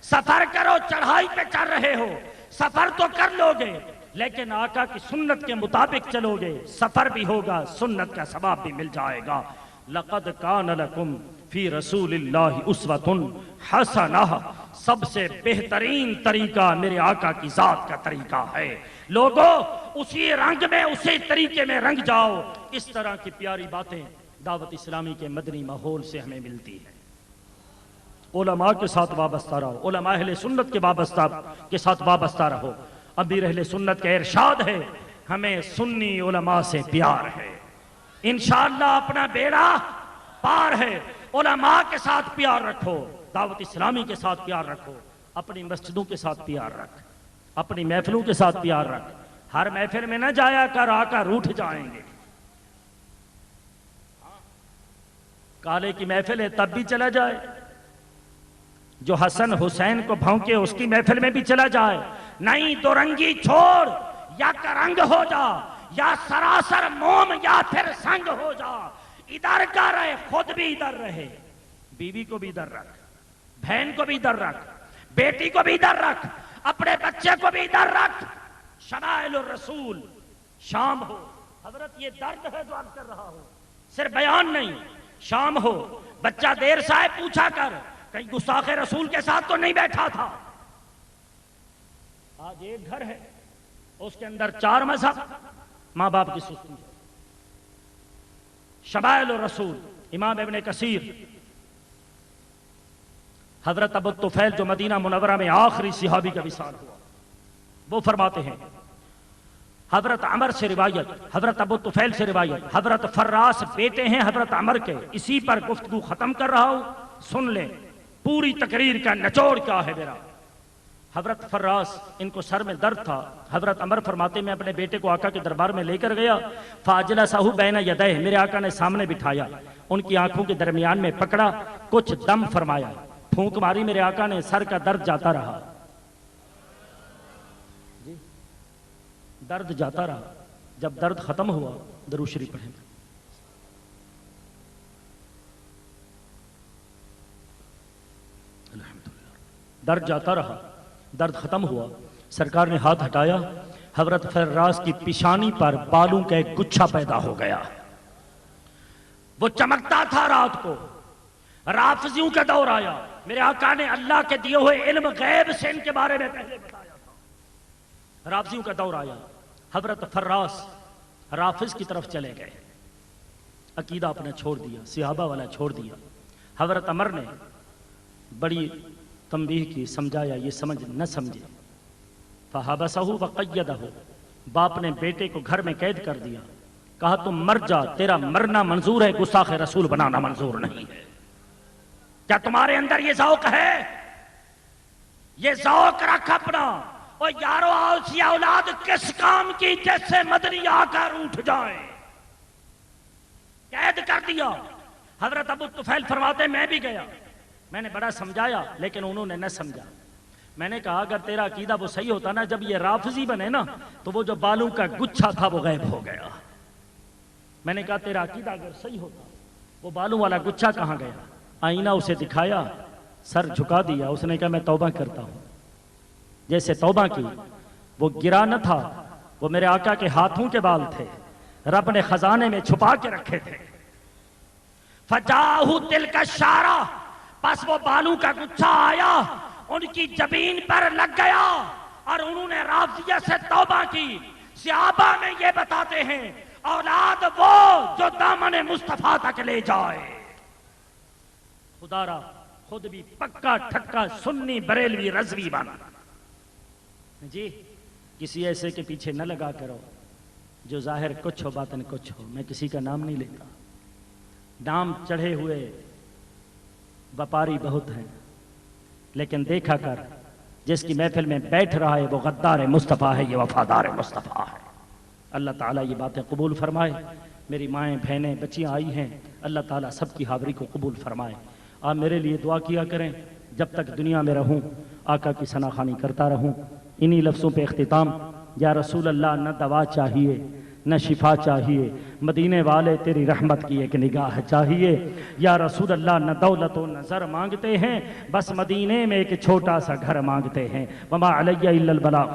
سفر کرو، چڑھائی پہ چڑھ رہے ہو، سفر تو کر لو گے لیکن آقا کی سنت کے مطابق چلو گے، سفر بھی ہوگا، سنت کا ثواب بھی مل جائے گا۔ لقد کان لکم فی رسول اللہ اسوۃ حسنہ، سب سے بہترین طریقہ میرے آقا کی ذات کا طریقہ ہے۔ لوگوں اسی رنگ میں، اسی طریقے میں رنگ جاؤ۔ اس طرح کی پیاری باتیں دعوت اسلامی کے مدنی ماحول سے ہمیں ملتی ہیں۔ علماء کے ساتھ وابستہ رہو، علماء اہل سنت کے ساتھ وابستہ رہو۔ امیر اہل سنت کا ارشاد ہے ہمیں سنی علماء سے پیار ہے، انشاءاللہ اپنا بیڑا پار ہے۔ علماء کے ساتھ پیار رکھو، دعوت اسلامی کے ساتھ پیار رکھو، اپنی مسجدوں کے ساتھ پیار رکھ، اپنی محفلوں کے ساتھ پیار رکھ۔ ہر محفل میں نہ جایا کر، آقا روٹھ جائیں گے۔ کالے کی محفل ہے تب بھی چلا جائے، جو حسن حسین کو بھونکے اس کی محفل میں بھی چلا جائے۔ نہیں دو رنگی چھوڑ، یا کرنگ ہو جا، یا سراسر موم یا پھر سنگ ہو جا۔ ادھر کا رہے، خود بھی ادھر رہے، بیوی کو بھی ادھر رکھ، بہن کو بھی ادھر رکھ، بیٹی کو بھی ادھر رکھ، اپنے بچے کو بھی ادھر رکھ۔ شمائل الرسول شام ہو، حضرت یہ درد ہے جو عرض کر رہا ہوں، صرف بیان نہیں۔ شام ہو، بچہ دیر سے آئے پوچھا کر کہیں گستاخ رسول کے ساتھ تو نہیں بیٹھا تھا۔ آج ایک گھر ہے اس کے اندر 4 مذہب، ماں باپ کی سستی ہے۔ شمائل الرسول امام ابن کثیر، حضرت ابو الطفیل جو مدینہ منورہ میں آخری صحابی کا وصال ہوا، وہ فرماتے ہیں، حضرت عمر سے روایت، حضرت ابو الطفیل سے روایت، حضرت فراس بیٹے ہیں حضرت عمر کے، اسی پر گفتگو ختم کر رہا ہوں، سن لیں پوری تقریر کا نچوڑ کیا ہے میرا۔ حضرت فراس، ان کو سر میں درد تھا، حضرت عمر فرماتے میں اپنے بیٹے کو آقا کے دربار میں لے کر گیا، فاجلسہ بین یدیہ، میرے آقا نے سامنے بٹھایا، ان کی آنکھوں کے درمیان میں پکڑا، کچھ دم فرمایا، پھونک ماری، میرے آقا نے، سر کا درد جاتا رہا، درد جاتا رہا۔ جب درد ختم ہوا درود شریف پڑھیں، درد جاتا رہا، درد ختم ہوا، سرکار نے ہاتھ ہٹایا، حضرت فراس کی پیشانی پر بالوں کا ایک گچھا پیدا ہو گیا، وہ چمکتا تھا رات کو۔ رافضیوں کا دور آیا، میرے آقا نے اللہ کے دیے ہوئے علم غیب سے ان کے بارے میں پہلے بتایا تھا۔ رافضیوں کا دور آیا، حضرت فراس رافض کی طرف چلے گئے، عقیدہ اپنا چھوڑ دیا، صحابہ والا چھوڑ دیا۔ حضرت عمر نے بڑی تنبیہ کی، سمجھایا، یہ سمجھ نہ سمجھے، فحبسہ وقیدہ، باپ نے بیٹے کو گھر میں قید کر دیا، کہا تم مر جا، تیرا مرنا منظور ہے، گستاخ رسول بنانا منظور نہیں ہے۔ کیا تمہارے اندر یہ ذوق ہے؟ یہ ذوق رکھ اپنا۔ اور یارو آلسی اولاد کس کام کی جیسے مدنی آ کر اٹھ جائیں، قید کر دیا۔ حضرت ابو الطفیل فرماتے میں بھی گیا، میں نے بڑا سمجھایا لیکن انہوں نے نہ سمجھا۔ میں نے کہا اگر تیرا عقیدہ وہ صحیح ہوتا نا، جب یہ رافضی بنے نا تو وہ جو بالوں کا گچھا تھا وہ غائب ہو گیا۔ میں نے کہا تیرا عقیدہ اگر صحیح ہوتا، وہ بالوں والا گچھا کہاں گیا؟ آئینہ اسے دکھایا، سر جھکا دیا، اس نے کہا میں توبہ کرتا ہوں۔ جیسے توبہ کی، وہ گرا نہ تھا، وہ میرے آقا کے ہاتھوں کے بال تھے، رب نے خزانے میں چھپا کے رکھے تھے۔ فجاہو تلک الشارہ، پس وہ بالوں کا گچھا آیا، ان کی جبین پر لگ گیا اور انہوں نے رافضیہ سے توبہ کی۔ صحابہ میں یہ بتاتے ہیں اولاد وہ جو دامن مصطفیٰ تک لے جائے۔ خدا را خود بھی پکا ٹھکا سنی بریلوی رضوی بنا جی، کسی ایسے کے پیچھے نہ لگا کرو جو ظاہر کچھ ہو باطن کچھ ہو۔ میں کسی کا نام نہیں لیتا، نام چڑھے ہوئے وپاری بہت ہیں، لیکن دیکھا کر جس کی محفل میں بیٹھ رہا ہے وہ غدار مصطفیٰ ہے، یہ وفادار مصطفیٰ ہے۔ اللہ تعالیٰ یہ باتیں قبول فرمائے۔ میری مائیں بہنیں بچیاں آئی ہیں، اللہ تعالیٰ سب کی حاضری کو قبول فرمائے۔ آپ میرے لیے دعا کیا کریں، جب تک دنیا میں رہوں آقا کی ثنا خوانی کرتا رہوں۔ انہی لفظوں پہ اختتام، یا رسول اللہ نہ دوا چاہیے نہ شفا چاہیے، مدینے والے تیری رحمت کی ایک نگاہ چاہیے۔ یا رسول اللہ نہ دولت و نظر مانگتے ہیں، بس مدینے میں ایک چھوٹا سا گھر مانگتے ہیں۔ وما علی الا البلاغ۔